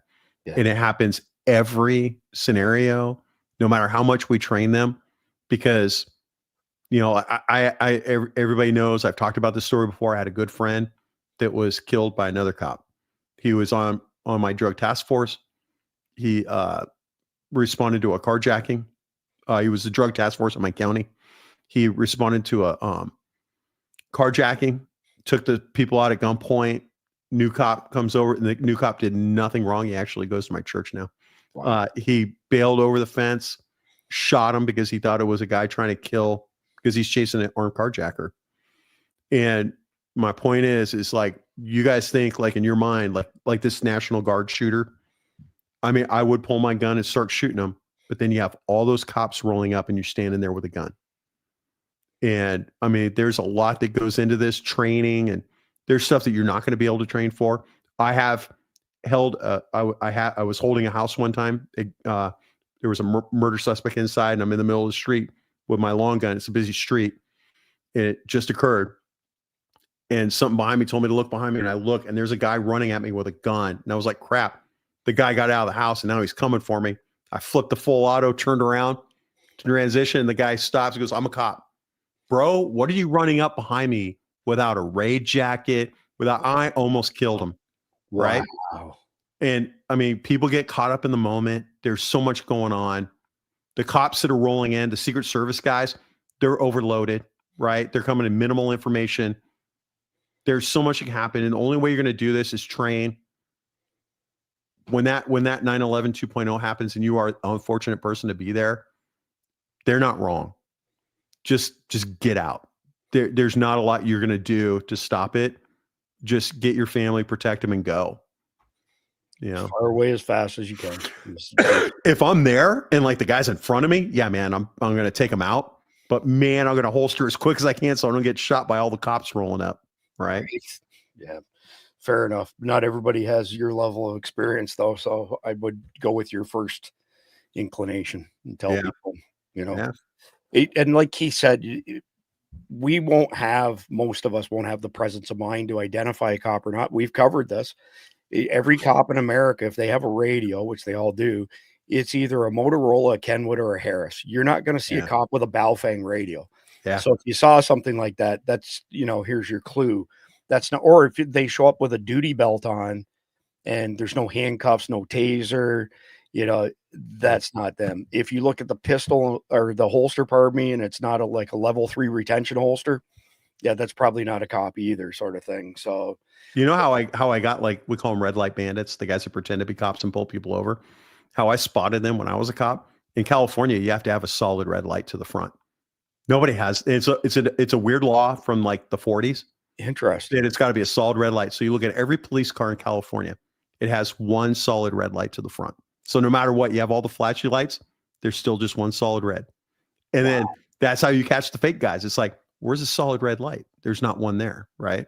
Yeah. And it happens every scenario, no matter how much we train them, because, everybody knows, I've talked about this story before. I had a good friend that was killed by another cop. He was on my drug task force. He responded to a carjacking. He was the drug task force in my county. He responded to a carjacking, took the people out at gunpoint. New cop comes over, and the new cop did nothing wrong. He actually goes to my church now. Wow. He bailed over the fence, shot him because he thought it was a guy trying to kill, because he's chasing an armed carjacker. And my point is like, you guys think, like, in your mind, like this National Guard shooter. I mean, I would pull my gun and start shooting them, but then you have all those cops rolling up and you're standing there with a gun. And I mean, there's a lot that goes into this training, and there's stuff that you're not going to be able to train for. I have held, I was holding a house one time. There was a murder suspect inside, and I'm in the middle of the street with my long gun. It's a busy street. And it just occurred. And something behind me told me to look behind me, and I look, and there's a guy running at me with a gun. And I was like, crap, the guy got out of the house and now he's coming for me. I flipped the full auto, turned around to transition, and the guy stops and goes, I'm a cop. Bro, what are you running up behind me without a raid jacket? I almost killed him. Right. Wow. And I mean, people get caught up in the moment. There's so much going on. The cops that are rolling in, the Secret Service guys, they're overloaded, right? They're coming in minimal information. There's so much that can happen. And the only way you're going to do this is train. When that 9/11 2.0 happens and you are an unfortunate person to be there, they're not wrong. Just get out. there's not a lot you're going to do to stop it. Just get your family, protect them, and go. You know, far away as fast as you can. If I'm there and like the guy's in front of me, yeah, man, I'm going to take him out. But man, I'm going to holster as quick as I can so I don't get shot by all the cops rolling up. Right? Yeah. Fair enough. Not everybody has your level of experience, though. So I would go with your first inclination and tell people, you know. Yeah. And like Keith said, we won't have, most of us won't have the presence of mind to identify a cop or not. We've covered this. Every cop in America, if they have a radio, which they all do, it's either a Motorola, a Kenwood, or a Harris. You're not going to see a cop with a Baofeng radio. Yeah. So if you saw something like that, that's, you know, here's your clue. That's not, or if they show up with a duty belt on and there's no handcuffs, no taser, you know, that's not them. If you look at the pistol or the holster, pardon me, and it's not like a level 3 retention holster, yeah, that's probably not a cop either, sort of thing. So, you know how I got, like, we call them red light bandits, the guys who pretend to be cops and pull people over. How I spotted them when I was a cop in California, you have to have a solid red light to the front. Nobody has. It's a weird law from like the 40s. Interesting. And it's got to be a solid red light. So you look at every police car in California, it has one solid red light to the front. So no matter what, you have all the flashy lights, there's still just one solid red. And then that's how you catch the fake guys. It's like, where's a solid red light? There's not one there, right?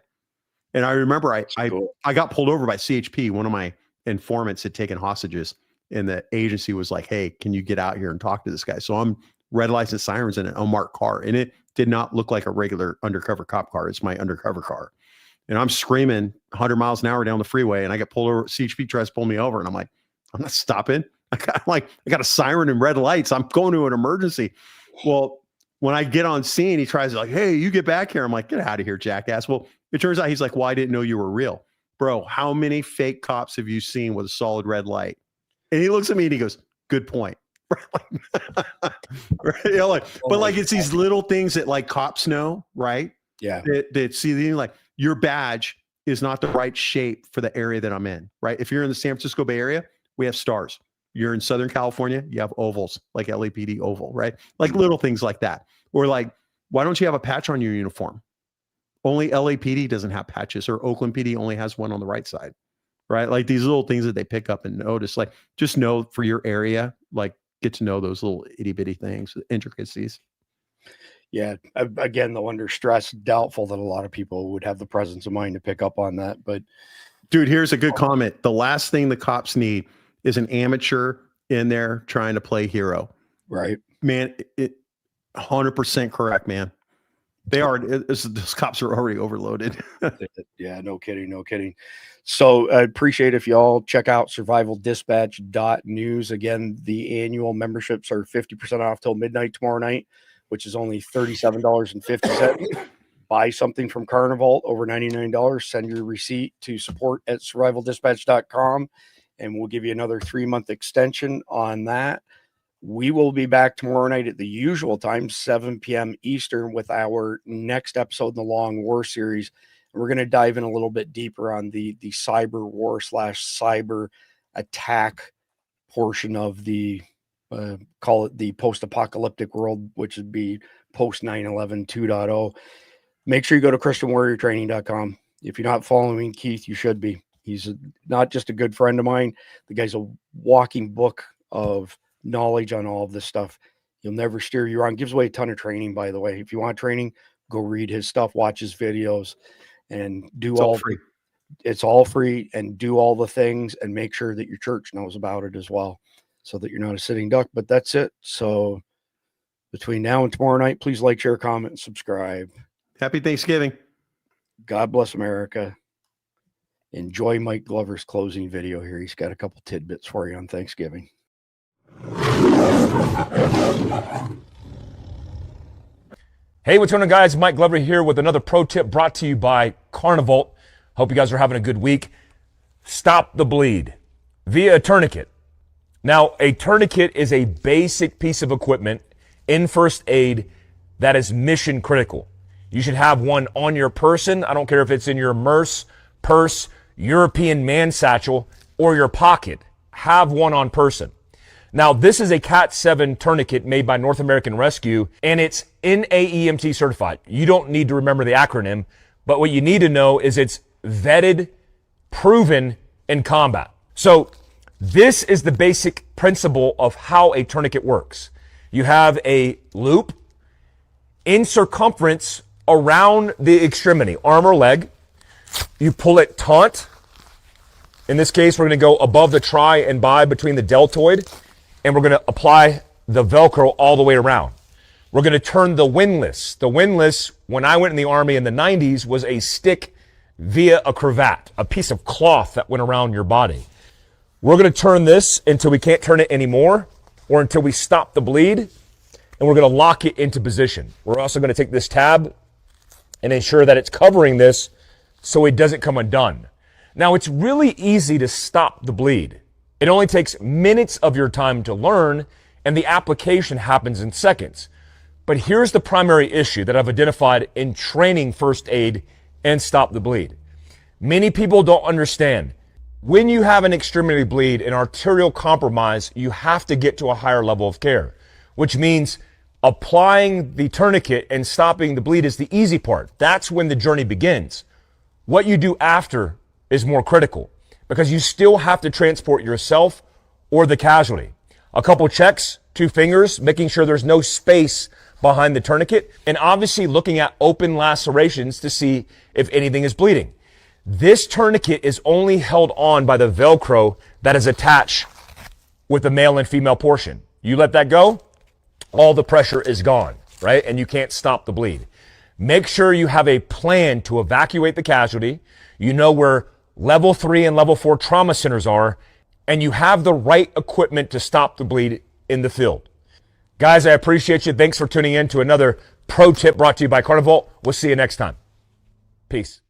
And I remember I got pulled over by CHP. One of my informants had taken hostages, and the agency was like, hey, can you get out here and talk to this guy? So I'm red lights and sirens in an unmarked car, and it did not look like a regular undercover cop car. It's my undercover car. And I'm screaming 100 miles an hour down the freeway, and I get pulled over. CHP tries to pull me over, and I'm like, I'm not stopping. I got a siren and red lights. I'm going to an emergency. Well, when I get on scene, he tries to like, hey, you get back here. I'm like, get out of here, jackass. Well, it turns out he's like, well, I didn't know you were real. Bro, how many fake cops have you seen with a solid red light? And he looks at me and he goes, good point. You know, like, but like, it's these little things that like cops know, right? Yeah. That see the, like, your badge is not the right shape for the area that I'm in, right? If you're in the San Francisco Bay Area, we have stars. You're in Southern California, you have ovals, like LAPD oval, right? Like little things like that. Or like, why don't you have a patch on your uniform? Only LAPD doesn't have patches, or Oakland PD only has one on the right side, right? Like these little things that they pick up and notice, like just know for your area, like get to know those little itty bitty things, intricacies. Yeah. Again, though, under stress, doubtful that a lot of people would have the presence of mind to pick up on that. But dude, here's a good comment. The last thing the cops need is an amateur in there trying to play hero. Right. Man, it 100% correct, man. They are, those cops are already overloaded. Yeah, no kidding, no kidding. So I appreciate if y'all check out survivaldispatch.news. Again, the annual memberships are 50% off till midnight tomorrow night, which is only $37.50. Buy something from Carnival over $99. Send your receipt to support@survivaldispatch.com, and we'll give you another 3-month extension on that. We will be back tomorrow night at the usual time, 7 p.m. Eastern, with our next episode in the Long War series. And we're going to dive in a little bit deeper on the cyber war / cyber attack portion of the, call it the post-apocalyptic world, which would be post 9/11 2.0. Make sure you go to ChristianWarriorTraining.com. If you're not following Keith, you should be. He's not just a good friend of mine. The guy's a walking book of knowledge on all of this stuff. He'll never steer you wrong. Gives away a ton of training, by the way. If you want training, go read his stuff, watch his videos, and do all free. It's all free, and do all the things, and make sure that your church knows about it as well, so that you're not a sitting duck. But that's it. So between now and tomorrow night, please like, share, comment, and subscribe. Happy Thanksgiving. God bless America. Enjoy Mike Glover's closing video here. He's got a couple tidbits for you on Thanksgiving. Hey, what's going on, guys? Mike Glover here with another pro tip brought to you by Carnival. Hope you guys are having a good week. Stop the bleed via a tourniquet. Now, a tourniquet is a basic piece of equipment in first aid that is mission critical. You should have one on your person. I don't care if it's in your purse, European man satchel, or your pocket. Have one on person. Now, this is a Cat 7 tourniquet made by North American Rescue, and it's NAEMT certified. You don't need to remember the acronym, but what you need to know is it's vetted, proven in combat. So this is the basic principle of how a tourniquet works. You have a loop in circumference around the extremity, arm or leg. You pull it taut. In this case, we're going to go above the tri and bi between the deltoid, and we're going to apply the Velcro all the way around. We're going to turn the windlass. The windlass, when I went in the Army in the 90s, was a stick via a cravat, a piece of cloth that went around your body. We're going to turn this until we can't turn it anymore, or until we stop the bleed, and we're going to lock it into position. We're also going to take this tab and ensure that it's covering this so it doesn't come undone. Now, it's really easy to stop the bleed. It only takes minutes of your time to learn, and the application happens in seconds. But here's the primary issue that I've identified in training first aid and stop the bleed. Many people don't understand. When you have an extremity bleed and arterial compromise, you have to get to a higher level of care, which means applying the tourniquet and stopping the bleed is the easy part. That's when the journey begins. What you do after is more critical, because you still have to transport yourself or the casualty. A couple checks, 2 fingers, making sure there's no space behind the tourniquet, and obviously looking at open lacerations to see if anything is bleeding. This tourniquet is only held on by the Velcro that is attached with the male and female portion. You let that go, all the pressure is gone, right? And you can't stop the bleed. Make sure you have a plan to evacuate the casualty. You know where level 3 and level 4 trauma centers are, and you have the right equipment to stop the bleed in the field. Guys, I appreciate you. Thanks for tuning in to another pro tip brought to you by Carnival. We'll see you next time. Peace.